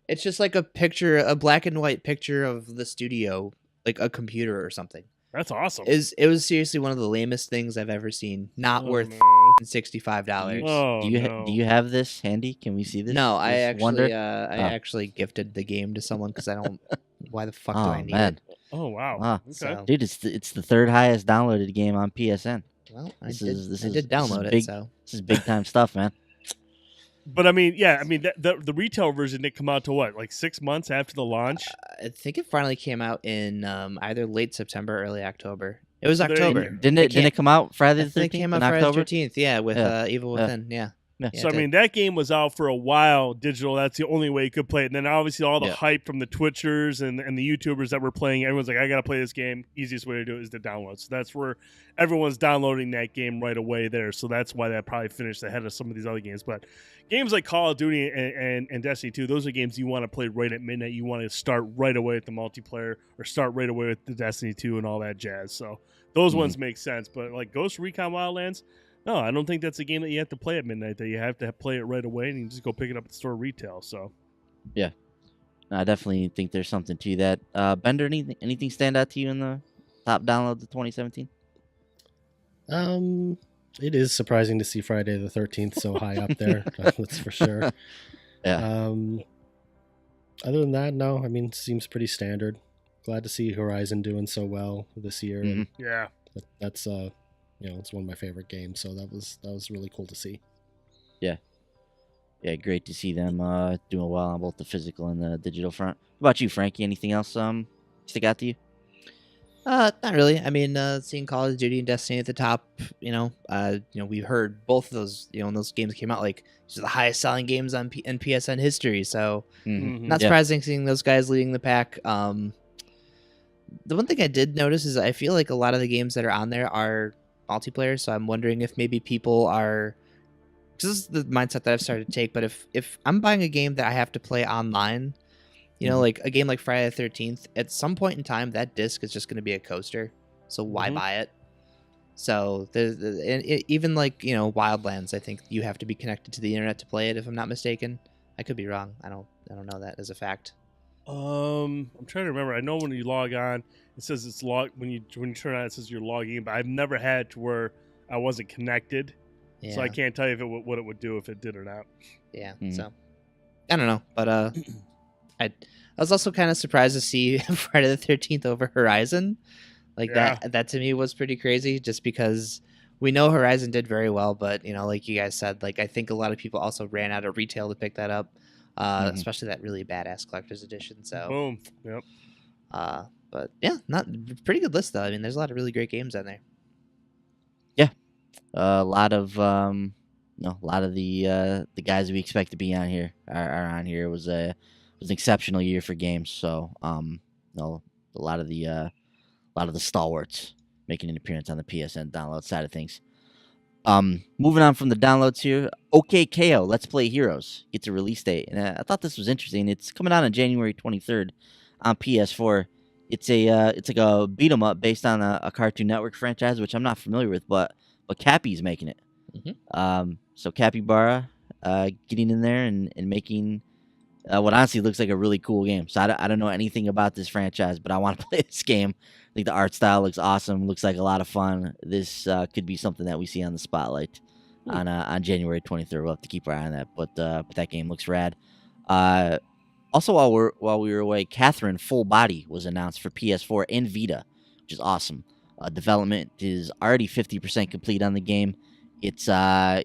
[SPEAKER 2] It's just like a picture, a black and white picture of the studio, like a computer or something.
[SPEAKER 1] That's awesome.
[SPEAKER 2] It was seriously one of the lamest things I've ever seen. Not
[SPEAKER 1] Oh,
[SPEAKER 2] worth
[SPEAKER 1] no.
[SPEAKER 2] $65.
[SPEAKER 1] Oh,
[SPEAKER 5] do you
[SPEAKER 1] no.
[SPEAKER 5] do you have this handy? Can we see this?
[SPEAKER 2] No, I
[SPEAKER 5] this
[SPEAKER 2] actually
[SPEAKER 5] wonder?
[SPEAKER 2] I
[SPEAKER 5] Oh.
[SPEAKER 2] actually gifted the game to someone because I don't. Why the fuck do
[SPEAKER 5] Oh
[SPEAKER 2] I need
[SPEAKER 5] man,
[SPEAKER 2] it?
[SPEAKER 1] Oh wow.
[SPEAKER 5] Wow.
[SPEAKER 1] Okay.
[SPEAKER 2] So,
[SPEAKER 5] dude, it's the third highest downloaded game on PSN.
[SPEAKER 2] well, I
[SPEAKER 5] This
[SPEAKER 2] did.
[SPEAKER 5] is- this
[SPEAKER 2] I
[SPEAKER 5] is-
[SPEAKER 2] did
[SPEAKER 5] this is
[SPEAKER 2] download it.
[SPEAKER 5] big.
[SPEAKER 2] So
[SPEAKER 5] This is big time stuff, man.
[SPEAKER 1] But I mean, yeah, I mean the retail version didn't come out to what, like 6 months after the launch?
[SPEAKER 2] I think it finally came out in either late September, or early October. It was
[SPEAKER 1] So there you
[SPEAKER 2] October.
[SPEAKER 1] go.
[SPEAKER 5] Didn't it come out Friday
[SPEAKER 2] I
[SPEAKER 5] the
[SPEAKER 2] think
[SPEAKER 5] 13th
[SPEAKER 2] it came
[SPEAKER 5] in
[SPEAKER 2] out Friday the
[SPEAKER 5] October?
[SPEAKER 2] 13th. Yeah, with
[SPEAKER 5] Yeah.
[SPEAKER 2] Evil
[SPEAKER 5] Yeah.
[SPEAKER 2] Within. Yeah.
[SPEAKER 5] Yeah.
[SPEAKER 2] Yeah,
[SPEAKER 1] So I
[SPEAKER 2] it
[SPEAKER 1] mean, that game was out for a while digital. That's the only way you could play it. And then obviously all the
[SPEAKER 5] Yeah.
[SPEAKER 1] hype from the Twitchers and the YouTubers that were playing, everyone's like, I gotta play this game. Easiest way to do it is to download. So that's where everyone's downloading that game right away there. So that's why that probably finished ahead of some of these other games. But games like Call of Duty and Destiny 2, those are games you want to play right at midnight. You want to start right away with the multiplayer or start right away with the Destiny 2 and all that jazz. So those
[SPEAKER 5] Mhm.
[SPEAKER 1] ones make sense. But like Ghost Recon Wildlands, no, I don't think that's a game that you have to play at midnight. That you have to play it right away, and you just go pick it up at the store retail. So
[SPEAKER 5] No, I definitely think there's something to that. Bender, anything stand out to you in the top downloads of 2017?
[SPEAKER 3] It is surprising to see Friday the 13th so high up there. That's for sure.
[SPEAKER 5] Yeah.
[SPEAKER 3] Other than that, no. I mean, seems pretty standard. Glad to see Horizon doing so well this year.
[SPEAKER 5] Mhm.
[SPEAKER 3] And
[SPEAKER 1] yeah,
[SPEAKER 3] that's it's one of my favorite games. So that was really cool to see.
[SPEAKER 5] Yeah, great to see them doing well on both the physical and the digital front. What about you, Frankie? Anything else stick out to you?
[SPEAKER 2] Not really. I mean, seeing Call of Duty and Destiny at the top, we heard both of those, when those games came out, like these are the highest selling games in PSN history. So
[SPEAKER 5] Mhm.
[SPEAKER 2] not
[SPEAKER 5] Yeah.
[SPEAKER 2] surprising seeing those guys leading the pack. The one thing I did notice is I feel like a lot of the games that are on there are multiplayer. So I'm wondering if maybe people are. This is the mindset that I've started to take. But if I'm buying a game that I have to play online, like a game like Friday the 13th, at some point in time, that disc is just going to be a coaster. So why
[SPEAKER 1] Mhm.
[SPEAKER 2] buy it? So even like Wildlands, I think you have to be connected to the internet to play it. If I'm not mistaken, I could be wrong. I don't know that as a fact.
[SPEAKER 1] I'm trying to remember. I know when you log on, it says it's log when you turn on, it says you're logging in. But I've never had to where I wasn't connected,
[SPEAKER 2] Yeah,
[SPEAKER 1] so I can't tell you if what it would do if it did or not.
[SPEAKER 2] yeah.
[SPEAKER 5] Mhm.
[SPEAKER 2] So I don't know, but I was also kind of surprised to see Friday the 13th over Horizon. Like
[SPEAKER 1] Yeah.
[SPEAKER 2] that to me was pretty crazy, just because we know Horizon did very well, but like you guys said, like I think a lot of people also ran out of retail to pick that up,
[SPEAKER 5] Mhm.
[SPEAKER 2] especially that really badass collector's edition. So,
[SPEAKER 1] Boom. Yep.
[SPEAKER 2] but yeah, not pretty good list though. I mean, there's a lot of really great games on there.
[SPEAKER 5] A lot of the guys we expect to be on here are on here. It was an exceptional year for games. So a lot of the stalwarts making an appearance on the PSN download side of things. Moving on from the downloads here, OKKO Let's Play Heroes gets a release date, and I thought this was interesting. It's coming out on January 23rd on PS4. It's like a beat 'em up based on a Cartoon Network franchise, which I'm not familiar with, but Cappy's making it.
[SPEAKER 2] Mhm.
[SPEAKER 5] So Capybara getting in there and making what honestly looks like a really cool game. So I don't know anything about this franchise, but I want to play this game. I think the art style looks awesome. Looks like a lot of fun. This could be something that we see on the spotlight on January 23rd. We'll have to keep our eye on that. But that game looks rad. Also, while we were away, Catherine Full Body was announced for PS4 and Vita, which is awesome. Development is already 50% complete on the game. It's a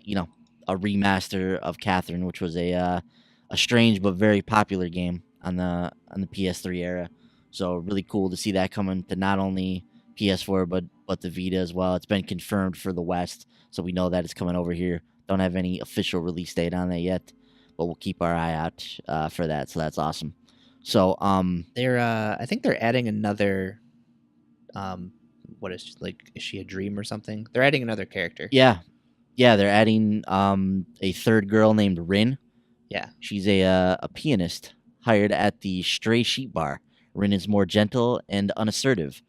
[SPEAKER 5] remaster of Catherine, which was a strange but very popular game on the PS3 era. So really cool to see that coming to not only PS4 but the Vita as well. It's been confirmed for the West, so we know that it's coming over here. Don't have any official release date on that yet, but we'll keep our eye out for that. So that's awesome. So
[SPEAKER 2] I think they're adding another What is she a dream or something? They're adding another character.
[SPEAKER 5] Yeah, they're adding a third girl named Rin.
[SPEAKER 2] Yeah.
[SPEAKER 5] She's a pianist hired at the Stray Sheep Bar. Rin is more gentle and unassertive,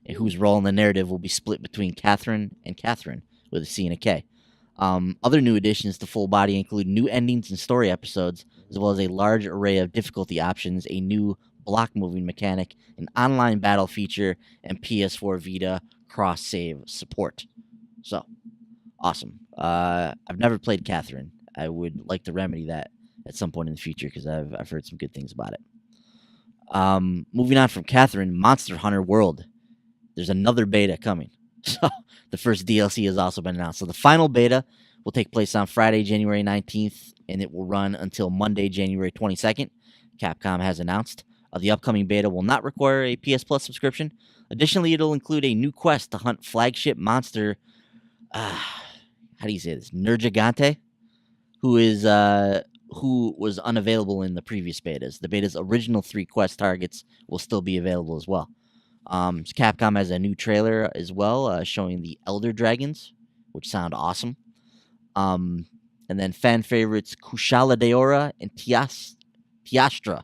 [SPEAKER 5] and whose role in the narrative will be split between Catherine and Catherine, with a C and a K. Other new additions to Full Body include new endings and story episodes, as well as a large array of difficulty options, a new block moving mechanic, an online battle feature, and PS4 Vita cross-save support. So, awesome. I've never played Catherine. I would like to remedy that at some point in the future because I've heard some good things about it. Moving on from Catherine, Monster Hunter World. There's another beta coming. So the first DLC has also been announced. So the final beta will take place on Friday, January 19th, and it will run until Monday, January 22nd. Capcom has announced. The upcoming beta will not require a PS Plus subscription. Additionally, it'll include a new quest to hunt flagship monster, how do you say this? Nergigante, who was unavailable in the previous betas. The beta's original 3 quest targets will still be available as well. Capcom has a new trailer as well, showing the Elder Dragons, which sound awesome. And then fan favorites Kushala Daora and Tiastra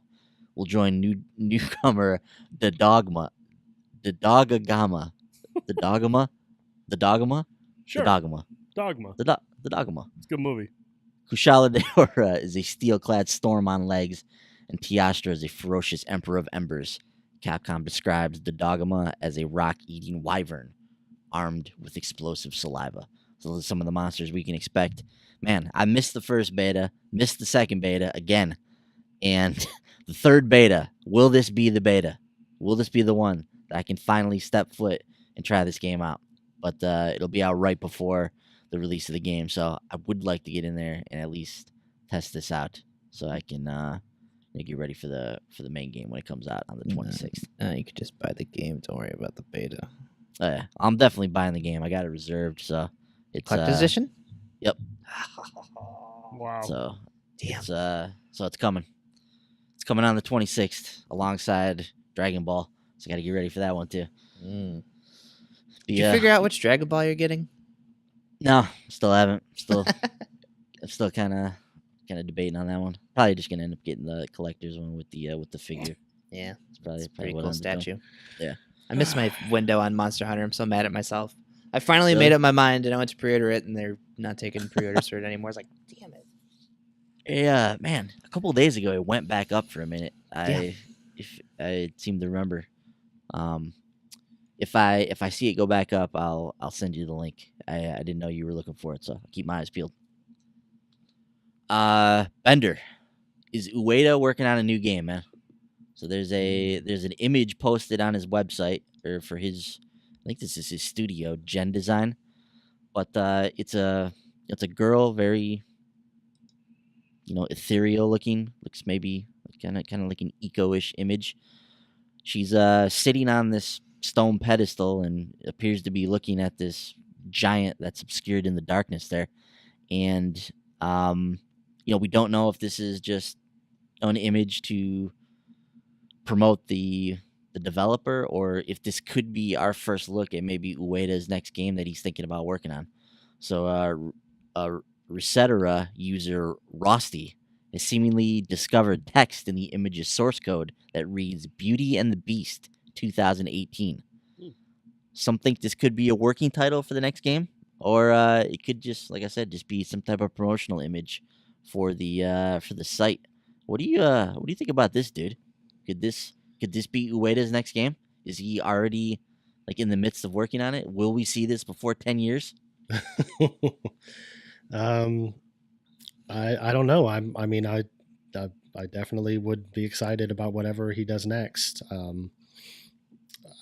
[SPEAKER 5] will join newcomer the Dogma. Sure.
[SPEAKER 1] Dogma.
[SPEAKER 5] The Dogma. The Dogma.
[SPEAKER 1] It's a good movie.
[SPEAKER 5] Kushala Daora is a steel-clad storm on legs, and Tiastra is a ferocious emperor of embers. Capcom describes the Dogma as a rock-eating wyvern, armed with explosive saliva. So those are some of the monsters we can expect. Man, I missed the first beta, missed the second beta again, and the third beta. Will this be the beta? Will this be the one that I can finally step foot and try this game out? But it'll be out right before the release of the game, so I would like to get in there and at least test this out, so I can get ready for the main game when it comes out on the 26th.
[SPEAKER 2] You could just buy the game. Don't worry about the beta.
[SPEAKER 5] I'm definitely buying the game. I got it reserved, so it's
[SPEAKER 2] Collector's edition.
[SPEAKER 5] Yep.
[SPEAKER 1] Wow.
[SPEAKER 5] So
[SPEAKER 2] Damn.
[SPEAKER 5] It's coming. It's coming on the 26th alongside Dragon Ball. So I got to get ready for that one too.
[SPEAKER 2] Did you figure out which Dragon Ball you're getting?
[SPEAKER 5] No, still haven't. I'm still kind of debating on that one. Probably just gonna end up getting the collector's one with the figure.
[SPEAKER 2] Yeah,
[SPEAKER 5] it's probably
[SPEAKER 2] pretty
[SPEAKER 5] what
[SPEAKER 2] cool
[SPEAKER 5] I'm doing.
[SPEAKER 2] statue.
[SPEAKER 5] Yeah,
[SPEAKER 2] I missed my window on Monster Hunter. I'm so mad at myself. I finally
[SPEAKER 5] Really?
[SPEAKER 2] made up my mind, and I went to pre-order it, and they're not taking pre-orders for it anymore. I was like, damn it.
[SPEAKER 5] Yeah, man. A couple of days ago, it went back up for a minute. I seem to remember. If I see it go back up, I'll send you the link. I didn't know you were looking for it, so I'll keep my eyes peeled. Bender, is Ueda working on a new game, man? So there's an image posted on his website or for his, I think this is his studio, Gen Design, but it's a girl, very ethereal looking, looks maybe kind of like an eco-ish image. She's sitting on this stone pedestal and appears to be looking at this giant that's obscured in the darkness there, and we don't know if this is just an image to promote the developer or if this could be our first look at maybe Ueda's next game that he's thinking about working on. So Resetera user Rosty has seemingly discovered text in the image's source code that reads Beauty and the Beast 2018. Some think this could be a working title for the next game, or it could just, like I said, just be some type of promotional image for the site. What do you think about this, dude? Could this be Ueda's next game? Is he already in the midst of working on it? Will we see this before 10 years?
[SPEAKER 3] I don't know. I definitely would be excited about whatever he does next.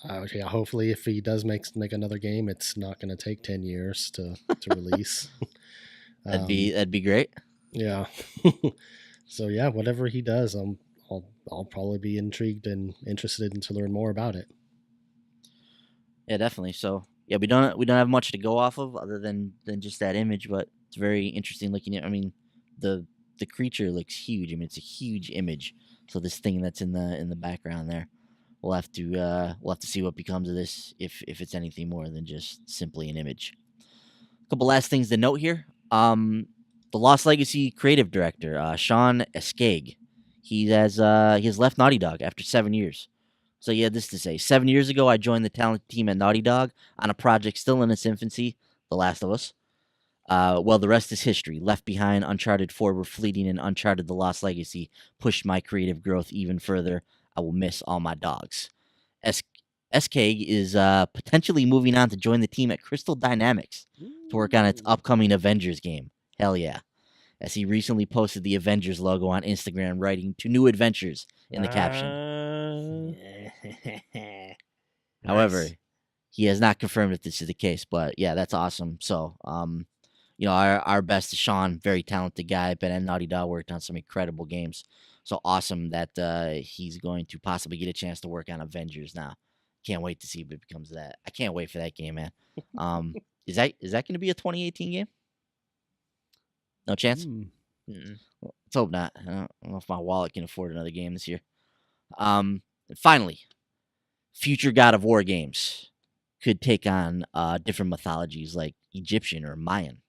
[SPEAKER 3] Hopefully, if he does make another game, it's not going to take 10 years to release.
[SPEAKER 5] That'd be great.
[SPEAKER 3] Yeah. So yeah, whatever he does, I'll probably be intrigued and interested to learn more about it.
[SPEAKER 5] Yeah, definitely. So yeah, we don't have much to go off of other than just that image, but it's very interesting looking at. I mean, the creature looks huge. I mean, it's a huge image. So this thing that's in the background there, we'll have to see what becomes of this if it's anything more than just simply an image. A couple last things to note here. The Lost Legacy creative director, Sean Eskeg, he has left Naughty Dog after 7 years. So he had this to say: 7 years ago, I joined the talent team at Naughty Dog on a project still in its infancy, The Last of Us. Well, the rest is history. Left Behind, Uncharted 4 were fleeting, and Uncharted The Lost Legacy pushed my creative growth even further. I will miss all my dogs. SK is potentially moving on to join the team at Crystal Dynamics to work on its upcoming Avengers game. Hell yeah. As he recently posted the Avengers logo on Instagram, writing "to new adventures" in the caption. However, he has not confirmed if this is the case, but yeah, that's awesome. So, our best to Sean, very talented guy, been at Naughty Dog, worked on some incredible games. So awesome that he's going to possibly get a chance to work on Avengers now. Can't wait to see if it becomes that. I can't wait for that game, man. Is that going to be a 2018 game? No chance? Let's hope not. I don't know if my wallet can afford another game this year. And finally, future God of War games could take on different mythologies like Egyptian or Mayan.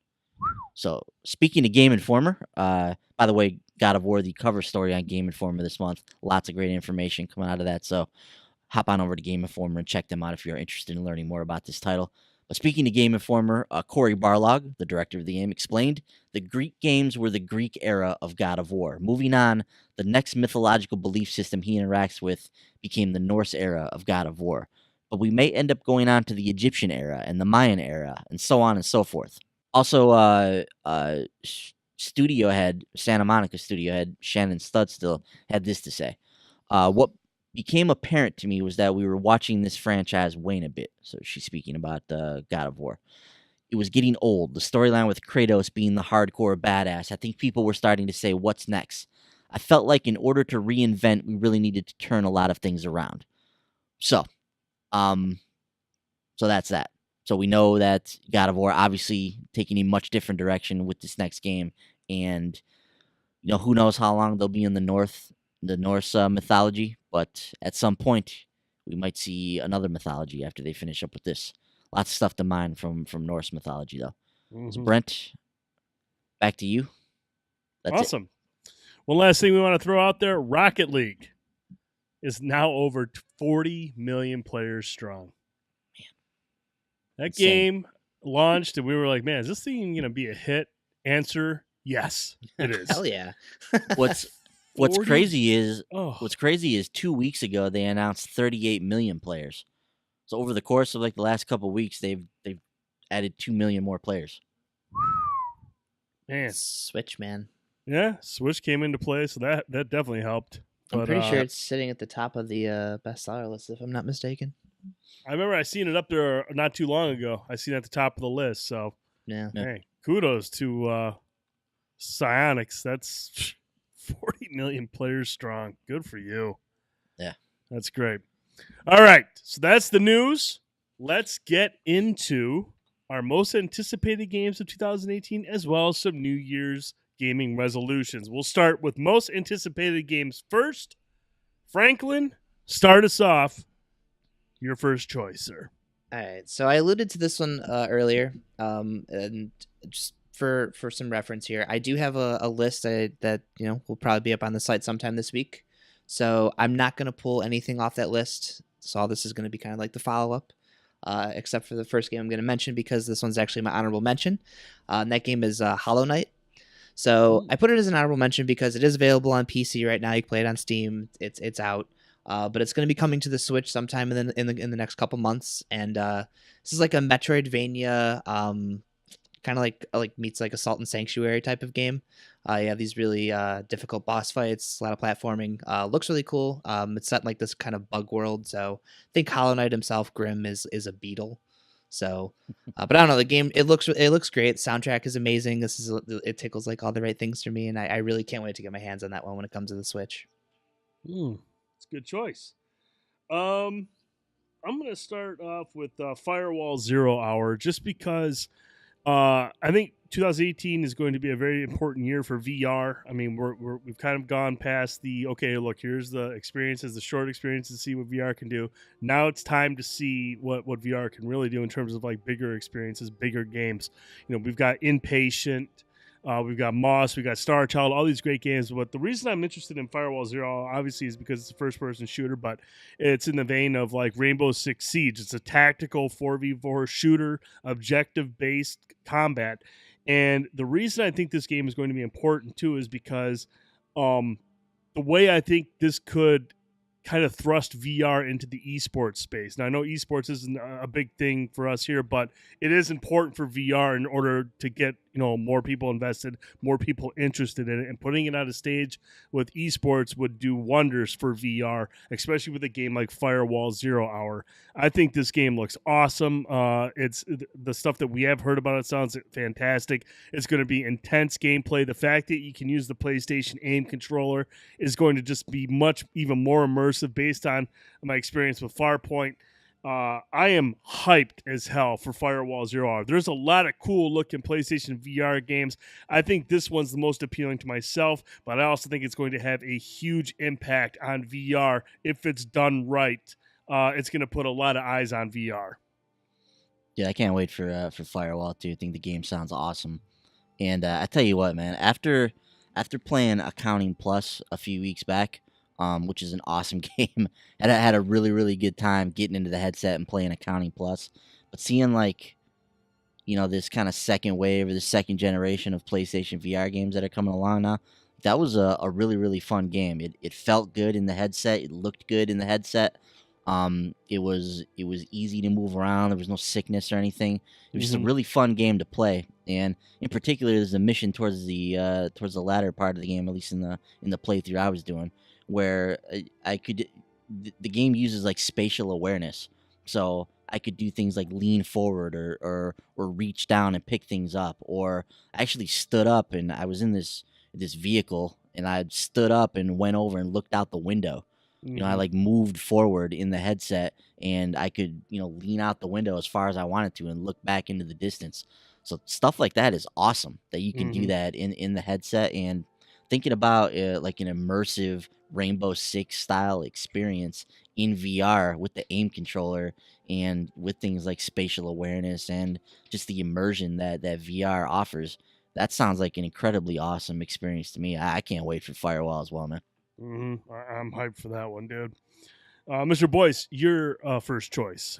[SPEAKER 5] So, speaking of Game Informer, by the way, God of War, the cover story on Game Informer this month. Lots of great information coming out of that. So, hop on over to Game Informer and check them out if you're interested in learning more about this title. But speaking of Game Informer, Cory Barlog, the director of the game, explained the Greek games were the Greek era of God of War. Moving on, the next mythological belief system he interacts with became the Norse era of God of War. But we may end up going on to the Egyptian era and the Mayan era, and so on and so forth. Also, studio head, Santa Monica studio head, Shannon Studstill, had this to say. What became apparent to me was that we were watching this franchise wane a bit. So she's speaking about God of War. It was getting old. The storyline with Kratos being the hardcore badass. I think people were starting to say, what's next? I felt like in order to reinvent, we really needed to turn a lot of things around. So that's that. So we know that God of War obviously taking a much different direction with this next game. And, who knows how long they'll be in the Norse mythology. But at some point, we might see another mythology after they finish up with this. Lots of stuff to mine from Norse mythology, though. Mm-hmm. So Brent, back to you.
[SPEAKER 1] That's awesome. One last thing we want to throw out there, Rocket League is now over 40 million players strong. That game launched, and we were like, man, is this thing going to be a hit? Answer, yes, it is.
[SPEAKER 2] Hell yeah.
[SPEAKER 5] What's crazy is 2 weeks ago they announced 38 million players. So over the course of like the last couple of weeks, they've added 2 million more players.
[SPEAKER 1] Man,
[SPEAKER 2] Switch, man.
[SPEAKER 1] Yeah, Switch came into play, so that definitely helped.
[SPEAKER 2] But, I'm pretty sure it's sitting at the top of the bestseller list, if I'm not mistaken.
[SPEAKER 1] I remember I seen it up there not too long ago. I seen it at the top of the list. So,
[SPEAKER 2] yeah.
[SPEAKER 1] Hey, kudos to Psyonix. That's 40 million players strong. Good for you.
[SPEAKER 5] Yeah.
[SPEAKER 1] That's great. All right. So that's the news. Let's get into our most anticipated games of 2018 as well as some New Year's gaming resolutions. We'll start with most anticipated games first. Franklin, start us off. Your first choice, sir.
[SPEAKER 2] All right. So I alluded to this one earlier, and just for some reference here, I do have a list that will probably be up on the site sometime this week. So I'm not going to pull anything off that list. So all this is going to be kind of like the follow-up, except for the first game I'm going to mention because this one's actually my honorable mention. And that game is Hollow Knight. So I put it as an honorable mention because it is available on PC right now. You can play it on Steam. It's out. But it's going to be coming to the Switch sometime in the next couple months, and this is like a Metroidvania, kind of like meets like Assault and Sanctuary type of game. You have these really difficult boss fights, a lot of platforming. Looks really cool. It's set in like this kind of bug world. So I think Hollow Knight himself, Grimm, is a beetle. So, but I don't know, the game. It looks great. Soundtrack is amazing. It tickles like all the right things for me, and I really can't wait to get my hands on that one when it comes to the Switch.
[SPEAKER 1] It's a good choice. I'm going to start off with Firewall 0 Hour just because I think 2018 is going to be a very important year for VR. I mean, we've kind of gone past the, okay, look, here's the experiences, the short experiences, to see what VR can do. Now it's time to see what VR can really do in terms of like bigger experiences, bigger games. You know, we've got Inpatient, we've got Moss, we've got Star Child, all these great games. But the reason I'm interested in Firewall Zero, obviously, is because it's a first-person shooter, but it's in the vein of like Rainbow Six Siege. It's a tactical 4v4 shooter, objective-based combat. And the reason I think this game is going to be important, too, is because the way I think this could kind of thrust VR into the esports space. Now, I know esports isn't a big thing for us here, but it is important for VR in order to get, you know, more people invested, more people interested in it, and putting it on a stage with esports would do wonders for VR, especially with a game like Firewall Zero Hour. I think this game looks awesome. It's the stuff that we have heard about it sounds fantastic. It's going to be intense gameplay. The fact that you can use the PlayStation aim controller is going to just be even more immersive based on my experience with Farpoint. I am hyped as hell for Firewall Zero Hour. There's a lot of cool looking PlayStation VR games. I think this one's the most appealing to myself, but I also think it's going to have a huge impact on VR if it's done right. It's going to put a lot of eyes on VR.
[SPEAKER 5] Yeah, I can't wait for Firewall too. I think the game sounds awesome. And I tell you what, man, after playing Accounting Plus a few weeks back, which is an awesome game, and I had a really, really good time getting into the headset and playing Accounting Plus. But seeing, like, you know, this kind of second wave or the second generation of PlayStation VR games that are coming along now, that was a really, really fun game. It felt good in the headset. It looked good in the headset. It was easy to move around. There was no sickness or anything. It was just a really fun game to play. And in particular, there's a mission towards the latter part of the game, at least in the playthrough I was doing, where the game uses like spatial awareness, so I could do things like lean forward or reach down and pick things up, or I actually stood up and I was in this vehicle and I stood up and went over and looked out the window. You know, I like moved forward in the headset and I could, you know, lean out the window as far as I wanted to and look back into the distance. So stuff like that is awesome that you can do that in the headset. And thinking about like an immersive Rainbow Six style experience in VR with the aim controller and with things like spatial awareness and just the immersion that VR offers, that sounds like an incredibly awesome experience to me. I can't wait for Firewall as well, man.
[SPEAKER 1] I'm hyped for that one, dude. Mr. Boyce, your first choice.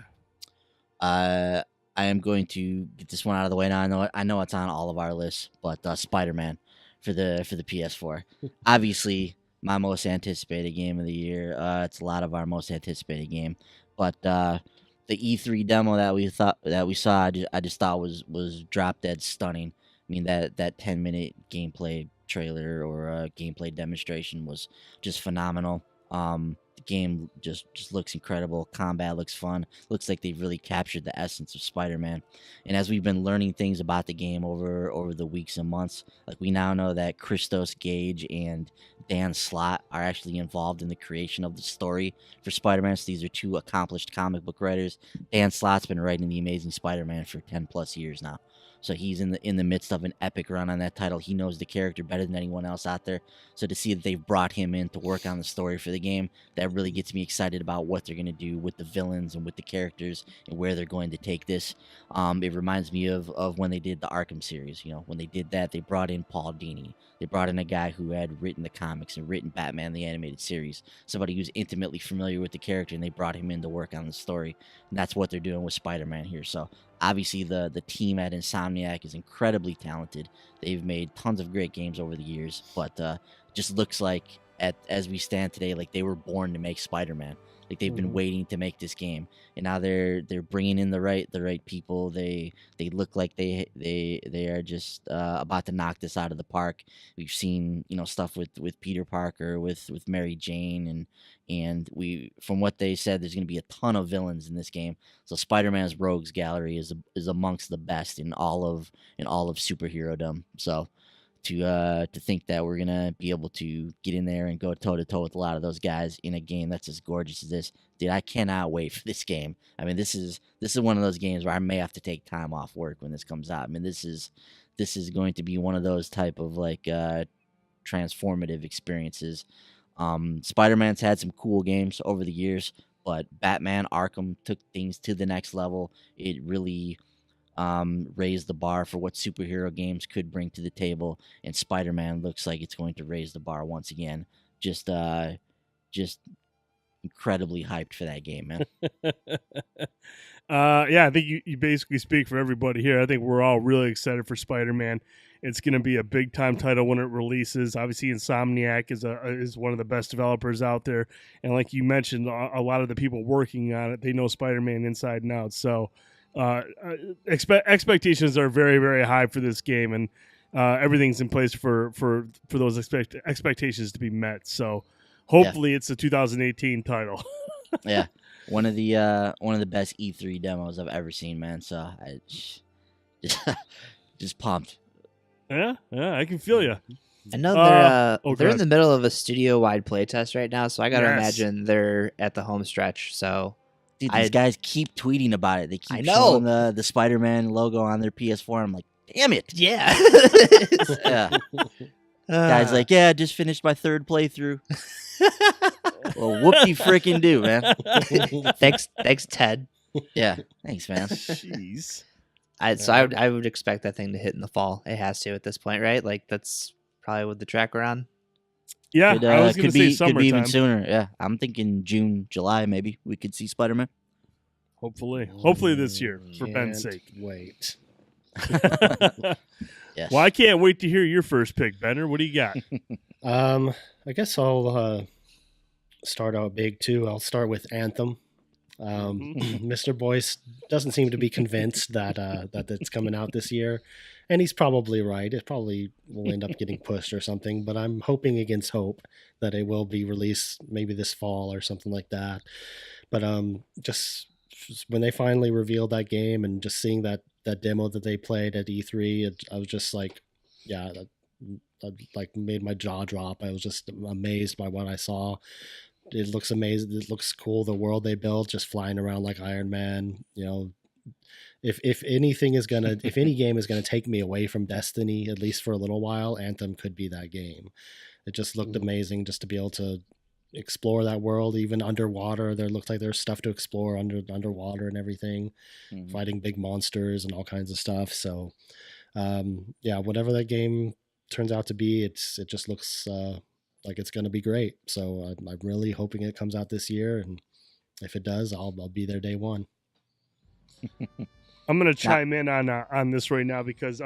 [SPEAKER 5] I am going to get this one out of the way now. I know it's on all of our lists, but Spider-Man for the PS4. Obviously, my most anticipated game of the year. It's a lot of our most anticipated game, but the E3 demo that we saw, I just thought was drop dead stunning. I mean, that 10-minute gameplay trailer or gameplay demonstration was just phenomenal. The game just looks incredible. Combat looks fun. Looks like they've really captured the essence of Spider-Man. And as we've been learning things about the game over the weeks and months, like we now know that Christos Gage and Dan Slott are actually involved in the creation of the story for Spider-Man. So these are two accomplished comic book writers. Dan Slott's been writing The Amazing Spider-Man for 10 plus years now. So he's in the midst of an epic run on that title. He knows the character better than anyone else out there. So to see that they've brought him in to work on the story for the game, that really gets me excited about what they're going to do with the villains and with the characters and where they're going to take this. It reminds me of when they did the Arkham series. You know, when they did that, they brought in Paul Dini. They brought in a guy who had written the comics and written Batman the Animated Series, somebody who's intimately familiar with the character, and they brought him in to work on the story. And that's what they're doing with Spider-Man here. So obviously the team at Insomniac is incredibly talented. They've made tons of great games over the years, but just looks like as we stand today, like they were born to make Spider-Man. Like they've been waiting to make this game, and now they're bringing in the right people. They look like they are just about to knock this out of the park. We've seen stuff with Peter Parker, with Mary Jane, and we from what they said, there's going to be a ton of villains in this game. So Spider-Man's rogues gallery is amongst the best in all of superhero-dom. So to think that we're gonna be able to get in there and go toe to toe with a lot of those guys in a game that's as gorgeous as this, dude, I cannot wait for this game. I mean, this is one of those games where I may have to take time off work when this comes out. I mean, this is this is going to be one of those type of like transformative experiences. Spider-Man's had some cool games over the years, but Batman Arkham took things to the next level. It really raised the bar for what superhero games could bring to the table, and Spider-Man looks like it's going to raise the bar once again. Just incredibly hyped for that game, man.
[SPEAKER 1] Yeah, I think you basically speak for everybody here. I think we're all really excited for Spider-Man. It's going to be a big time title when it releases. Obviously, Insomniac is one of the best developers out there, and like you mentioned, a lot of the people working on it, they know Spider-Man inside and out. So expectations are very, very high for this game, and everything's in place for those expectations to be met. So hopefully, it's a 2018 title.
[SPEAKER 5] Yeah, one of the best E3 demos I've ever seen, man. So I just pumped.
[SPEAKER 1] Yeah, I can feel you.
[SPEAKER 2] I know they're in
[SPEAKER 1] God.
[SPEAKER 2] the middle of a studio-wide playtest right now, so I gotta
[SPEAKER 1] Yes.
[SPEAKER 2] imagine they're at the home stretch. So
[SPEAKER 5] Dude, these guys keep tweeting about it. They
[SPEAKER 2] I
[SPEAKER 5] keep
[SPEAKER 2] know.
[SPEAKER 5] showing the Spider-Man logo on their PS4. I'm like, damn it.
[SPEAKER 2] yeah,
[SPEAKER 5] Yeah. Guys like, yeah, I just finished my third playthrough. Well, whoop-de frickin' do, man.
[SPEAKER 2] thanks, Ted.
[SPEAKER 5] Yeah, thanks, man.
[SPEAKER 1] Jeez.
[SPEAKER 2] I would expect that thing to hit in the fall. It has to at this point, right? Like that's probably what the track we're on.
[SPEAKER 1] Yeah, I was going to say
[SPEAKER 5] could
[SPEAKER 1] summertime.
[SPEAKER 5] be even sooner. Yeah, I'm thinking June, July, maybe we could see Spider-Man.
[SPEAKER 1] Hopefully this year, for Ben's
[SPEAKER 3] Can't
[SPEAKER 1] sake.
[SPEAKER 3] Wait.
[SPEAKER 5] Yes.
[SPEAKER 1] Well, I can't wait to hear your first pick, Benner. What do you got?
[SPEAKER 3] I guess I'll start out big too. I'll start with Anthem. Mr. Boyce doesn't seem to be convinced that it's coming out this year, and he's probably right. It probably will end up getting pushed or something, but I'm hoping against hope that it will be released maybe this fall or something like that. But just when they finally revealed that game and just seeing that demo that they played at E3, I was just like, yeah, that like made my jaw drop. I was just amazed by what I saw. It looks amazing. It looks cool. The world they built, just flying around like Iron Man. You know, if anything is gonna, if any game is gonna take me away from Destiny, at least for a little while, Anthem could be that game. It just looked amazing, just to be able to explore that world, even underwater. There looked like there's stuff to explore underwater and everything, fighting big monsters and all kinds of stuff. So, yeah, whatever that game turns out to be, it just looks like it's going to be great. So I'm really hoping it comes out this year, and if it does, I'll be there day one.
[SPEAKER 1] I'm going to chime in on this right now because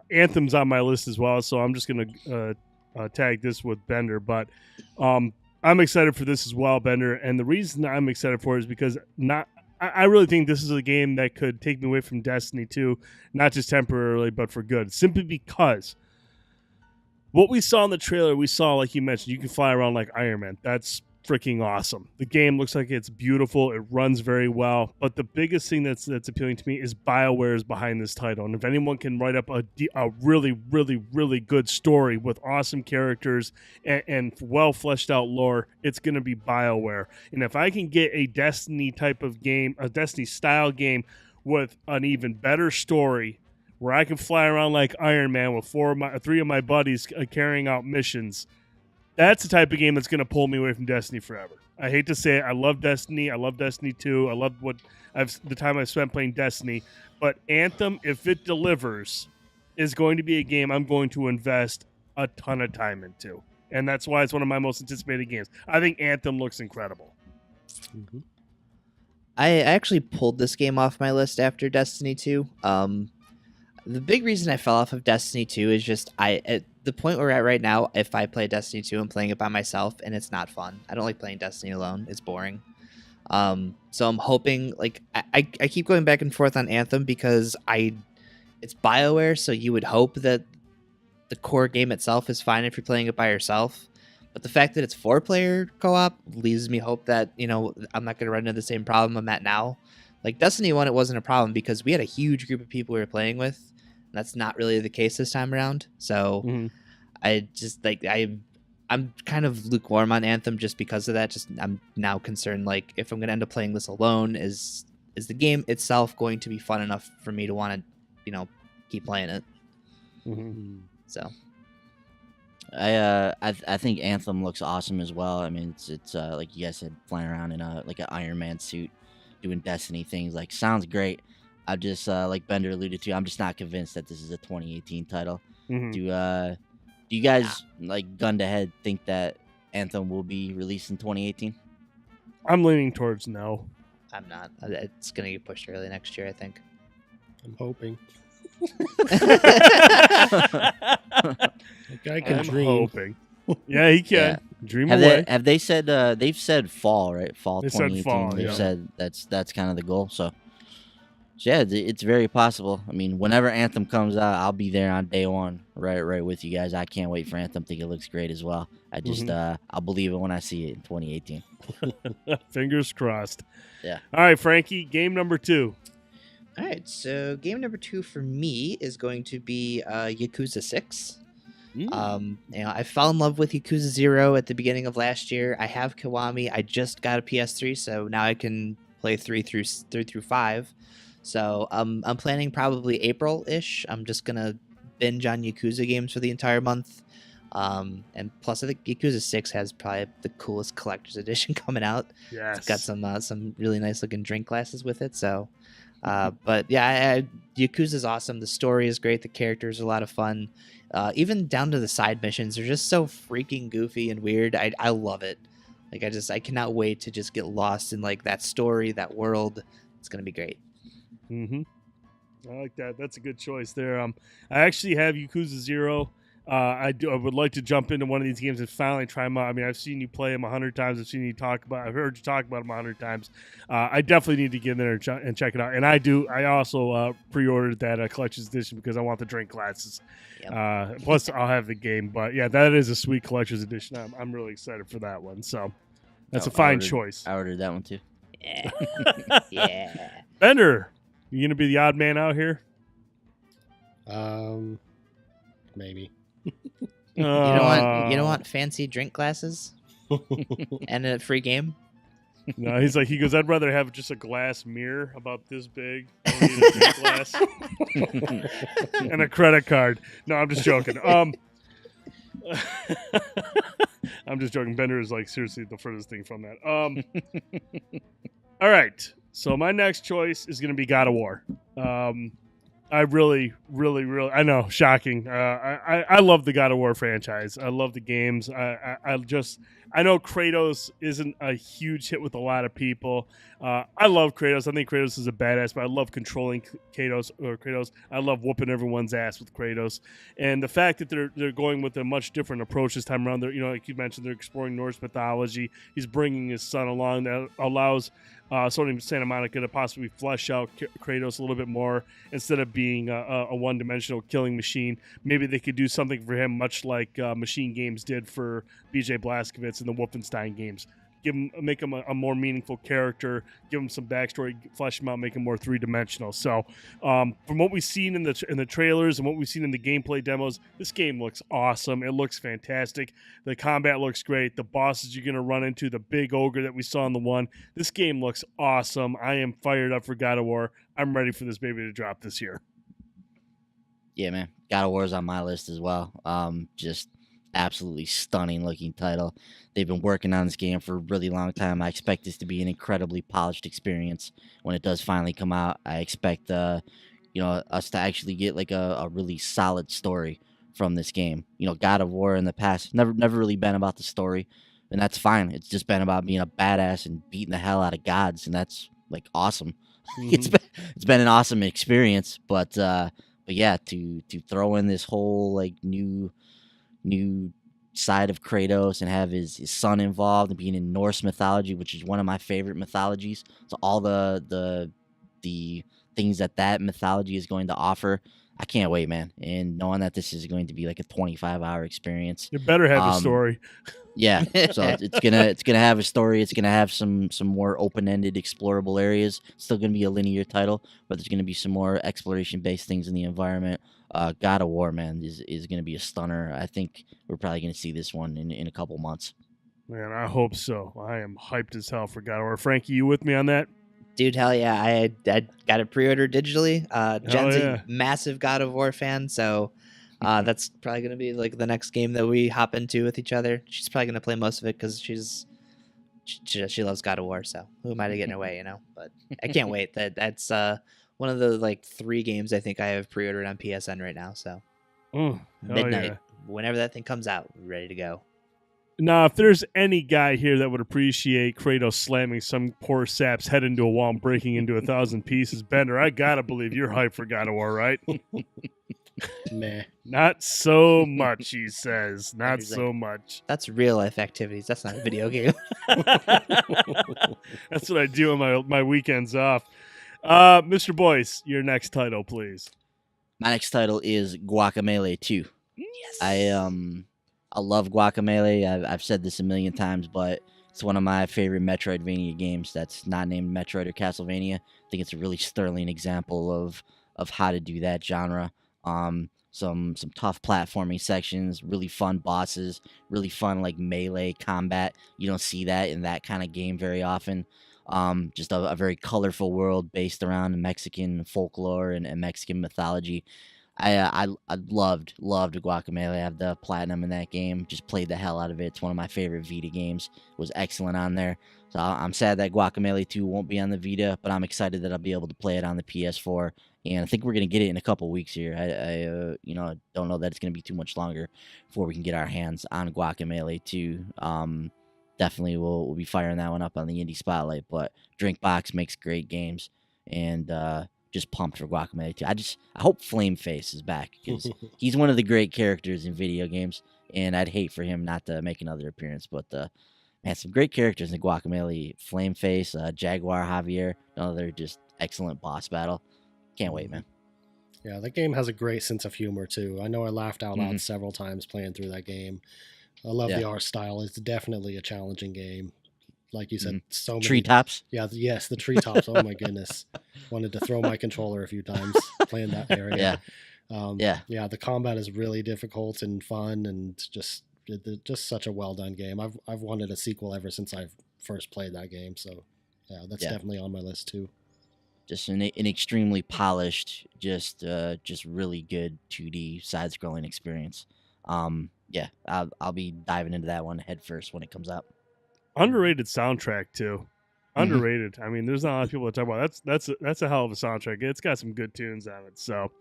[SPEAKER 1] Anthem's on my list as well. So I'm just going to tag this with Bender, but I'm excited for this as well, Bender. And the reason I'm excited for it is because I really think this is a game that could take me away from Destiny 2, not just temporarily, but for good. Simply because what we saw in the trailer, we saw, like you mentioned, you can fly around like Iron Man. That's freaking awesome. The game looks like it's beautiful. It runs very well. But the biggest thing that's appealing to me is BioWare is behind this title. And if anyone can write up a really, really, really good story with awesome characters and well fleshed out lore, it's going to be BioWare. And if I can get a Destiny type of game, a Destiny style game with an even better story, where I can fly around like Iron Man with three of my buddies carrying out missions, that's the type of game that's going to pull me away from Destiny forever. I hate to say it. I love Destiny. I love Destiny 2. I love the time I've spent playing Destiny. But Anthem, if it delivers, is going to be a game I'm going to invest a ton of time into. And that's why it's one of my most anticipated games. I think Anthem looks incredible.
[SPEAKER 3] Mm-hmm.
[SPEAKER 2] I actually pulled this game off my list after Destiny 2. The big reason I fell off of Destiny 2 is just at the point we're at right now, if I play Destiny 2, I'm playing it by myself, and it's not fun. I don't like playing Destiny alone. It's boring. So I'm hoping, like, I keep going back and forth on Anthem because it's BioWare, so you would hope that the core game itself is fine if you're playing it by yourself. But the fact that it's 4-player co-op leaves me hope that, I'm not going to run into the same problem I'm at now. Like Destiny 1, it wasn't a problem because we had a huge group of people we were playing with. And that's not really the case this time around. So I just I'm kind of lukewarm on Anthem just because of that. Just I'm now concerned, like, if I'm going to end up playing this alone, is the game itself going to be fun enough for me to want to, keep playing it?
[SPEAKER 3] Mm-hmm.
[SPEAKER 2] So
[SPEAKER 5] I think Anthem looks awesome as well. I mean, it's like you guys said, flying around in a like an Iron Man suit, doing Destiny things. Like, sounds great. I just like Bender alluded to, I'm just not convinced that this is a 2018 title.
[SPEAKER 1] Mhm.
[SPEAKER 5] Do you guys like gun to head think that Anthem will be released in 2018?
[SPEAKER 1] I'm leaning towards no.
[SPEAKER 2] I'm not. It's gonna get pushed early next year, I think.
[SPEAKER 3] I'm hoping.
[SPEAKER 1] That
[SPEAKER 3] guy can
[SPEAKER 1] I'm
[SPEAKER 3] dream.
[SPEAKER 1] hoping. Yeah, he can.
[SPEAKER 5] Yeah.
[SPEAKER 1] Dream
[SPEAKER 5] Have
[SPEAKER 1] away.
[SPEAKER 5] they said they've said fall, right? Fall
[SPEAKER 1] They said
[SPEAKER 5] 2018.
[SPEAKER 1] fall,
[SPEAKER 5] They've
[SPEAKER 1] yeah.
[SPEAKER 5] said that's kind of the goal. So yeah, it's very possible. I mean, whenever Anthem comes out, I'll be there on day one, right with you guys. I can't wait for Anthem. Think it looks great as well. I just I'll believe it when I see it in 2018.
[SPEAKER 1] Fingers crossed.
[SPEAKER 5] Yeah.
[SPEAKER 1] All right, Frankie, game number 2.
[SPEAKER 2] All right, so game number 2 for me is going to be Yakuza 6. I fell in love with Yakuza 0 at the beginning of last year. I have Kiwami. I just got a PS3, so now I can play 3 through 5. So I'm planning probably April-ish. I'm just gonna binge on Yakuza games for the entire month. And plus, I think Yakuza 6 has probably the coolest collector's edition coming out.
[SPEAKER 1] Yes.
[SPEAKER 2] It's got some really nice looking drink glasses with it. So, but yeah, Yakuza is awesome. The story is great. The characters are a lot of fun. Even down to the side missions, they're just so freaking goofy and weird. I love it. Like I cannot wait to just get lost in like that story, that world. It's gonna be great.
[SPEAKER 1] I like that. That's a good choice there. I actually have Yakuza 0. I would like to jump into one of these games and finally try them out. I mean, I've seen you play them 100 times. I've heard you talk about them 100 times. I definitely need to get in there and check it out. And I also pre-ordered that collector's edition because I want the drink glasses.
[SPEAKER 2] Yep.
[SPEAKER 1] Plus, I'll have the game. But yeah, that is a sweet collector's edition. I'm really excited for that one. So that's a fine choice.
[SPEAKER 5] I ordered that one too.
[SPEAKER 2] Yeah. Yeah.
[SPEAKER 1] Bender, you gonna be the odd man out here?
[SPEAKER 3] Maybe.
[SPEAKER 2] You don't want fancy drink glasses and a free game.
[SPEAKER 1] No, he goes, I'd rather have just a glass mirror about this big. I don't need a drink glass. And a credit card. No, I'm just joking. I'm just joking. Bender is like seriously the furthest thing from that. All right. So my next choice is going to be God of War. I really, I know, shocking. I love the God of War franchise. I love the games. I know Kratos isn't a huge hit with a lot of people. I love Kratos. I think Kratos is a badass, but I love controlling Kratos. I love whooping everyone's ass with Kratos. And the fact that they're going with a much different approach this time around, like you mentioned, they're exploring Norse mythology. He's bringing his son along. That allows Sony Santa Monica to possibly flesh out Kratos a little bit more instead of being a one-dimensional killing machine. Maybe they could do something for him, much like Machine Games did for BJ Blazkowicz in the Wolfenstein games. Make him a more meaningful character, give him some backstory, flesh him out, make him more three-dimensional. So, from what we've seen in the trailers and what we've seen in the gameplay demos, this game looks awesome. It looks fantastic. The combat looks great. The bosses you're going to run into, the big ogre that we saw in the one, this game looks awesome. I am fired up for God of War. I'm ready for this baby to drop this year.
[SPEAKER 5] Yeah, man. God of War is on my list as well. Just absolutely stunning looking title. They've been working on this game for a really long time. I expect this to be an incredibly polished experience when it does finally come out. I expect us to actually get like a really solid story from this game. God of War in the past never really been about the story, and that's fine. It's just been about being a badass and beating the hell out of gods, and that's like awesome.
[SPEAKER 1] Mm-hmm.
[SPEAKER 5] It's been an awesome experience, but yeah, to throw in this whole like new side of Kratos and have his son involved and being in Norse mythology, which is one of my favorite mythologies. So all the things that mythology is going to offer, I can't wait, man. And knowing that this is going to be like a 25-hour experience.
[SPEAKER 1] It better have a story.
[SPEAKER 5] Yeah, so it's gonna have a story. It's gonna have some more open-ended, explorable areas. It's still gonna be a linear title, but there's gonna be some more exploration-based things in the environment. God of War, man, is gonna be a stunner. I think we're probably gonna see this one in a couple months.
[SPEAKER 1] Man, I hope so. I am hyped as hell for God of War. Frankie, you with me on that?
[SPEAKER 2] Dude, hell yeah. I got it pre-ordered digitally. Jen's
[SPEAKER 1] yeah.
[SPEAKER 2] a massive God of War fan, so That's probably gonna be like the next game that we hop into with each other. She's probably gonna play most of it because she loves God of War. So who am I to get in her way, you know? But I can't wait. That's one of the like 3 games I think I have pre-ordered on PSN right now. So midnight, whenever that thing comes out, we're ready to go.
[SPEAKER 1] Now, if there's any guy here that would appreciate Kratos slamming some poor sap's head into a wall and breaking into 1,000 pieces, Bender, I gotta believe you're hyped for God of War, right?
[SPEAKER 3] Meh.
[SPEAKER 1] Not so much, he says. Not
[SPEAKER 2] He's
[SPEAKER 1] so
[SPEAKER 2] like,
[SPEAKER 1] much.
[SPEAKER 2] That's real life activities. That's not a video game.
[SPEAKER 1] That's what I do on my weekends off. Mr. Boyce, your next title, please.
[SPEAKER 5] My next title is Guacamelee 2.
[SPEAKER 2] Yes.
[SPEAKER 5] I love Guacamelee. I've said this a million times, but it's one of my favorite Metroidvania games that's not named Metroid or Castlevania. I think it's a really sterling example of how to do that genre. Some tough platforming sections, really fun bosses, really fun like melee combat. You don't see that in that kind of game very often. Just a very colorful world based around Mexican folklore and Mexican mythology. I loved Guacamelee. I have the platinum in that game. Just played the hell out of it. It's one of my favorite Vita games. It was excellent on there. So I'm sad that Guacamelee 2 won't be on the Vita, but I'm excited that I'll be able to play it on the PS4. And I think we're gonna get it in a couple weeks here. I don't know that it's gonna be too much longer before we can get our hands on Guacamelee 2. Definitely we'll be firing that one up on the Indie Spotlight. But Drinkbox makes great games, and just pumped for Guacamelee 2. I hope Flameface is back because he's one of the great characters in video games, and I'd hate for him not to make another appearance. But man, some great characters in Guacamelee. Flameface, Jaguar Javier, another just excellent boss battle. Can't wait, man.
[SPEAKER 3] Yeah, that game has a great sense of humor too. I know I laughed out loud several times playing through that game. I love the art style. It's definitely a challenging game. Like you said, so many
[SPEAKER 5] treetops.
[SPEAKER 3] Yeah, yes, the treetops. Oh my goodness, wanted to throw my controller a few times playing that area. Yeah, the combat is really difficult and fun, and just such a well done game. I've wanted a sequel ever since I first played that game. So yeah, that's definitely on my list too.
[SPEAKER 5] Just an extremely polished, just really good 2D side scrolling experience. I'll be diving into that one head first when it comes out.
[SPEAKER 1] Underrated soundtrack too. Underrated. I mean, there's not a lot of people that talk about that's a hell of a soundtrack. It's got some good tunes on it. So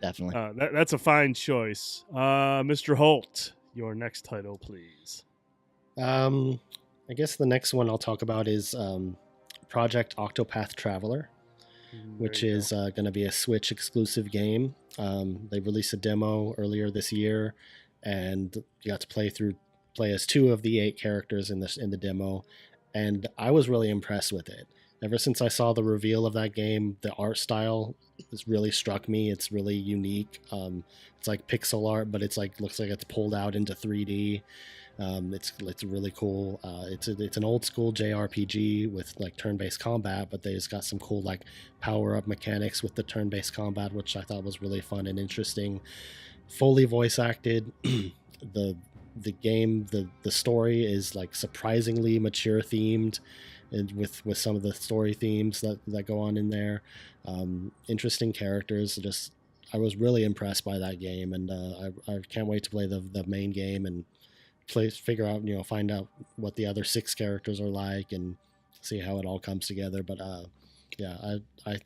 [SPEAKER 5] definitely,
[SPEAKER 1] that's a fine choice. Mr. Holt, your next title, please.
[SPEAKER 3] I guess the next one I'll talk about is Project Octopath Traveler, which is going to be a Switch exclusive game. They released a demo earlier this year, and you got to play as 2 of the 8 characters in the demo, and I was really impressed with it. Ever since I saw the reveal of that game, the art style has really struck me. It's really unique. It's like pixel art, but it's like looks like it's pulled out into 3D. It's really cool. It's an old school JRPG with like turn-based combat, but they just got some cool like power-up mechanics with the turn-based combat, which I thought was really fun and interesting. Fully voice acted. The game, the story is like surprisingly mature themed, and with some of the story themes that go on in there. Interesting characters. I was really impressed by that game, and I can't wait to play the main game and find out what the other 6 characters are like and see how it all comes together. But I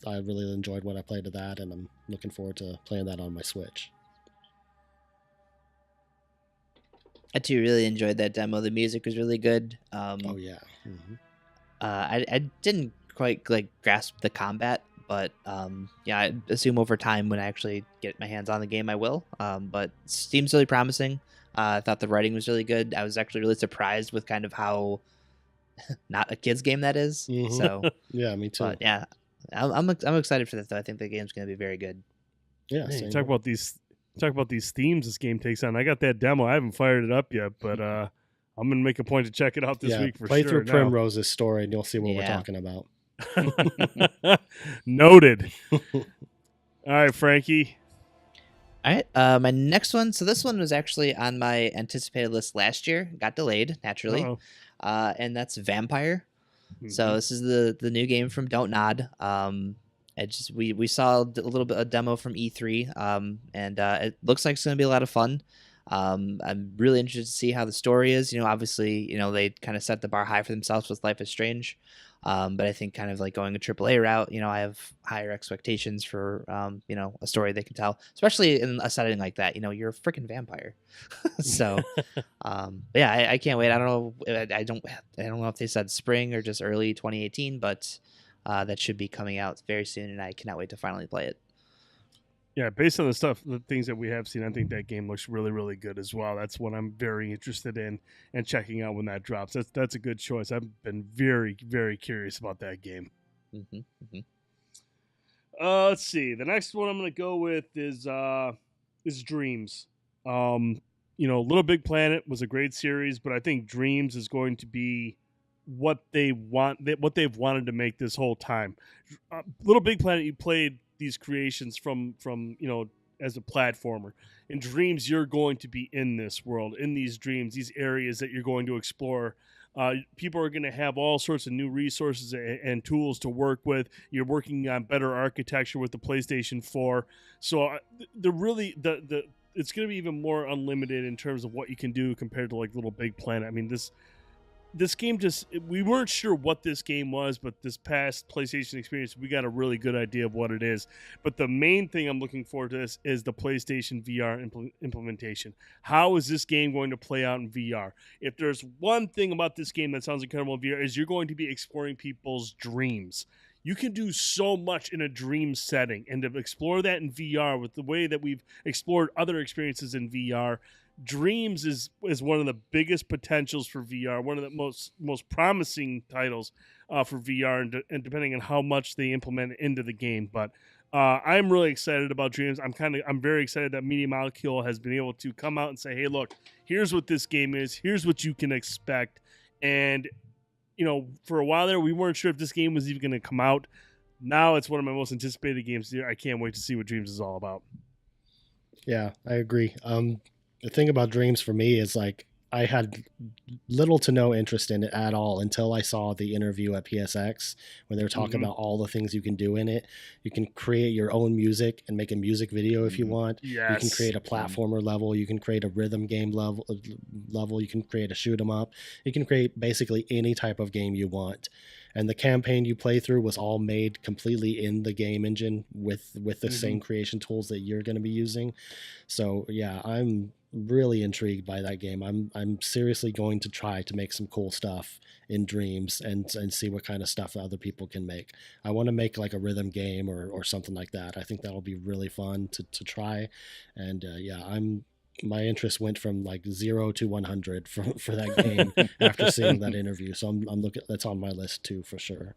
[SPEAKER 3] really enjoyed what I played of that, and I'm looking forward to playing that on my Switch.
[SPEAKER 2] I too really enjoyed that demo. The music was really good.
[SPEAKER 3] Oh yeah.
[SPEAKER 2] I didn't quite like grasp the combat, but I assume over time when I actually get my hands on the game, I will. But it seems really promising. I thought the writing was really good. I was actually really surprised with kind of how not a kid's game that is. So
[SPEAKER 3] yeah, me too.
[SPEAKER 2] But yeah, I'm excited for that though. I think the game's going to be very good.
[SPEAKER 3] Yeah.
[SPEAKER 1] Hey, talk about these themes this game takes on. I got that demo. I haven't fired it up yet, but I'm gonna make a point to check it out this week for
[SPEAKER 3] play
[SPEAKER 1] sure.
[SPEAKER 3] Play through Primrose's story, and you'll see what we're talking about.
[SPEAKER 1] Noted. All right, Frankie.
[SPEAKER 2] All right, my next one. So this one was actually on my anticipated list last year. Got delayed naturally, and that's Vampire. So this is the new game from Don't Nod. We saw a little bit a demo from E3, and it looks like it's going to be a lot of fun. I'm really interested to see how the story is. Obviously, they kind of set the bar high for themselves with Life is Strange, but I think kind of like going a AAA route, I have higher expectations for a story they can tell, especially in a setting like that. You're a freaking vampire, so but yeah, I can't wait. I don't know. I don't know if they said spring or just early 2018, but that should be coming out very soon, and I cannot wait to finally play it.
[SPEAKER 1] Yeah, based on the things that we have seen, I think that game looks really, really good as well. That's what I'm very interested in and checking out when that drops. That's a good choice. I've been very, very curious about that game.
[SPEAKER 2] Mm-hmm, mm-hmm.
[SPEAKER 1] Let's see. The next one I'm going to go with is Dreams. Little Big Planet was a great series, but I think Dreams is going to be what they've wanted to make this whole time. Little Big Planet, you played these creations from as a platformer. In Dreams, you're going to be in this world, in these dreams, these areas that you're going to explore. People are going to have all sorts of new resources and tools to work with. You're working on better architecture with the PlayStation 4. So it's going to be even more unlimited in terms of what you can do compared to like Little Big Planet. I mean, this game we weren't sure what this game was, but this past PlayStation experience, we got a really good idea of what it is. But the main thing I'm looking forward to this is the PlayStation VR implementation. How is this game going to play out in VR? If there's one thing about this game that sounds incredible in VR, is you're going to be exploring people's dreams. You can do so much in a dream setting, and to explore that in VR with the way that we've explored other experiences in VR, Dreams is one of the biggest potentials for VR, one of the most promising titles for VR, and depending on how much they implement into the game. But I'm really excited about Dreams. I'm very excited that Media Molecule has been able to come out and say, hey, look, here's what this game is. Here's what you can expect. And, for a while there, we weren't sure if this game was even going to come out. Now it's one of my most anticipated games. I can't wait to see what Dreams is all about.
[SPEAKER 3] Yeah, I agree. The thing about Dreams for me is like I had little to no interest in it at all until I saw the interview at PSX when they were talking about all the things you can do in it. You can create your own music and make a music video if you want.
[SPEAKER 1] Yes.
[SPEAKER 3] You can create a platformer level. You can create a rhythm game level. You can create a shoot 'em up. You can create basically any type of game you want. And the campaign you play through was all made completely in the game engine with the same creation tools that you're going to be using. So yeah, I'm really intrigued by that game. I'm seriously going to try to make some cool stuff in Dreams and see what kind of stuff other people can make. I want to make like a rhythm game or something like that. I think that'll be really fun to try. And my interest went from like 0 to 100 for that game after seeing that interview. So I'm looking, that's on my list too, for sure.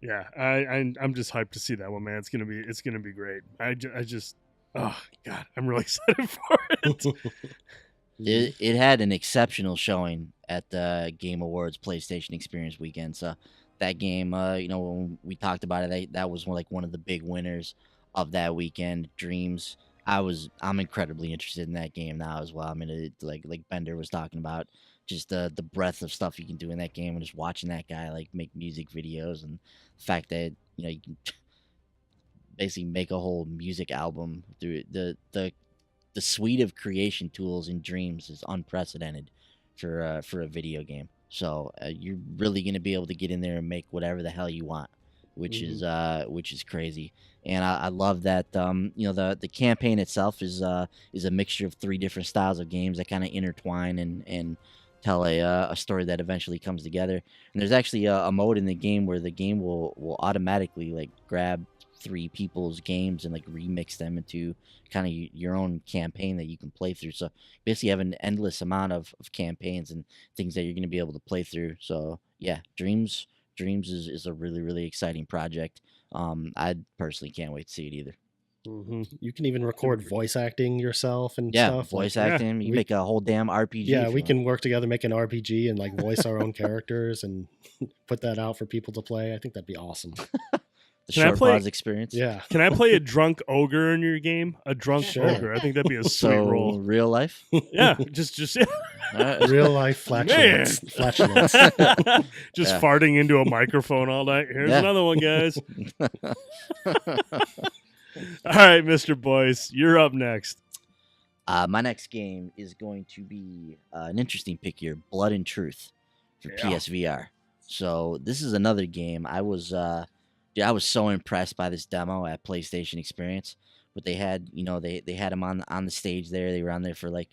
[SPEAKER 1] Yeah. I'm just hyped to see that one, man. It's going to be great. I just, oh God, I'm really excited for it.
[SPEAKER 5] It had an exceptional showing at the Game Awards PlayStation Experience weekend. So that game, when we talked about it, that was one of the big winners of that weekend. Dreams. I'm incredibly interested in that game now as well. I mean, like Bender was talking about, just the breadth of stuff you can do in that game, and just watching that guy like make music videos, and the fact that you can basically make a whole music album through the suite of creation tools in Dreams is unprecedented for a video game. So you're really going to be able to get in there and make whatever the hell you want, which is crazy. And I love that the campaign itself is a mixture of 3 different styles of games that kind of intertwine and tell a story that eventually comes together. And there's actually a mode in the game where the game will automatically like grab 3 people's games and like remix them into kind of your own campaign that you can play through. So basically you have an endless amount of campaigns and things that you're going to be able to play through. So yeah, Dreams is a really, really exciting project. I personally can't wait to see it either.
[SPEAKER 3] You can even record voice acting yourself and stuff.
[SPEAKER 5] Voice acting. You make a whole damn RPG.
[SPEAKER 3] Yeah, we can work together, make an RPG and like voice our own characters and put that out for people to play. I think that'd be awesome.
[SPEAKER 5] The
[SPEAKER 1] Can I
[SPEAKER 5] short
[SPEAKER 1] play-
[SPEAKER 5] pause experience.
[SPEAKER 3] Yeah.
[SPEAKER 1] Can I play a drunk ogre in your game? A drunk
[SPEAKER 3] Sure.
[SPEAKER 1] ogre. I think that'd be a sweet
[SPEAKER 5] So
[SPEAKER 1] role.
[SPEAKER 5] real life.
[SPEAKER 1] Yeah, just
[SPEAKER 3] Real life flatulence. Flatulence.
[SPEAKER 1] just
[SPEAKER 5] Yeah.
[SPEAKER 1] farting into a microphone all night. Here's
[SPEAKER 5] Yeah.
[SPEAKER 1] another one, guys. All right, Mr. Boyce, you're up next.
[SPEAKER 5] My next game is going to be an interesting pick here, Blood and Truth for
[SPEAKER 1] Yeah.
[SPEAKER 5] PSVR. So this is another game. I was so impressed by this demo at PlayStation Experience. What they had, they had them on the stage there. They were on there for like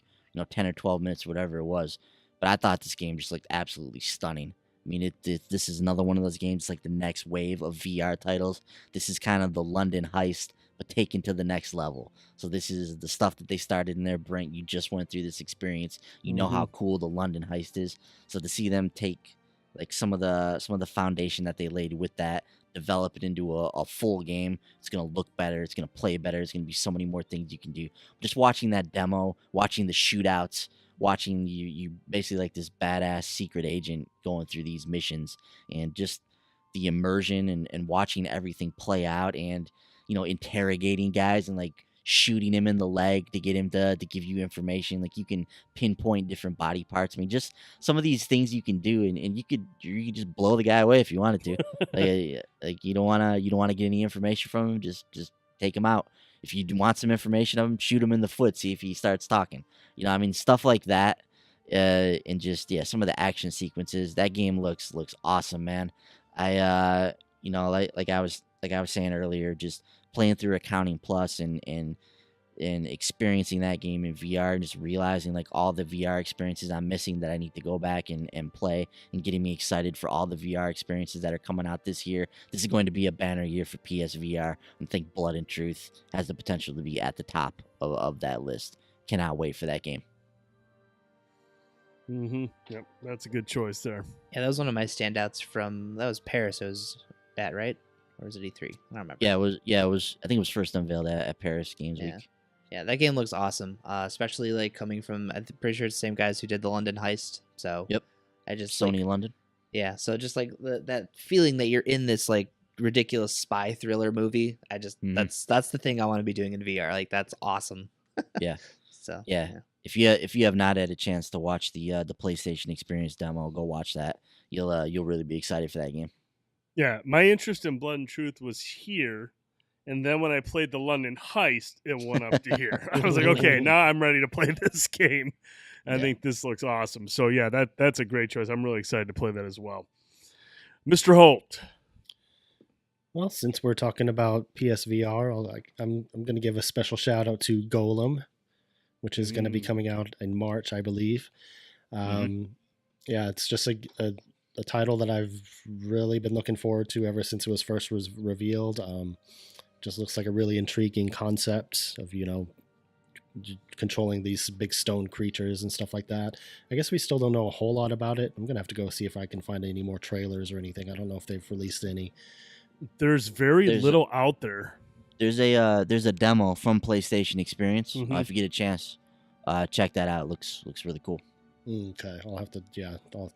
[SPEAKER 5] 10 or 12 minutes, whatever it was. But I thought this game just looked absolutely stunning. I mean, this is another one of those games, like the next wave of VR titles. This is kind of the London heist, but taken to the next level. So this is the stuff that they started in there. Brent, you just went through this experience. You know how cool the London heist is. So to see them take like some of the foundation that they laid with that, develop it into a full game, it's gonna look better. It's gonna play better. It's gonna be so many more things you can do. Just watching that demo, watching the shootouts, watching you basically like this badass secret agent going through these missions, and just the immersion and watching everything play out, and interrogating guys and like shooting him in the leg to get him to give you information. Like you can pinpoint different body parts. I mean, just some of these things you can do, and you could just blow the guy away if you wanted to. like you don't wanna get any information from him. Just take him out. If you want some information of him, shoot him in the foot. See if he starts talking. I mean, stuff like that. And just some of the action sequences. That game looks awesome, man. I like I was saying earlier, just playing through Accounting Plus and experiencing that game in VR, and just realizing like all the VR experiences I'm missing that I need to go back and play, and getting me excited for all the VR experiences that are coming out this year. This is going to be a banner year for PSVR. I think Blood and Truth has the potential to be at the top of that list. Cannot wait for that game.
[SPEAKER 1] Yep, that's a good choice there.
[SPEAKER 2] Yeah, that was one of my standouts from that was Paris. It was that right, or was it E3? I don't remember.
[SPEAKER 5] Yeah, it was. I think it was first unveiled at Paris Games
[SPEAKER 2] Yeah.
[SPEAKER 5] Week.
[SPEAKER 2] Yeah, that game looks awesome. Especially like coming from, I'm pretty sure it's the same guys who did the London heist. So
[SPEAKER 5] Yep.
[SPEAKER 2] I just
[SPEAKER 5] Sony
[SPEAKER 2] like,
[SPEAKER 5] London.
[SPEAKER 2] yeah. So just like that feeling that you're in this like ridiculous spy thriller movie. I just that's the thing I want to be doing in VR. Like that's awesome.
[SPEAKER 5] Yeah.
[SPEAKER 2] So
[SPEAKER 5] Yeah. If you have not had a chance to watch the PlayStation Experience demo, go watch that. You'll really be excited for that game.
[SPEAKER 1] Yeah, my interest in Blood and Truth was here, and then when I played the London heist, it went up to here. I was like, okay, now I'm ready to play this game. I think this looks awesome. So yeah, that's a great choice. I'm really excited to play that as well. Mr. Holt.
[SPEAKER 3] Well, since we're talking about PSVR, I'm going to give a special shout out to Golem, which is going to be coming out in March, I believe. Yeah, it's just a title that I've really been looking forward to ever since it was first revealed. Just looks like a really intriguing concept of, controlling these big stone creatures and stuff like that. I guess we still don't know a whole lot about it. I'm going to have to go see if I can find any more trailers or anything. I don't know if they've released any.
[SPEAKER 1] There's little out there.
[SPEAKER 5] There's a demo from PlayStation Experience. If you get a chance, check that out. Looks really cool.
[SPEAKER 3] Okay, I'll have to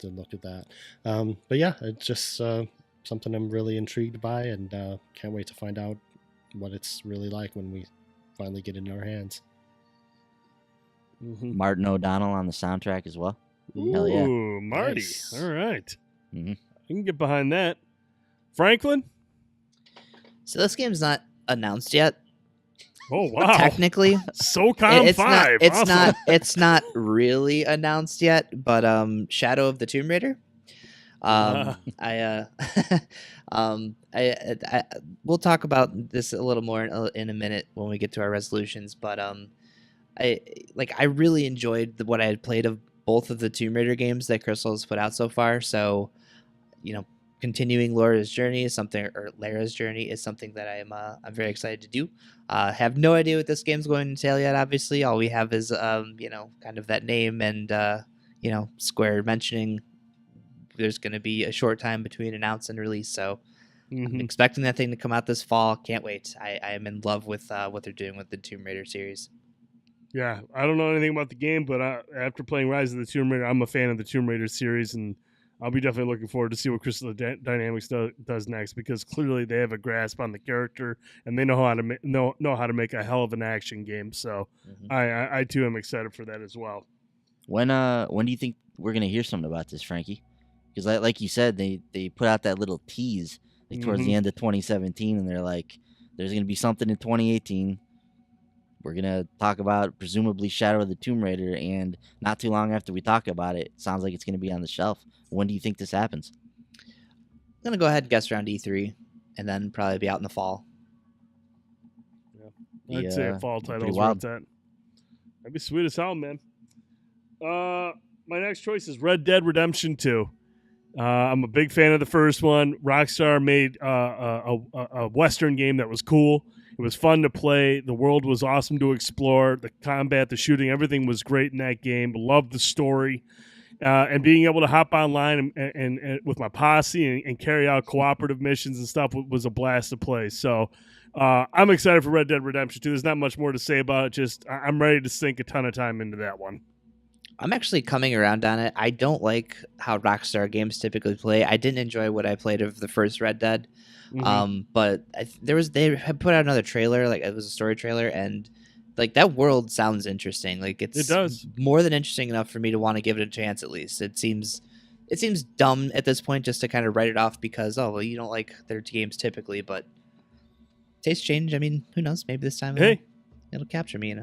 [SPEAKER 3] look at that. But yeah, it's just something I'm really intrigued by, and can't wait to find out what it's really like when we finally get it in our hands.
[SPEAKER 5] Martin O'Donnell on the soundtrack as well. Hell yeah.
[SPEAKER 1] Ooh, Marty.
[SPEAKER 3] Nice.
[SPEAKER 1] All right. I can get behind that. Franklin?
[SPEAKER 2] So this game's not announced yet.
[SPEAKER 1] Oh, wow.
[SPEAKER 2] Technically,
[SPEAKER 1] SOCOM
[SPEAKER 2] it's
[SPEAKER 1] 5. Awesome.
[SPEAKER 2] It's not really announced yet, but Shadow of the Tomb Raider. We'll talk about this a little more in a minute when we get to our resolutions, but I really enjoyed what I had played of both of the Tomb Raider games that Crystal has put out so far. So, continuing Laura's journey is something, or Lara's journey is something that I'm very excited to do. Have no idea what this game's going to entail yet. Obviously, all we have is kind of that name and Square mentioning there's going to be a short time between announce and release. So I'm expecting that thing to come out this fall. Can't wait. I am in love with what they're doing with the Tomb Raider series.
[SPEAKER 1] Yeah, I don't know anything about the game, but after playing Rise of the Tomb Raider, I'm a fan of the Tomb Raider series, and I'll be definitely looking forward to see what Crystal Dynamics does next, because clearly they have a grasp on the character and they know how to know how to make a hell of an action game. So I too am excited for that as well.
[SPEAKER 5] When do you think we're gonna hear something about this, Frankie? Because like you said, they put out that little tease towards the end of 2017, and they're like, there's gonna be something in 2018. We're gonna talk about presumably Shadow of the Tomb Raider, and not too long after we talk about it, sounds like it's gonna be on the shelf. When do you think this happens?
[SPEAKER 2] I'm gonna go ahead and guess around E3, and then probably be out in the fall.
[SPEAKER 1] Yeah, I'd say a fall title is where it's at. That'd be sweet as hell, man. My next choice is Red Dead Redemption 2. I'm a big fan of the first one. Rockstar made a Western game that was cool. It was fun to play. The world was awesome to explore. The combat, the shooting, everything was great in that game. Loved the story. And being able to hop online and with my posse and carry out cooperative missions and stuff was a blast to play. So I'm excited for Red Dead Redemption 2. There's not much more to say about it. Just I'm ready to sink a ton of time into that one.
[SPEAKER 2] I'm actually coming around on it. I don't like how Rockstar games typically play. I didn't enjoy what I played of the first Red Dead. But they had put out another trailer, like it was a story trailer, and like that world sounds interesting. Like it does more than interesting enough for me to want to give it a chance. At least it seems dumb at this point just to kind of write it off because you don't like their games typically, but taste change. I mean, who knows? Maybe this time it'll capture me.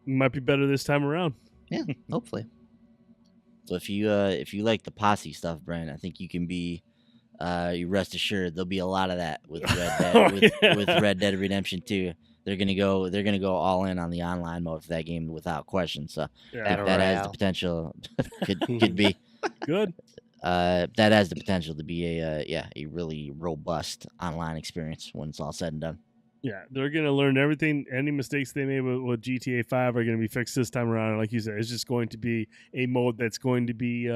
[SPEAKER 1] Might be better this time around.
[SPEAKER 2] Yeah, hopefully.
[SPEAKER 5] So if you like the posse stuff, Brent, I think you can be. You rest assured there'll be a lot of that with Red Dead with Red Dead Redemption 2. They're gonna go all in on the online mode for that game without question. So that has the potential could be
[SPEAKER 1] good.
[SPEAKER 5] That has the potential to be a really robust online experience when it's all said and done.
[SPEAKER 1] Yeah, they're going to learn everything. Any mistakes they made with GTA 5 are going to be fixed this time around. And like you said, it's just going to be a mode that's going to be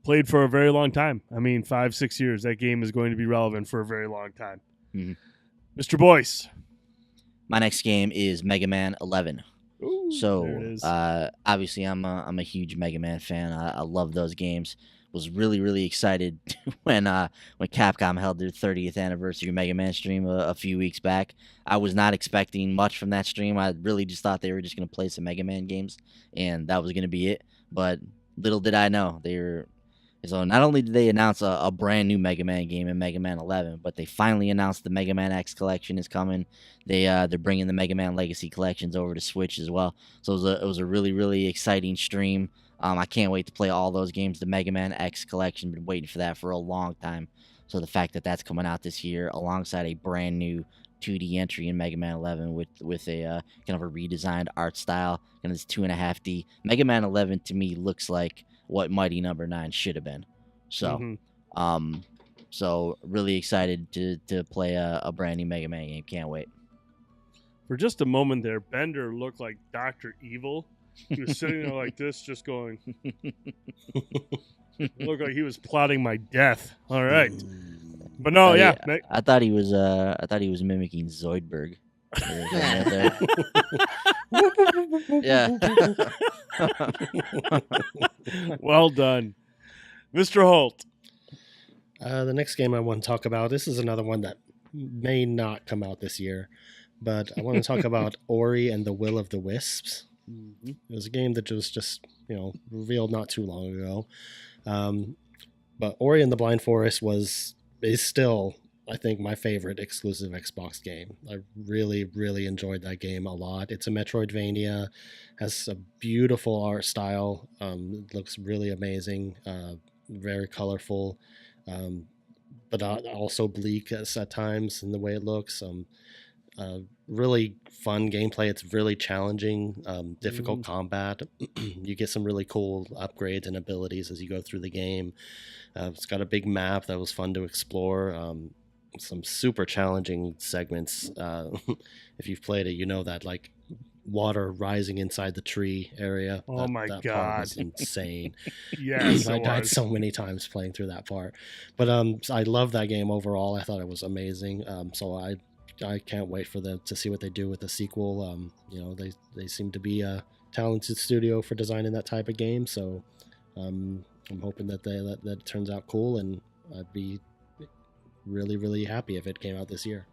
[SPEAKER 1] played for a very long time. I mean, 5-6 years. That game is going to be relevant for a very long time. Mr. Boyce.
[SPEAKER 5] My next game is Mega Man 11.
[SPEAKER 1] Ooh,
[SPEAKER 5] so obviously I'm a huge Mega Man fan. I love those games. Was really, really excited when Capcom held their 30th anniversary Mega Man stream a few weeks back. I was not expecting much from that stream. I really just thought they were just going to play some Mega Man games, and that was going to be it. But little did I know so not only did they announce a brand new Mega Man game in Mega Man 11, but they finally announced the Mega Man X collection is coming. They're bringing the Mega Man Legacy collections over to Switch as well. So it was a really, really exciting stream. I can't wait to play all those games. The Mega Man X collection, been waiting for that for a long time. So the fact that that's coming out this year alongside a brand new 2D entry in Mega Man 11 with a kind of a redesigned art style and this 2.5D. Mega Man 11 to me looks like what Mighty Number 9 should have been. So, so really excited to play a brand new Mega Man game. Can't wait.
[SPEAKER 1] For just a moment there, Bender looked like Dr. Evil. He was sitting there like this, just going. It looked like he was plotting my death. All right, but no,
[SPEAKER 5] I thought he was mimicking Zoidberg. Yeah.
[SPEAKER 1] Well done, Mr. Holt.
[SPEAKER 3] The next game I want to talk about. This is another one that may not come out this year, but I want to talk about Ori and the Will of the Wisps. It was a game that was just, revealed not too long ago. But Ori and the Blind Forest is still, I think, my favorite exclusive Xbox game. I really, really enjoyed that game a lot. It's a Metroidvania, has a beautiful art style. It looks really amazing, very colorful, but also bleak at times in the way it looks. Really fun gameplay. It's really challenging, difficult combat. You get some really cool upgrades and abilities as you go through the game. It's got a big map that was fun to explore. Some super challenging segments. If you've played it, you know that like water rising inside the tree area.
[SPEAKER 1] Oh
[SPEAKER 3] that
[SPEAKER 1] God,
[SPEAKER 3] part was insane.
[SPEAKER 1] Yes,
[SPEAKER 3] I died so many times playing through that part. But I love that game overall. I thought it was amazing. So I can't wait for them to see what they do with the sequel. They seem to be a talented studio for designing that type of game. So I'm hoping that that turns out cool, and I'd be really, really happy if it came out this year.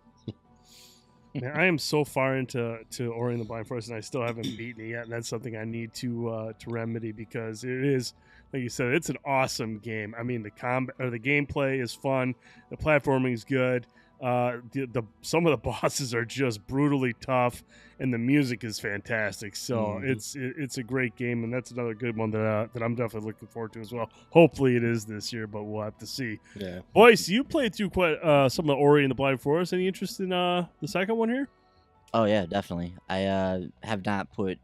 [SPEAKER 1] Man, I am so far into Ori and the Blind Forest, and I still haven't beaten it yet. And that's something I need to remedy, because it is, like you said, it's an awesome game. I mean, the gameplay is fun, the platforming is good. Some of the bosses are just brutally tough, and the music is fantastic. So it's a great game, and that's another good one that I'm definitely looking forward to as well. Hopefully it is this year, but we'll have to see.
[SPEAKER 3] Yeah.
[SPEAKER 1] Boyce, you played through quite some of the Ori and the Blind Forest. Any interest in the second one here?
[SPEAKER 5] Oh yeah, definitely. I have not put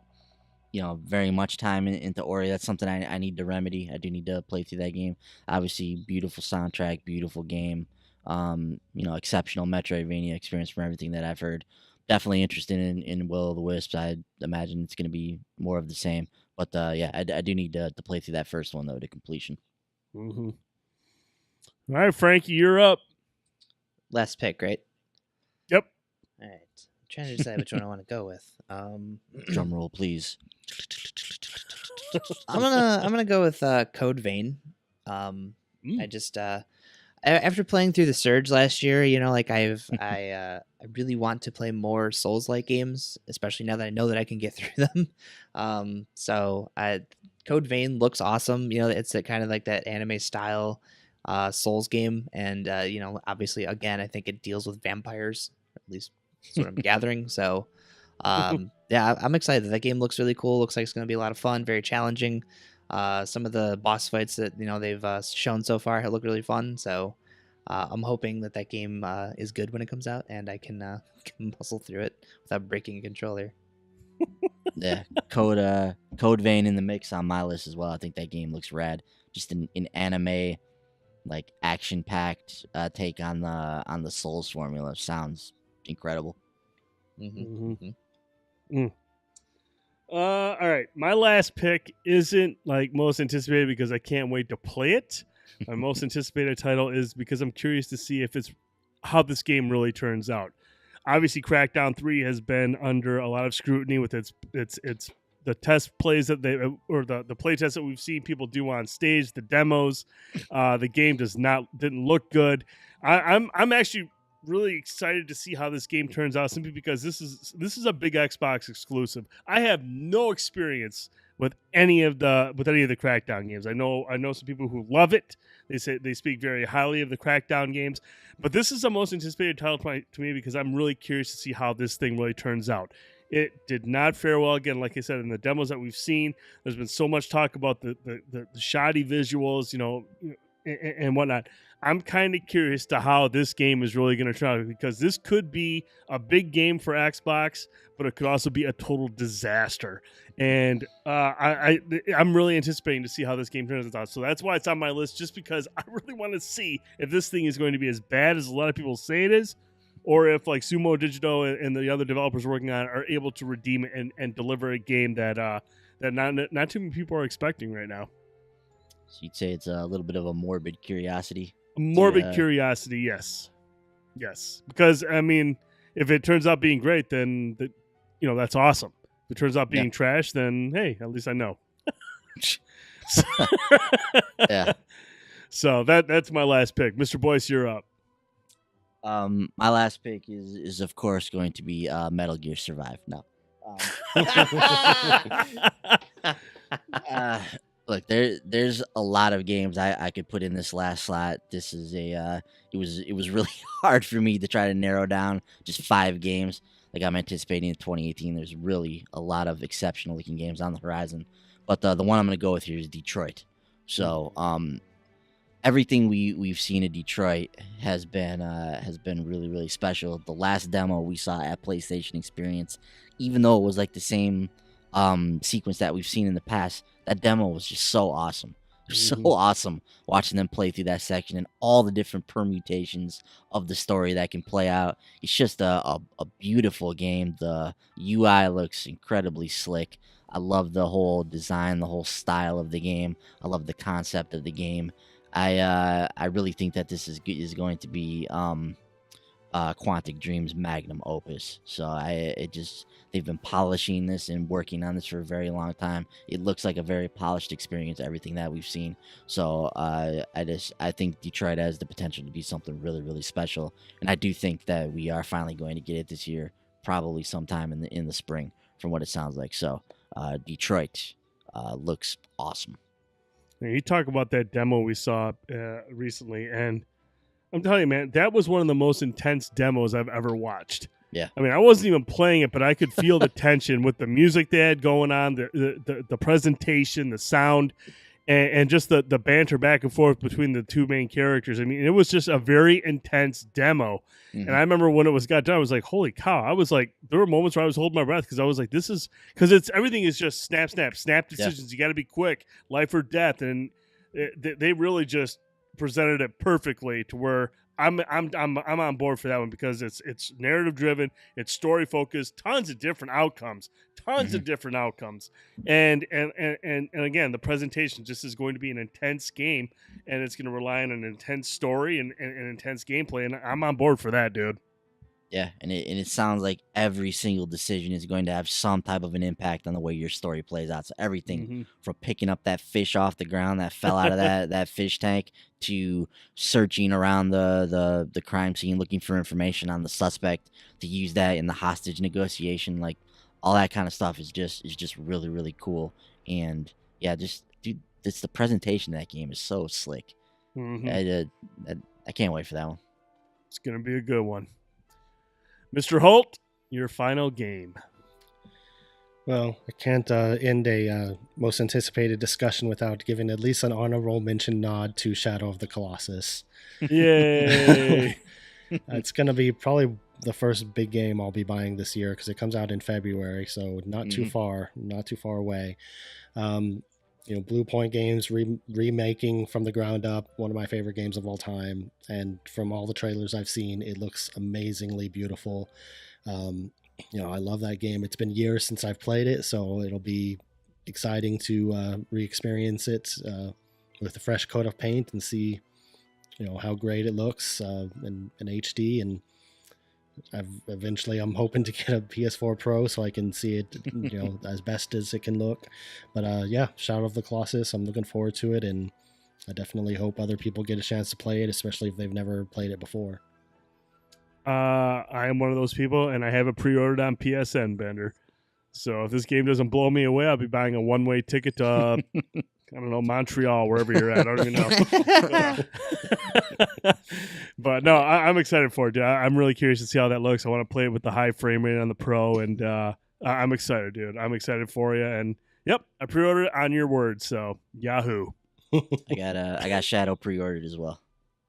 [SPEAKER 5] very much time into Ori. That's something I need to remedy. I do need to play through that game. Obviously, beautiful soundtrack, beautiful game. Exceptional Metroidvania experience from everything that I've heard. Definitely interested in Will of the Wisps. I imagine it's going to be more of the same. But I do need to play through that first one though to completion.
[SPEAKER 1] Mm-hmm. All right, Frankie, you're up.
[SPEAKER 2] Last pick, right?
[SPEAKER 1] Yep.
[SPEAKER 2] All right. I'm trying to decide which one I want to go with.
[SPEAKER 5] Drum roll, please.
[SPEAKER 2] I'm gonna go with Code Vein. I just after playing through the Surge last year, I really want to play more Souls-like games, especially now that I know that I can get through them. Code Vein looks awesome. It's kind of like that anime style Souls game, and obviously, again, I think it deals with vampires, at least that's what I'm gathering. So, I'm excited. That game looks really cool. Looks like it's going to be a lot of fun. Very challenging. Some of the boss fights that they've shown so far look really fun. So I'm hoping that game is good when it comes out, and I can muscle through it without breaking a controller.
[SPEAKER 5] Yeah, Code Vein in the mix on my list as well. I think that game looks rad. Just an anime, like action packed take on the Souls formula. Sounds incredible.
[SPEAKER 1] All right, my last pick isn't like most anticipated because I can't wait to play it. My most anticipated title is because I'm curious to see if it's how this game really turns out. Obviously, Crackdown 3 has been under a lot of scrutiny with its the test plays that the play tests that we've seen people do on stage, the demos. The game didn't look good. I'm actually really excited to see how this game turns out, simply because this is a big Xbox exclusive. I have no experience with any of the Crackdown games. I know some people who love it. They speak very highly of the Crackdown games, but this is the most anticipated title to me because I'm really curious to see how this thing really turns out. It did not fare well, again, like I said, in the demos that we've seen. There's been so much talk about the shoddy visuals, and whatnot. I'm kind of curious to how this game is really going to turn out, because this could be a big game for Xbox, but it could also be a total disaster. And I'm really anticipating to see how this game turns out. So that's why it's on my list, just because I really want to see if this thing is going to be as bad as a lot of people say it is, or if like Sumo Digital and the other developers working on it are able to redeem it and deliver a game that not too many people are expecting right now.
[SPEAKER 5] So you'd say it's a little bit of a morbid curiosity.
[SPEAKER 1] Morbid curiosity, yes. Because I mean, if it turns out being great, then that's awesome. If it turns out being trash, then hey, at least I know.
[SPEAKER 5] Yeah.
[SPEAKER 1] So that's my last pick, Mr. Boyce. You're up.
[SPEAKER 5] My last pick is of course going to be Metal Gear Survive. No. Look, there's a lot of games I could put in this last slot. This is it was really hard for me to try to narrow down just 5 games. Like I'm anticipating in 2018, there's really a lot of exceptional looking games on the horizon. But the one I'm going to go with here is Detroit. So everything we've seen in Detroit has been really, really special. The last demo we saw at PlayStation Experience, even though it was like the same sequence that we've seen in the past, that demo was just so awesome. It was so awesome watching them play through that section and all the different permutations of the story that can play out. It's just a beautiful game. The UI looks incredibly slick. I love the whole design, the whole style of the game. I love the concept of the game. I really think that this is going to be Quantic Dream's magnum opus. So they've been polishing this and working on this for a very long time. It looks like a very polished experience, everything that we've seen. So I think Detroit has the potential to be something really, really special. And I do think that we are finally going to get it this year, probably sometime in the spring, from what it sounds like. So Detroit looks awesome.
[SPEAKER 1] You talk about that demo we saw recently, and I'm telling you, man, that was one of the most intense demos I've ever watched.
[SPEAKER 5] Yeah.
[SPEAKER 1] I mean, I wasn't even playing it, but I could feel the tension with the music they had going on, the presentation, the sound, and just the banter back and forth between the two main characters. I mean, it was just a very intense demo.
[SPEAKER 5] Mhm.
[SPEAKER 1] And I remember when it got done, I was like, holy cow. I was like, there were moments where I was holding my breath because I was like, everything is just snap decisions. You got to be quick, life or death. And they really just presented it perfectly to where I'm on board for that one, because it's narrative driven, it's story focused, tons of different outcomes, and again, the presentation just is going to be an intense game, and it's going to rely on an intense story and intense gameplay, and I'm on board for that, dude.
[SPEAKER 5] Yeah, and it sounds like every single decision is going to have some type of an impact on the way your story plays out. So everything from picking up that fish off the ground that fell out of that fish tank, to searching around the crime scene looking for information on the suspect, to use that in the hostage negotiation, like all that kind of stuff is just really, really cool. And yeah, just dude, it's the presentation of that game is so slick. I can't wait for that one.
[SPEAKER 1] It's gonna be a good one. Mr. Holt, your final game.
[SPEAKER 3] Well, I can't end a most anticipated discussion without giving at least an honorable mention nod to Shadow of the Colossus.
[SPEAKER 1] Yay!
[SPEAKER 3] It's going to be probably the first big game I'll be buying this year, because it comes out in February, so not too far away. Blue Point Games remaking from the ground up one of my favorite games of all time, and from all the trailers I've seen, it looks amazingly beautiful. I love that game. It's been years since I've played it, so it'll be exciting to re-experience it with a fresh coat of paint and see how great it looks in HD. And I'm hoping to get a PS4 Pro so I can see it as best as it can look. But Shadow of the Colossus, I'm looking forward to it, and I definitely hope other people get a chance to play it, especially if they've never played it before.
[SPEAKER 1] I am one of those people, and I have it pre-ordered on PSN, Bender. So if this game doesn't blow me away, I'll be buying a one-way ticket to I don't know, Montreal, wherever you're at. I don't even know. But no, I'm excited for it, dude. I'm really curious to see how that looks. I want to play it with the high frame rate on the Pro, and I'm excited, dude. I'm excited for you. And yep, I pre-ordered it on your word, so Yahoo.
[SPEAKER 5] I got Shadow pre-ordered as well.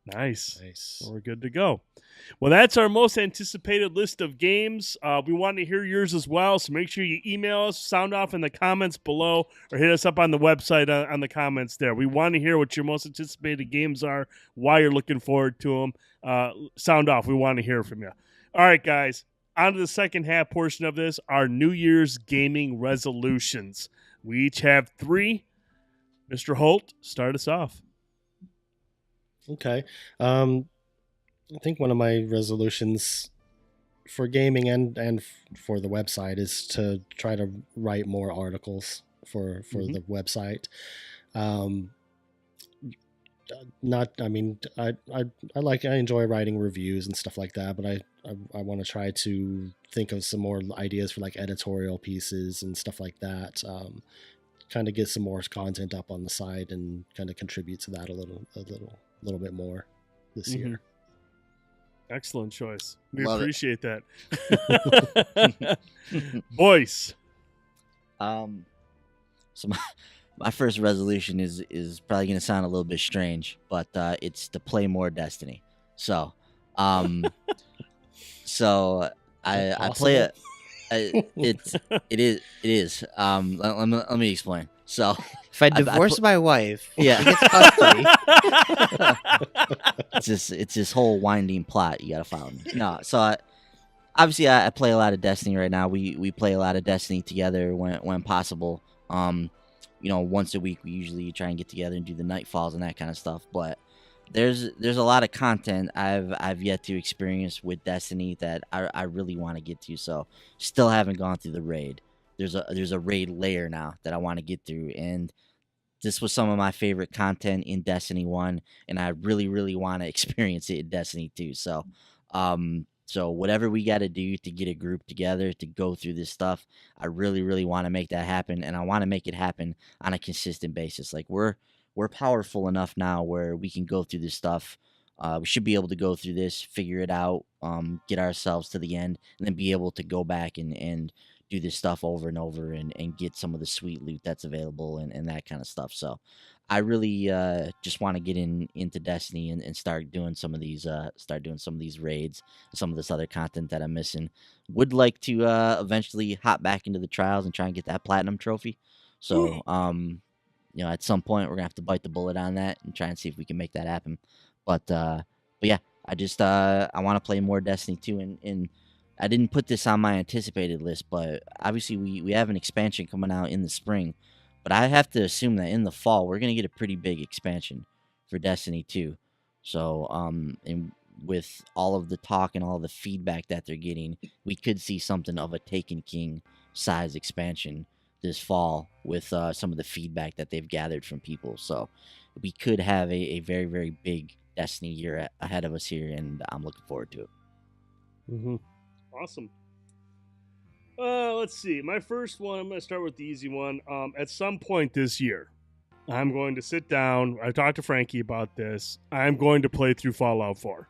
[SPEAKER 1] Nice. Well, we're good to go. Well, that's our most anticipated list of games. We want to hear yours as well, so make sure you email us, sound off in the comments below, or hit us up on the website on the comments there. We want to hear what your most anticipated games are, why you're looking forward to them. Sound off. We want to hear from you. All right, guys. On to the second half portion of this, our New Year's gaming resolutions. We each have 3. Mr. Holt, start us off.
[SPEAKER 3] Okay. I think one of my resolutions for gaming and for the website is to try to write more articles for the website. I enjoy writing reviews and stuff like that, but I want to try to think of some more ideas for like editorial pieces and stuff like that. Kind of get some more content up on the site and kind of contribute to that a little bit more this year.
[SPEAKER 1] Excellent choice. We
[SPEAKER 5] Love
[SPEAKER 1] appreciate that. Boyce.
[SPEAKER 5] So my first resolution is probably going to sound a little bit strange, but it's to play more Destiny. So, I play it. It is. Let me explain. So
[SPEAKER 2] if I divorce my wife,
[SPEAKER 5] yeah,
[SPEAKER 2] it gets custody.
[SPEAKER 5] it's this whole winding plot you gotta follow. No, so obviously I play a lot of Destiny right now. We play a lot of Destiny together when possible. Once a week we usually try and get together and do the nightfalls and that kind of stuff. But there's a lot of content I've yet to experience with Destiny that I really want to get to. So still haven't gone through the raid. There's a raid layer now that I want to get through, and this was some of my favorite content in Destiny 1, and I really, really want to experience it in Destiny 2. So whatever we got to do to get a group together to go through this stuff, I really, really want to make that happen, and I want to make it happen on a consistent basis. Like we're powerful enough now where we can go through this stuff. We should be able to go through this, figure it out, get ourselves to the end, and then be able to go back and do this stuff over and over and get some of the sweet loot that's available and that kind of stuff. So I really just want to get into Destiny and start doing some of these raids, some of this other content that I'm missing. Would like to eventually hop back into the trials and try and get that platinum trophy. So at some point we're gonna have to bite the bullet on that and try and see if we can make that happen. But yeah, I just I want to play more Destiny 2, and I didn't put this on my anticipated list, but obviously we have an expansion coming out in the spring. But I have to assume that in the fall we're gonna get a pretty big expansion for Destiny 2. So and with all of the talk and all the feedback that they're getting, we could see something of a Taken King size expansion this fall with some of the feedback that they've gathered from people. So we could have a very, very big Destiny year ahead of us here, and I'm looking forward to it.
[SPEAKER 1] Mm-hmm. Awesome. Let's see. My first one, I'm going to start with the easy one. At some point this year, I'm going to sit down. I talked to Frankie about this. I'm going to play through Fallout 4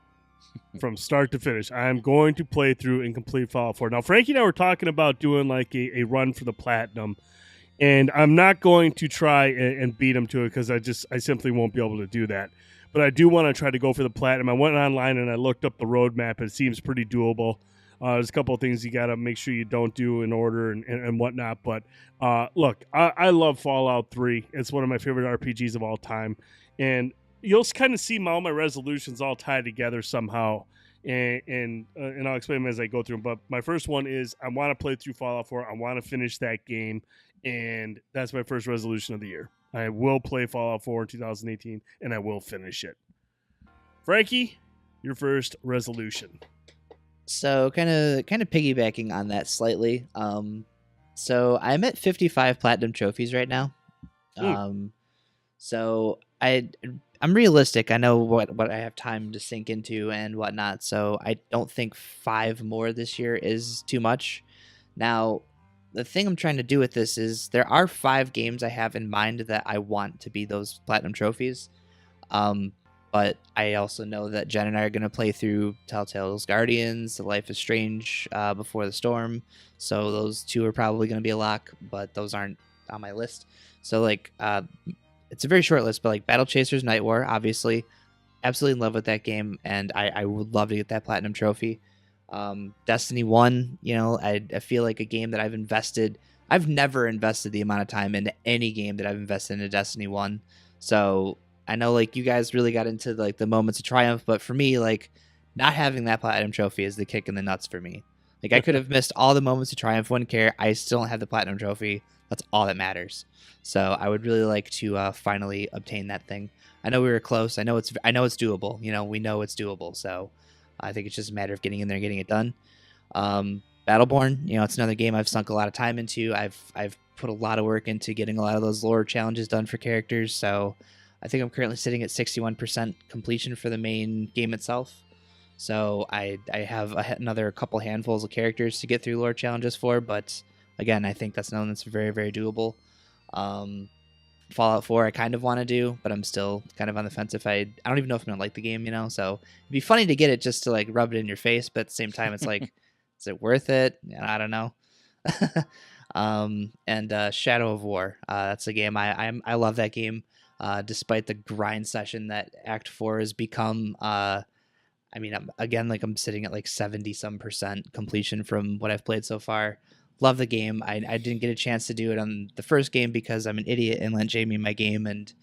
[SPEAKER 1] from start to finish. I'm going to play through and complete Fallout 4. Now, Frankie and I were talking about doing like a run for the platinum, and I'm not going to try and beat him to it because I simply won't be able to do that. But I do want to try to go for the platinum. I went online and I looked up the roadmap. It seems pretty doable. There's a couple of things you got to make sure you don't do in order and whatnot. But look, I love Fallout 3. It's one of my favorite RPGs of all time. And you'll kind of see all my resolutions all tied together somehow. And I'll explain them as I go through them. But my first one is I want to play through Fallout 4. I want to finish that game. And that's my first resolution of the year. I will play Fallout 4 in 2018, and I will finish it. Frankie, your first resolution.
[SPEAKER 2] So kind of piggybacking on that slightly. So I'm at 55 platinum trophies right now. So I'm realistic. I know what I have time to sink into and whatnot. So I don't think 5 more this year is too much. Now, the thing I'm trying to do with this is there are 5 games I have in mind that I want to be those platinum trophies. But I also know that Jen and I are going to play through Telltale's Guardians, The Life is Strange, Before the Storm. So those 2 are probably going to be a lock, but those aren't on my list. So like, it's a very short list, but like Battle Chasers Night War, obviously, absolutely in love with that game, and I would love to get that platinum trophy. Destiny 1, I feel like a game that I've never invested the amount of time into any game that I've invested into Destiny 1. So I know like you guys really got into like the moments of triumph, but for me, like not having that platinum trophy is the kick in the nuts for me. Like I could have missed all the moments of triumph, wouldn't care. I still don't have the platinum trophy. That's all that matters. So I would really like to finally obtain that thing. I know we were close. I know it's doable. We know it's doable. So I think it's just a matter of getting in there and getting it done. Battleborn, it's another game I've sunk a lot of time into. I've put a lot of work into getting a lot of those lore challenges done for characters. So I think I'm currently sitting at 61% completion for the main game itself. So I have another couple handfuls of characters to get through lore challenges for, but again, I think that's very, very doable. Fallout 4 I kind of want to do, but I'm still kind of on the fence if I don't even know if I'm going to like the game, so it'd be funny to get it just to like rub it in your face, but at the same time it's like, is it worth it? I don't know. And Shadow of War, that's a game I love that game. Despite the grind session that Act 4 has become, I'm sitting at like 70% completion from what I've played so far. Love the game. I didn't get a chance to do it on the first game because I'm an idiot and lent Jamie my game, and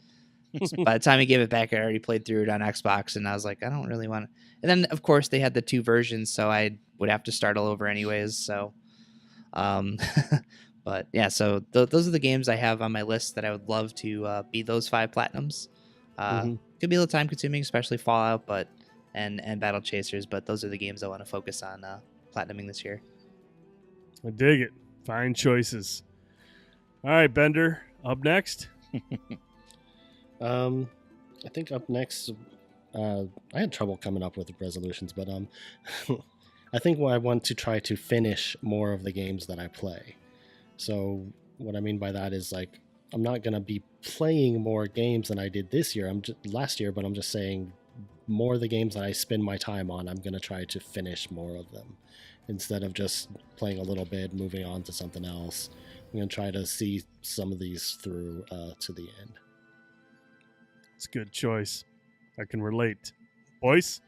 [SPEAKER 2] by the time he gave it back, I already played through it on Xbox, and I was like, I don't really want to. And then, of course, they had the 2 versions, so I would have to start all over anyways. So, but yeah, so those are the games I have on my list that I would love to be those 5 platinums. Could be a little time consuming, especially Fallout, but and Battle Chasers. But those are the games I want to focus on platinuming this year.
[SPEAKER 1] I dig it. Fine choices. All right, Bender, up next.
[SPEAKER 3] I think up next, I had trouble coming up with resolutions, but I think I want to try to finish more of the games that I play. So what I mean by that is, like, I'm not going to be playing more games than I did this year. Last year, but I'm just saying more of the games that I spend my time on, I'm going to try to finish more of them instead of just playing a little bit, moving on to something else. I'm going to try to see some of these through to the end.
[SPEAKER 1] It's a good choice. I can relate. Boyce?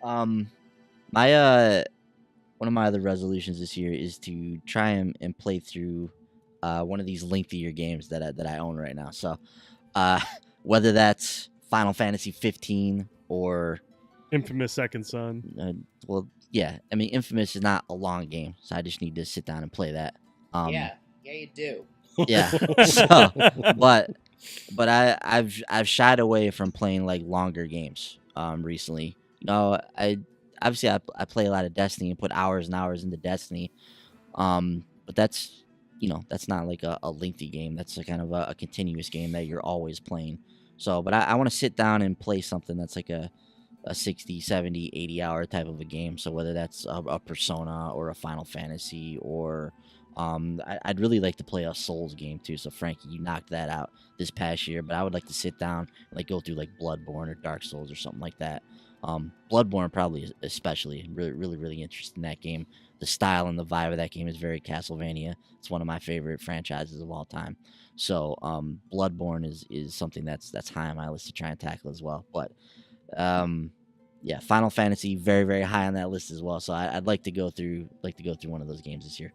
[SPEAKER 5] My one of my other resolutions this year is to try and play through one of these lengthier games that I own right now. So whether that's Final Fantasy 15 or
[SPEAKER 1] Infamous Second Son.
[SPEAKER 5] Well, yeah. I mean, Infamous is not a long game, so I just need to sit down and play that.
[SPEAKER 2] Yeah, you do.
[SPEAKER 5] Yeah. So, but I've shied away from playing like longer games recently. I play a lot of Destiny and put hours and hours into Destiny. But that's not like a lengthy game. That's a kind of a continuous game that you're always playing. So, but I want to sit down and play something that's like a 60, 70, 80 hour type of a game. So whether that's a Persona or a Final Fantasy or I'd really like to play a Souls game too. So Frankie, you knocked that out this past year, but I would like to sit down and like go through like Bloodborne or Dark Souls or something like that. Bloodborne probably especially really interested in that game. The style and the vibe of that game is very Castlevania. It's one of my favorite franchises of all time. So Bloodborne is something that's high on my list to try and tackle as well. But yeah, Final Fantasy very high on that list as well. So I'd like to go through one of those games this year.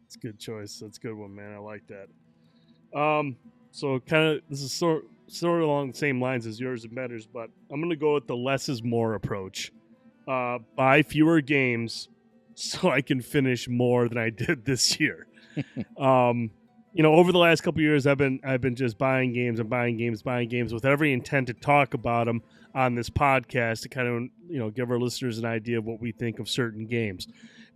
[SPEAKER 1] It's a good choice. That's a good one, man. I like that. So kind of this is sort of along the same lines as yours and Bender's, but I'm gonna go with the less is more approach. Buy fewer games so I can finish more than I did this year. Over the last couple of years, I've been just buying games with every intent to talk about them on this podcast to kind of give our listeners an idea of what we think of certain games.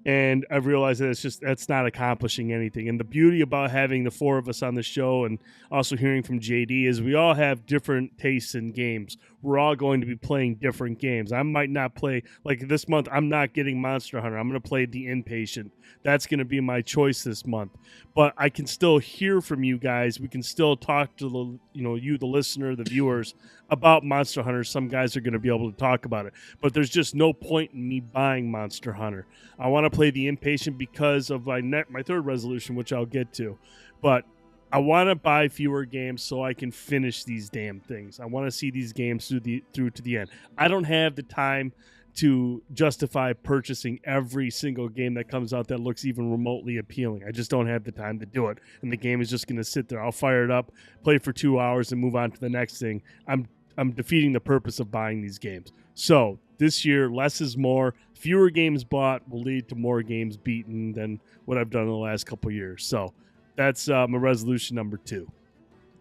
[SPEAKER 1] And I've realized that that's not accomplishing anything. And the beauty about having the four of us on the show and also hearing from JD is we all have different tastes in games. We're all going to be playing different games. I might not play, like this month, I'm not getting Monster Hunter. I'm going to play The Inpatient. That's going to be my choice this month. But I can still hear from you guys. We can still talk to you, the listener, the viewers, about Monster Hunter. Some guys are going to be able to talk about it. But there's just no point in me buying Monster Hunter. I want to play The Inpatient because of my third resolution, which I'll get to. But I want to buy fewer games so I can finish these damn things. I want to see these games through to the end. I don't have the time to justify purchasing every single game that comes out that looks even remotely appealing. I just don't have the time to do it. And the game is just going to sit there. I'll fire it up, play for 2 hours, and move on to the next thing. I'm defeating the purpose of buying these games. So this year, less is more. Fewer games bought will lead to more games beaten than what I've done in the last couple of years. So that's my resolution number 2.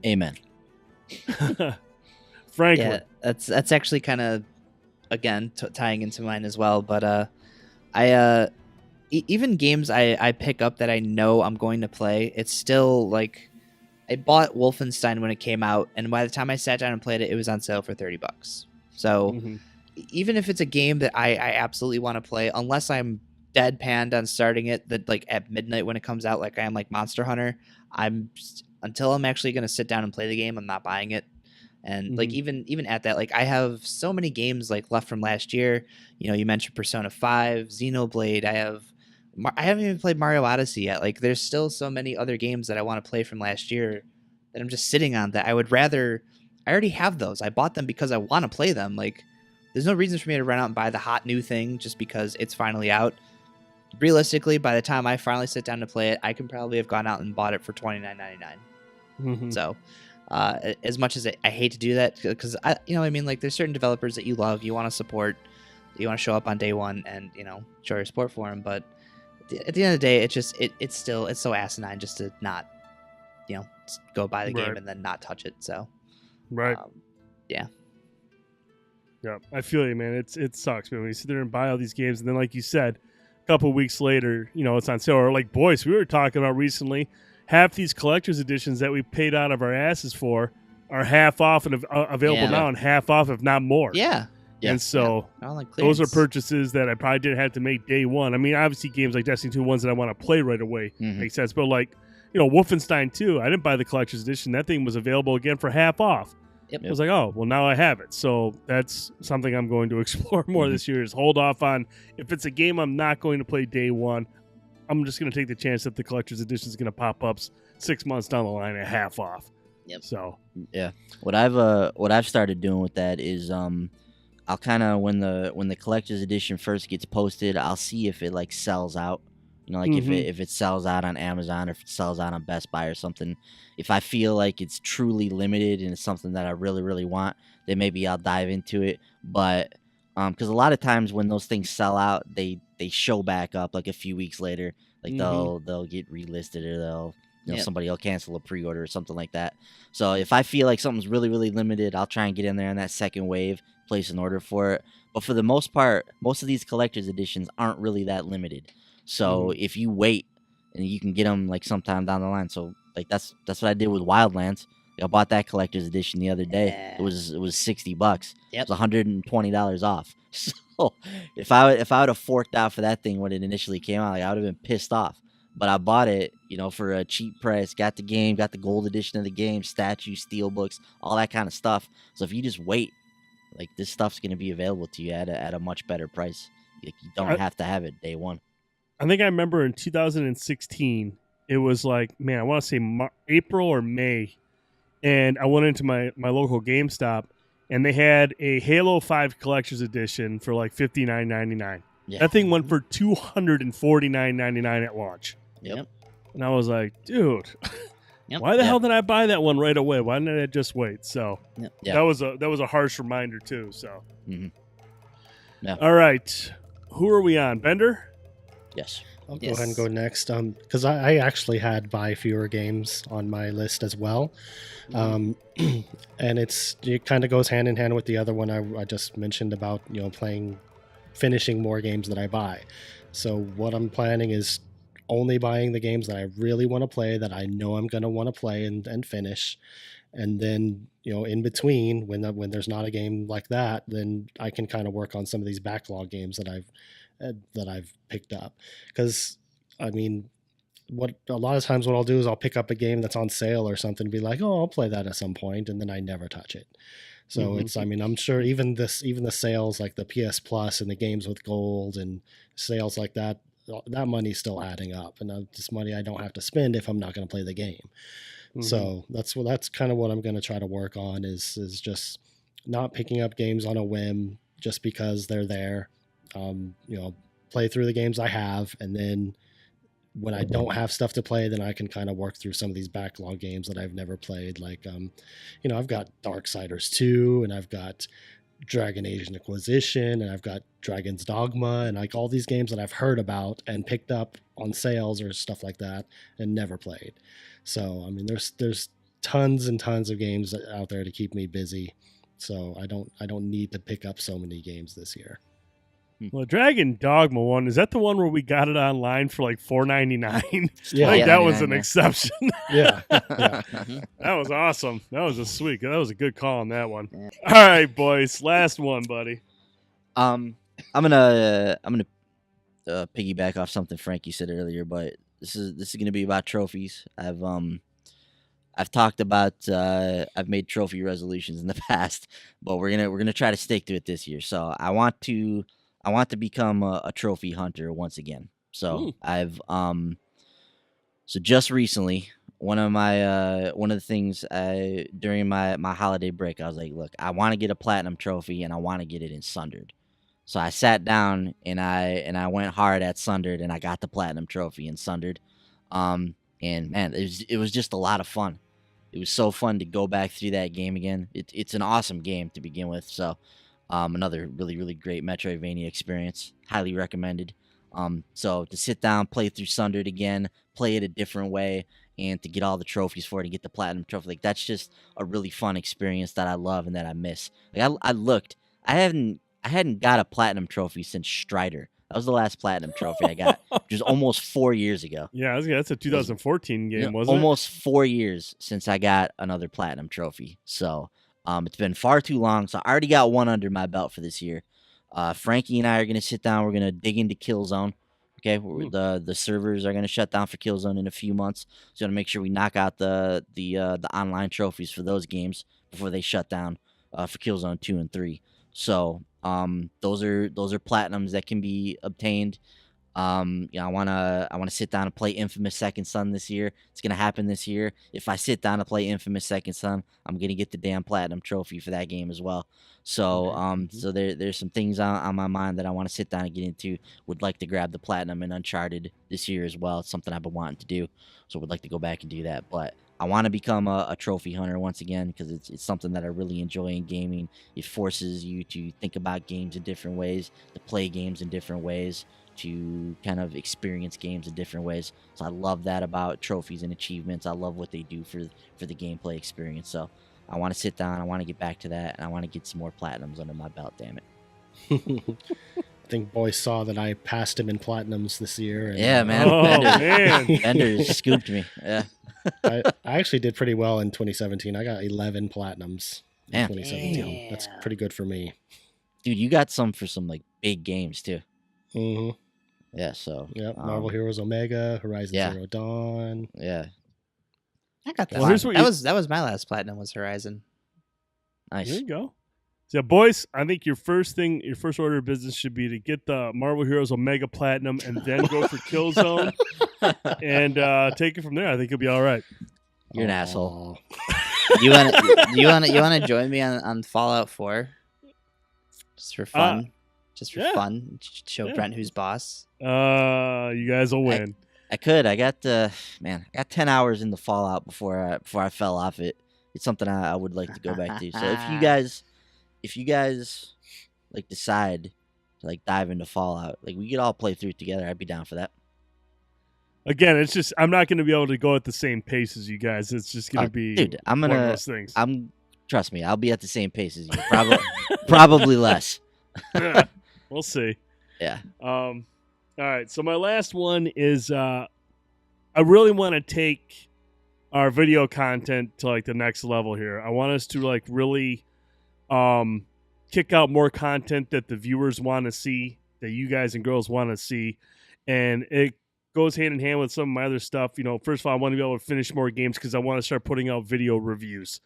[SPEAKER 5] Amen.
[SPEAKER 1] Franklin.
[SPEAKER 2] Yeah, that's actually kind of, again, tying into mine as well. But I even games I pick up that I know I'm going to play, it's still like I bought Wolfenstein when it came out, and by the time I sat down and played it, it was on sale for $30. So even if it's a game that I absolutely want to play, unless I'm deadpanned on starting it that like at midnight when it comes out, like I am like Monster Hunter, until I'm actually going to sit down and play the game, I'm not buying it. And like even at that, like I have so many games like left from last year. You mentioned Persona 5, Xenoblade. I haven't even played Mario Odyssey yet. Like there's still so many other games that I want to play from last year that I'm just sitting on that I already have those. I bought them because I want to play them. Like there's no reason for me to run out and buy the hot new thing just because it's finally out. Realistically, by the time I finally sit down to play it, I can probably have gone out and bought it for $29.99. So as much as I hate to do that, because like there's certain developers that you love, you want to support, you want to show up on day one and show your support for them. But at the end of the day, it's so asinine just to not just go buy the game
[SPEAKER 1] Right.
[SPEAKER 2] and then not touch it. So,
[SPEAKER 1] Right.
[SPEAKER 2] yeah.
[SPEAKER 1] Yeah, I feel you, man. It sucks, man. When you sit there and buy all these games, and then, like you said, a couple weeks later, it's on sale. Or like, boys, we were talking about recently, half these collector's editions that we paid out of our asses for are half off and available
[SPEAKER 2] Yeah.
[SPEAKER 1] now, and half off, if not more.
[SPEAKER 2] Yeah.
[SPEAKER 5] Yeah.
[SPEAKER 1] And so
[SPEAKER 2] All like
[SPEAKER 1] those are
[SPEAKER 2] clearance.
[SPEAKER 1] purchases that I probably didn't have to make day one. I mean, obviously, games like Destiny 2, ones that I want to play right away,
[SPEAKER 5] Mhm.
[SPEAKER 1] makes sense. But like, Wolfenstein 2, I didn't buy the collector's edition. That thing was available again for half off.
[SPEAKER 2] Yep.
[SPEAKER 1] I was like, oh, well, now I have it. So that's something I'm going to explore more
[SPEAKER 5] Mhm.
[SPEAKER 1] this year, is hold off on, if it's a game I'm not going to play day one, I'm just going to take the chance that the collector's edition is going to pop up 6 months down the line at half off.
[SPEAKER 2] Yep.
[SPEAKER 1] So,
[SPEAKER 5] What I've started doing with that is I'll kind of when the collector's edition first gets posted, I'll see if it like sells out. Like
[SPEAKER 1] Mhm.
[SPEAKER 5] if it sells out on Amazon or if it sells out on Best Buy or something. If I feel like it's truly limited and it's something that I really really want, then maybe I'll dive into it. But because a lot of times when those things sell out, they show back up like a few weeks later. Like
[SPEAKER 1] Mhm.
[SPEAKER 5] they'll get relisted or they'll
[SPEAKER 2] Yep.
[SPEAKER 5] somebody will cancel a pre-order or something like that. So if I feel like something's really really limited, I'll try and get in there on that second wave, place an order for it. But for the most part, most of these collector's editions aren't really that limited. So if you wait, and you can get them like sometime down the line. So like that's what I did with Wildlands. I bought that collector's edition the other day.
[SPEAKER 2] Yeah.
[SPEAKER 5] It was $60.
[SPEAKER 2] Yep.
[SPEAKER 5] It was $120 off. So if I would have forked out for that thing when it initially came out, like, I would have been pissed off. But I bought it, for a cheap price. Got the game, got the gold edition of the game, statues, steel books, all that kind of stuff. So if you just wait, like this stuff's gonna be available to you at a much better price. Like, you don't have to have it day one.
[SPEAKER 1] I think I remember in 2016, it was like, man, I want to say April or May, and I went into my local GameStop, and they had a Halo 5 Collector's Edition for like $59.99.
[SPEAKER 5] Yeah.
[SPEAKER 1] That thing went for $249.99 at launch.
[SPEAKER 2] Yep.
[SPEAKER 1] And I was like, dude,
[SPEAKER 2] Yep.
[SPEAKER 1] why the
[SPEAKER 5] Yeah.
[SPEAKER 1] hell did I buy that one right away? Why didn't I just wait? So
[SPEAKER 2] Yep.
[SPEAKER 5] Yeah.
[SPEAKER 1] that was a harsh reminder too. So
[SPEAKER 5] Mhm. Yeah.
[SPEAKER 1] All right, who are we on? Bender?
[SPEAKER 5] Yes.
[SPEAKER 3] I'll go
[SPEAKER 2] Yes.
[SPEAKER 3] ahead and go next. Because I actually had buy fewer games on my list as well. And it kind of goes hand in hand with the other one I just mentioned about, finishing more games that I buy. So what I'm planning is only buying the games that I really want to play, that I know I'm going to want to play and finish. And then, in between, when there's not a game like that, then I can kind of work on some of these backlog games that I've picked up. Because I mean, what a lot of times what I'll do is I'll pick up a game that's on sale or something and be like, oh, I'll play that at some point, and then I never touch it. So
[SPEAKER 1] Mhm.
[SPEAKER 3] I'm sure even the sales like the PS Plus and the games with gold and sales like that money's still adding up, and this money I don't have to spend if I'm not going to play the game.
[SPEAKER 1] Mhm.
[SPEAKER 3] So that's kind of what I'm going to try to work on is just not picking up games on a whim just because they're there. Play through the games I have, and then when I don't have stuff to play, then I can kind of work through some of these backlog games that I've never played. Like, I've got Darksiders 2, and I've got Dragon Age Inquisition, and I've got Dragon's Dogma, and like all these games that I've heard about and picked up on sales or stuff like that and never played. So, I mean, there's tons and tons of games out there to keep me busy. So I don't need to pick up so many games this year.
[SPEAKER 1] Well, Dragon Dogma one, is that the one where we got it online for like $4.99?
[SPEAKER 3] Yeah.
[SPEAKER 1] I think that was
[SPEAKER 5] $4.99,
[SPEAKER 1] an
[SPEAKER 5] yeah.
[SPEAKER 1] exception.
[SPEAKER 3] Yeah.
[SPEAKER 1] That was awesome. That was that was a good call on that one.
[SPEAKER 2] Yeah.
[SPEAKER 1] All right, boys. Last one, buddy.
[SPEAKER 5] I'm gonna piggyback off something Frankie said earlier, but this is gonna be about trophies. I've talked about I've made trophy resolutions in the past, but we're gonna try to stick to it this year. So I want to become a trophy hunter once again. So I've so just recently, one of the things during my holiday break, I was like, look, I want to get a platinum trophy and I want to get it in Sundered. So I sat down and I went hard at Sundered and I got the platinum trophy in Sundered. And man, it was just a lot of fun. It was so fun to go back through that game again. It's an awesome game to begin with. So another really, really great Metroidvania experience. Highly recommended. So to sit down, play through Sundered again, play it a different way, and to get all the trophies for it, to get the platinum trophy. Like, that's just a really fun experience that I love and that I miss. Like, I looked, I hadn't got a platinum trophy since Strider. That was the last platinum trophy I got, which was almost 4 years ago.
[SPEAKER 1] Yeah, that's a 2014 game, wasn't
[SPEAKER 5] almost 4 years since I got another platinum trophy. So it's been far too long. So I already got one under my belt for this year. Frankie and I are going to sit down. We're going to dig into Killzone. Okay, the servers are going to shut down for Killzone in a few months. So to make sure we knock out the online trophies for those games before they shut down for Killzone 2 and 3. So those are platinums that can be obtained. I wanna sit down and play Infamous Second Son this year. It's gonna happen this year. If I sit down and play Infamous Second Son, I'm gonna get the damn platinum trophy for that game as well. So so there's some things on my mind that I want to sit down and get into. Would like to grab the platinum in Uncharted this year as well. It's something I've been wanting to do, so would like to go back and do that. But I want to become a trophy hunter once again because it's something that I really enjoy in gaming. It forces you to think about games in different ways, to play games in different ways, to kind of experience games in different ways. So I love that about trophies and achievements. I love what they do for the gameplay experience. So I want to sit down, I want to get back to that, and I want to get some more platinums under my belt, damn it.
[SPEAKER 3] I think Boy saw that I passed him in platinums this year. And,
[SPEAKER 5] yeah, man.
[SPEAKER 1] Oh, man.
[SPEAKER 5] Bender scooped me. Yeah.
[SPEAKER 3] I actually did pretty well in 2017. I got 11 platinums in
[SPEAKER 5] Damn.
[SPEAKER 3] 2017. That's pretty good for me.
[SPEAKER 5] Dude, you got some for some like big games too.
[SPEAKER 3] Mm-hmm.
[SPEAKER 5] Yeah, so
[SPEAKER 3] Yep, Marvel Heroes Omega, Horizon Zero Dawn.
[SPEAKER 5] Yeah.
[SPEAKER 2] I got that.
[SPEAKER 1] Well, here's what
[SPEAKER 2] That was my last platinum was Horizon.
[SPEAKER 5] Nice.
[SPEAKER 1] There you go. So, boys, I think your first order of business should be to get the Marvel Heroes Omega Platinum and then go for Killzone and take it from there. I think you'll be all right.
[SPEAKER 5] You're an asshole.
[SPEAKER 2] You want to join me on Fallout 4? Just for fun. Fun. Show Brent who's boss.
[SPEAKER 1] You guys will win.
[SPEAKER 5] I could. I got 10 hours in the Fallout before I fell off it. It's something I would like to go back to. So if you guys like decide to like dive into Fallout, like we could all play through it together, I'd be down for that.
[SPEAKER 1] Again, it's just I'm not going to be able to go at the same pace as you guys. It's just going to be one of those things.
[SPEAKER 5] Trust me, I'll be at the same pace as you. Probably less.
[SPEAKER 1] Yeah, we'll see.
[SPEAKER 5] Yeah.
[SPEAKER 1] All right. So my last one is I really want to take our video content to like the next level here. I want us to like really kick out more content that the viewers want to see, that you guys and girls want to see, and it goes hand in hand with some of my other stuff. First of all, I want to be able to finish more games because I want to start putting out video reviews.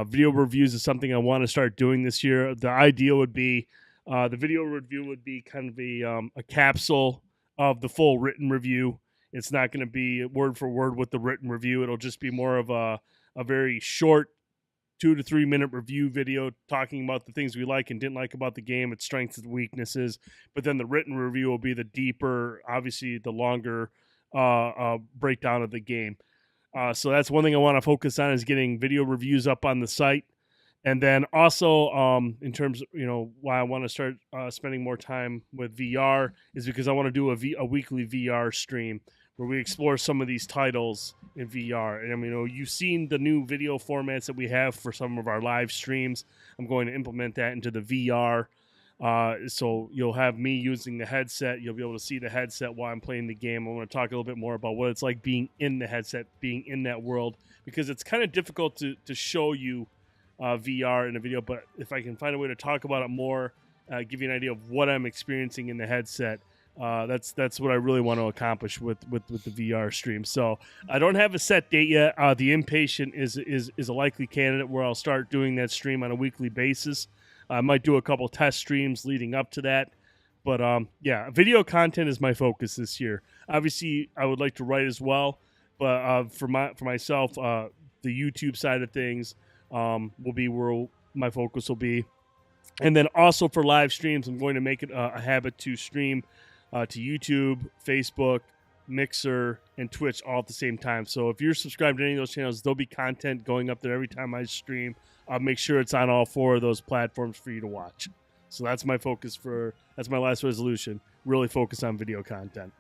[SPEAKER 1] Video reviews is something I want to start doing this year. The ideal would be the video review would be kind of a capsule of the full written review. It's not going to be word for word with the written review. It'll just be more of a very short 2 to 3 minute review video talking about the things we like and didn't like about the game, its strengths and weaknesses. But then the written review will be the deeper, obviously the longer breakdown of the game. So that's one thing I want to focus on is getting video reviews up on the site. And then also in terms of, why I want to start spending more time with VR is because I want to do a weekly VR stream where we explore some of these titles in VR. And you've seen the new video formats that we have for some of our live streams. I'm going to implement that into the VR. So you'll have me using the headset. You'll be able to see the headset while I'm playing the game. I want to talk a little bit more about what it's like being in the headset, being in that world, because it's kind of difficult to show you VR in a video. But if I can find a way to talk about it more, give you an idea of what I'm experiencing in the headset, that's what I really want to accomplish with the VR stream. So I don't have a set date yet. The Impatient is a likely candidate where I'll start doing that stream on a weekly basis. I might do a couple test streams leading up to that. But video content is my focus this year. Obviously, I would like to write as well. But for myself, the YouTube side of things will be where my focus will be. And then also for live streams, I'm going to make it a habit to stream to YouTube, Facebook, Mixer, and Twitch all at the same time. So if you're subscribed to any of those channels, there'll be content going up there every time I stream. I'll make sure it's on all 4 of those platforms for you to watch. So that's my focus that's my last resolution. Really focus on video content.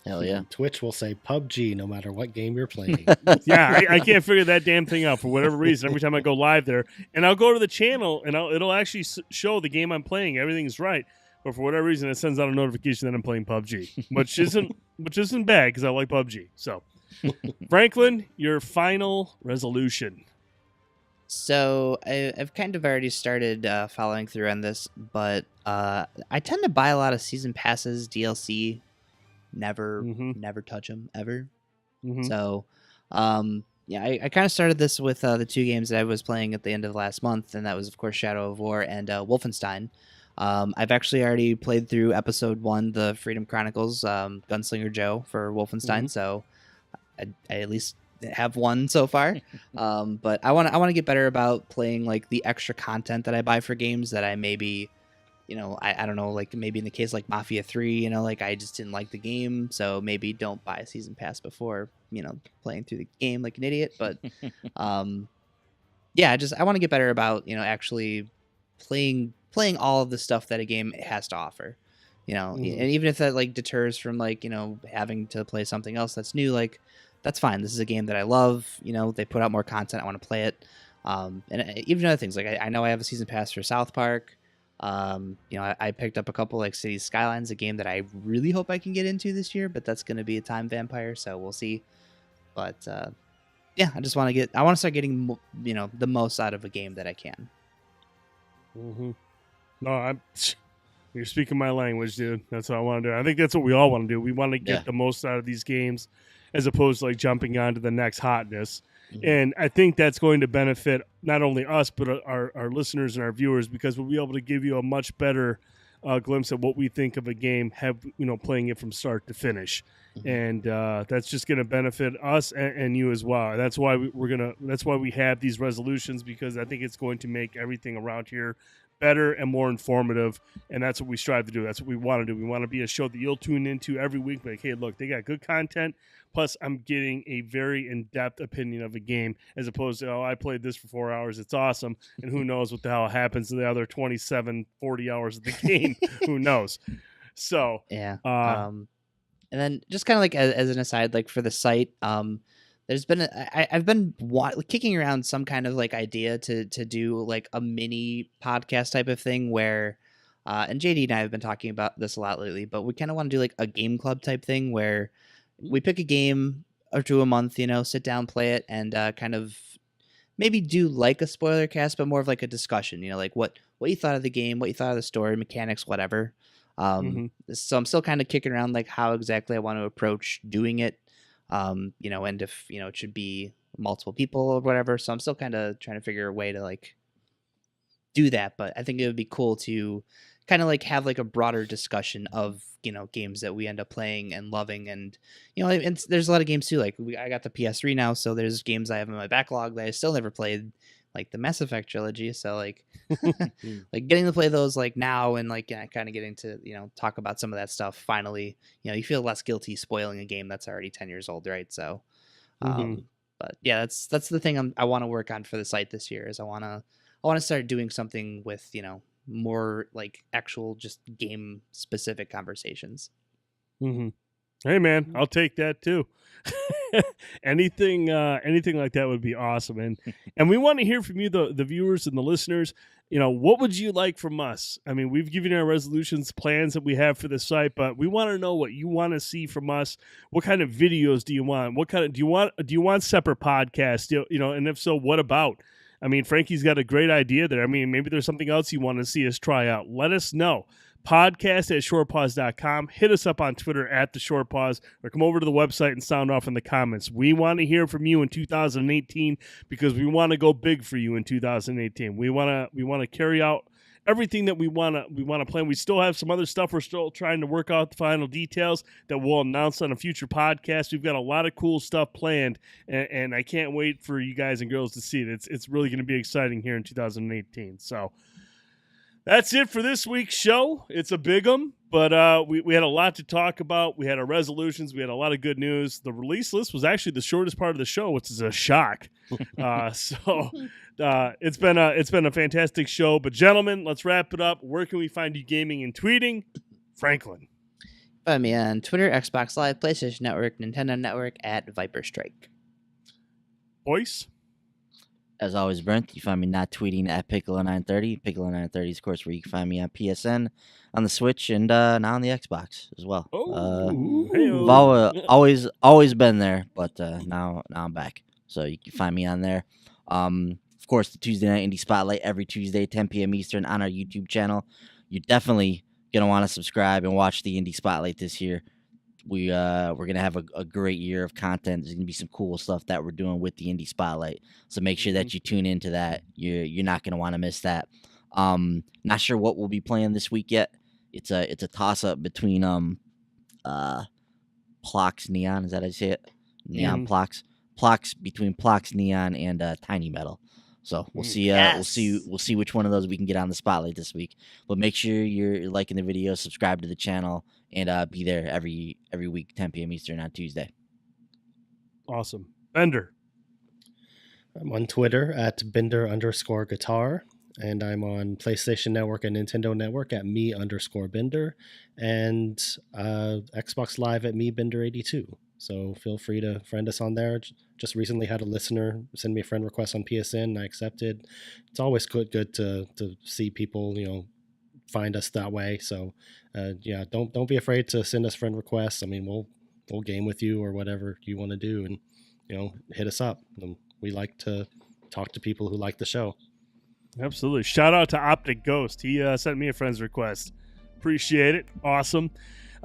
[SPEAKER 5] Hell yeah.
[SPEAKER 3] Twitch will say PUBG no matter what game you're playing.
[SPEAKER 1] Yeah, I can't figure that damn thing out for whatever reason. Every time I go live there, and I'll go to the channel, and it'll actually show the game I'm playing. Everything's right, but for whatever reason, it sends out a notification that I'm playing PUBG, which isn't bad because I like PUBG. So, Franklin, your final resolution.
[SPEAKER 2] So I've kind of already started following through on this, but I tend to buy a lot of season passes, DLC. Never touch them ever. So, yeah, I kind of started this with the two games that I was playing at the end of last month, and that was, of course, Shadow of War and Wolfenstein. I've actually already played through episode 1, the Freedom Chronicles, Gunslinger Joe for Wolfenstein, so I at least have one so far. But I want to get better about playing like the extra content that I buy for games that I maybe, I don't know, like maybe in the case like Mafia 3, like I just didn't like the game, so maybe don't buy a season pass before, playing through the game like an idiot. But yeah, I want to get better about, actually playing all of the stuff that a game has to offer. And even if that like deters from like, having to play something else that's new, like that's fine. This is a game that I love. They put out more content. I want to play it. And even other things, like I know I have a season pass for South Park. I picked up a couple like Cities Skylines, a game that I really hope I can get into this year, but that's going to be a time vampire, so we'll see. But yeah, I want to start getting the most out of a game that I can.
[SPEAKER 1] No, you're speaking my language, dude. That's what I want to do. I think that's what we all want to do. We want to get the most out of these games, as opposed to like jumping on to the next hotness. And I think that's going to benefit not only us, but our listeners and our viewers, because we'll be able to give you a much better glimpse of what we think of a game, playing it from start to finish. And that's just going to benefit us and you as well. That's why that's why we have these resolutions, because I think it's going to make everything around here better and more informative, and that's what we strive to do. That's what we want to do. We want to be a show that you'll tune into every week. Like, hey, look, they got good content, plus I'm getting a very in-depth opinion of a game, as opposed to, I played this for 4 hours, it's awesome, and who knows what the hell happens to the other 27, 40 hours of the game. Who knows? So
[SPEAKER 2] yeah. And then just kind of like as an aside, like for the site, there's been I've been kicking around some kind of like idea to do like a mini podcast type of thing where and JD and I have been talking about this a lot lately, but we kind of want to do like a game club type thing where we pick a game or two a month, sit down, play it, and kind of maybe do like a spoiler cast, but more of like a discussion, like what you thought of the game, what you thought of the story, mechanics, whatever. So I'm still kind of kicking around like how exactly I want to approach doing it. And if, it should be multiple people or whatever. So I'm still kind of trying to figure a way to like do that. But I think it would be cool to kind of like have like a broader discussion of, games that we end up playing and loving. And, and there's a lot of games too. Like I got the PS3 now, so there's games I have in my backlog that I still never played, like the Mass Effect trilogy. So like, like getting to play those like now and like kind of getting to, talk about some of that stuff. Finally, you feel less guilty spoiling a game that's already 10 years old. Right. So, but yeah, that's the thing I want to work on for the site this year is I want to start doing something with, more like actual just game specific conversations.
[SPEAKER 1] Hey man, I'll take that too. anything like that would be awesome. And we want to hear from you, the viewers and the listeners. What would you like from us? I mean, we've given you our resolutions, plans that we have for the site, but we want to know what you want to see from us. What kind of videos do you want? What kind of do you want separate podcasts? And if so, what about? I mean, Frankie's got a great idea there. I mean, maybe there's something else you want to see us try out. Let us know. Podcast@shortpause.com. Hit us up on Twitter @theshortpause, or come over to the website and sound off in the comments. We want to hear from you in 2018 because we want to go big for you in 2018. We want to carry out everything that we want to plan. We still have some other stuff we're still trying to work out the final details that we'll announce on a future podcast. We've got a lot of cool stuff planned, and I can't wait for you guys and girls to see it. It's really going to be exciting here in 2018. So that's it for this week's show. It's a big one, but we had a lot to talk about. We had our resolutions. We had a lot of good news. The release list was actually the shortest part of the show, which is a shock. It's been a fantastic show. But gentlemen, let's wrap it up. Where can we find you gaming and tweeting? Franklin.
[SPEAKER 2] Find me on Twitter, Xbox Live, PlayStation Network, Nintendo Network at Viper Strike.
[SPEAKER 1] Boys?
[SPEAKER 5] As always, Brent, you find me not tweeting at Piccolo930. Piccolo930 is, of course, where you can find me on PSN, on the Switch, and now on the Xbox as well. I've always been there, but now I'm back. So you can find me on there. Of course, the Tuesday Night Indie Spotlight every Tuesday, 10 p.m. Eastern on our YouTube channel. You're definitely going to want to subscribe and watch the Indie Spotlight this year. We're going to have a great year of content. There's going to be some cool stuff that we're doing with the Indie Spotlight. So make sure that you tune into that. You're not going to want to miss that. Not sure what we'll be playing this week yet. It's a toss-up between Plox Neon. Is that how you say it? Neon Plox. Plox, between Plox Neon and Tiny Metal. So we'll see. We'll see which one of those we can get on the spotlight this week. But make sure you're liking the video, subscribe to the channel, and be there every week, 10 p.m. Eastern on Tuesday.
[SPEAKER 1] Awesome. Bender.
[SPEAKER 3] I'm on Twitter at Bender_guitar, and I'm on PlayStation Network and Nintendo Network at me_Bender, and Xbox Live at me_Bender82. So feel free to friend us on there. Just recently had a listener send me a friend request on PSN, and I accepted. It's always good to see people, find us that way. So yeah, don't be afraid to send us friend requests. I mean, we'll game with you or whatever you want to do, and hit us up. We like to talk to people who like the show.
[SPEAKER 1] Absolutely. Shout out to Optic Ghost. He sent me a friend's request. Appreciate it. Awesome.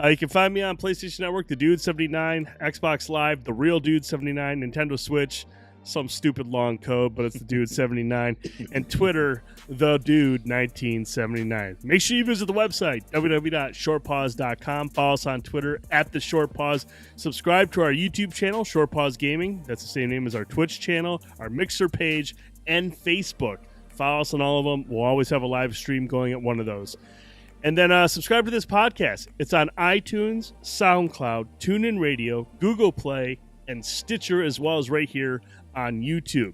[SPEAKER 1] You can find me on PlayStation Network, The Dude 79, Xbox Live, The Real Dude 79, Nintendo Switch, some stupid long code, but it's The Dude 79, and Twitter, The Dude 1979. Make sure you visit the website, www.shortpause.com. Follow us on Twitter at The Short Pause. Subscribe to our YouTube channel, Short Pause Gaming. That's the same name as our Twitch channel, our Mixer page, and Facebook. Follow us on all of them. We'll always have a live stream going at one of those. And then subscribe to this podcast. It's on iTunes, SoundCloud, TuneIn Radio, Google Play, and Stitcher, as well as right here on YouTube.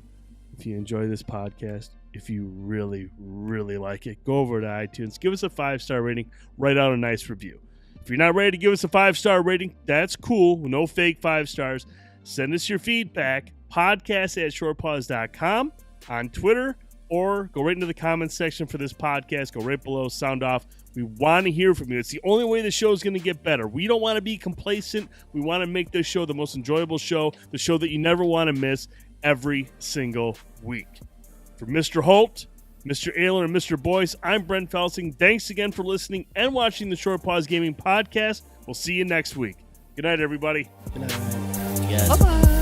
[SPEAKER 1] If you enjoy this podcast, if you really, really like it, go over to iTunes, give us a 5-star rating, write out a nice review. If you're not ready to give us a 5-star rating, that's cool. No fake 5 stars. Send us your feedback, podcast@shortpause.com, on Twitter, or go right into the comments section for this podcast. Go right below, sound off. We want to hear from you. It's the only way the show is going to get better. We don't want to be complacent. We want to make this show the most enjoyable show, the show that you never want to miss every single week. For Mr. Holt, Mr. Ayler, and Mr. Boyce, I'm Brent Felsing. Thanks again for listening and watching the Short Pause Gaming Podcast. We'll see you next week. Good night, everybody.
[SPEAKER 3] Good night.
[SPEAKER 5] You guys.
[SPEAKER 2] Bye-bye.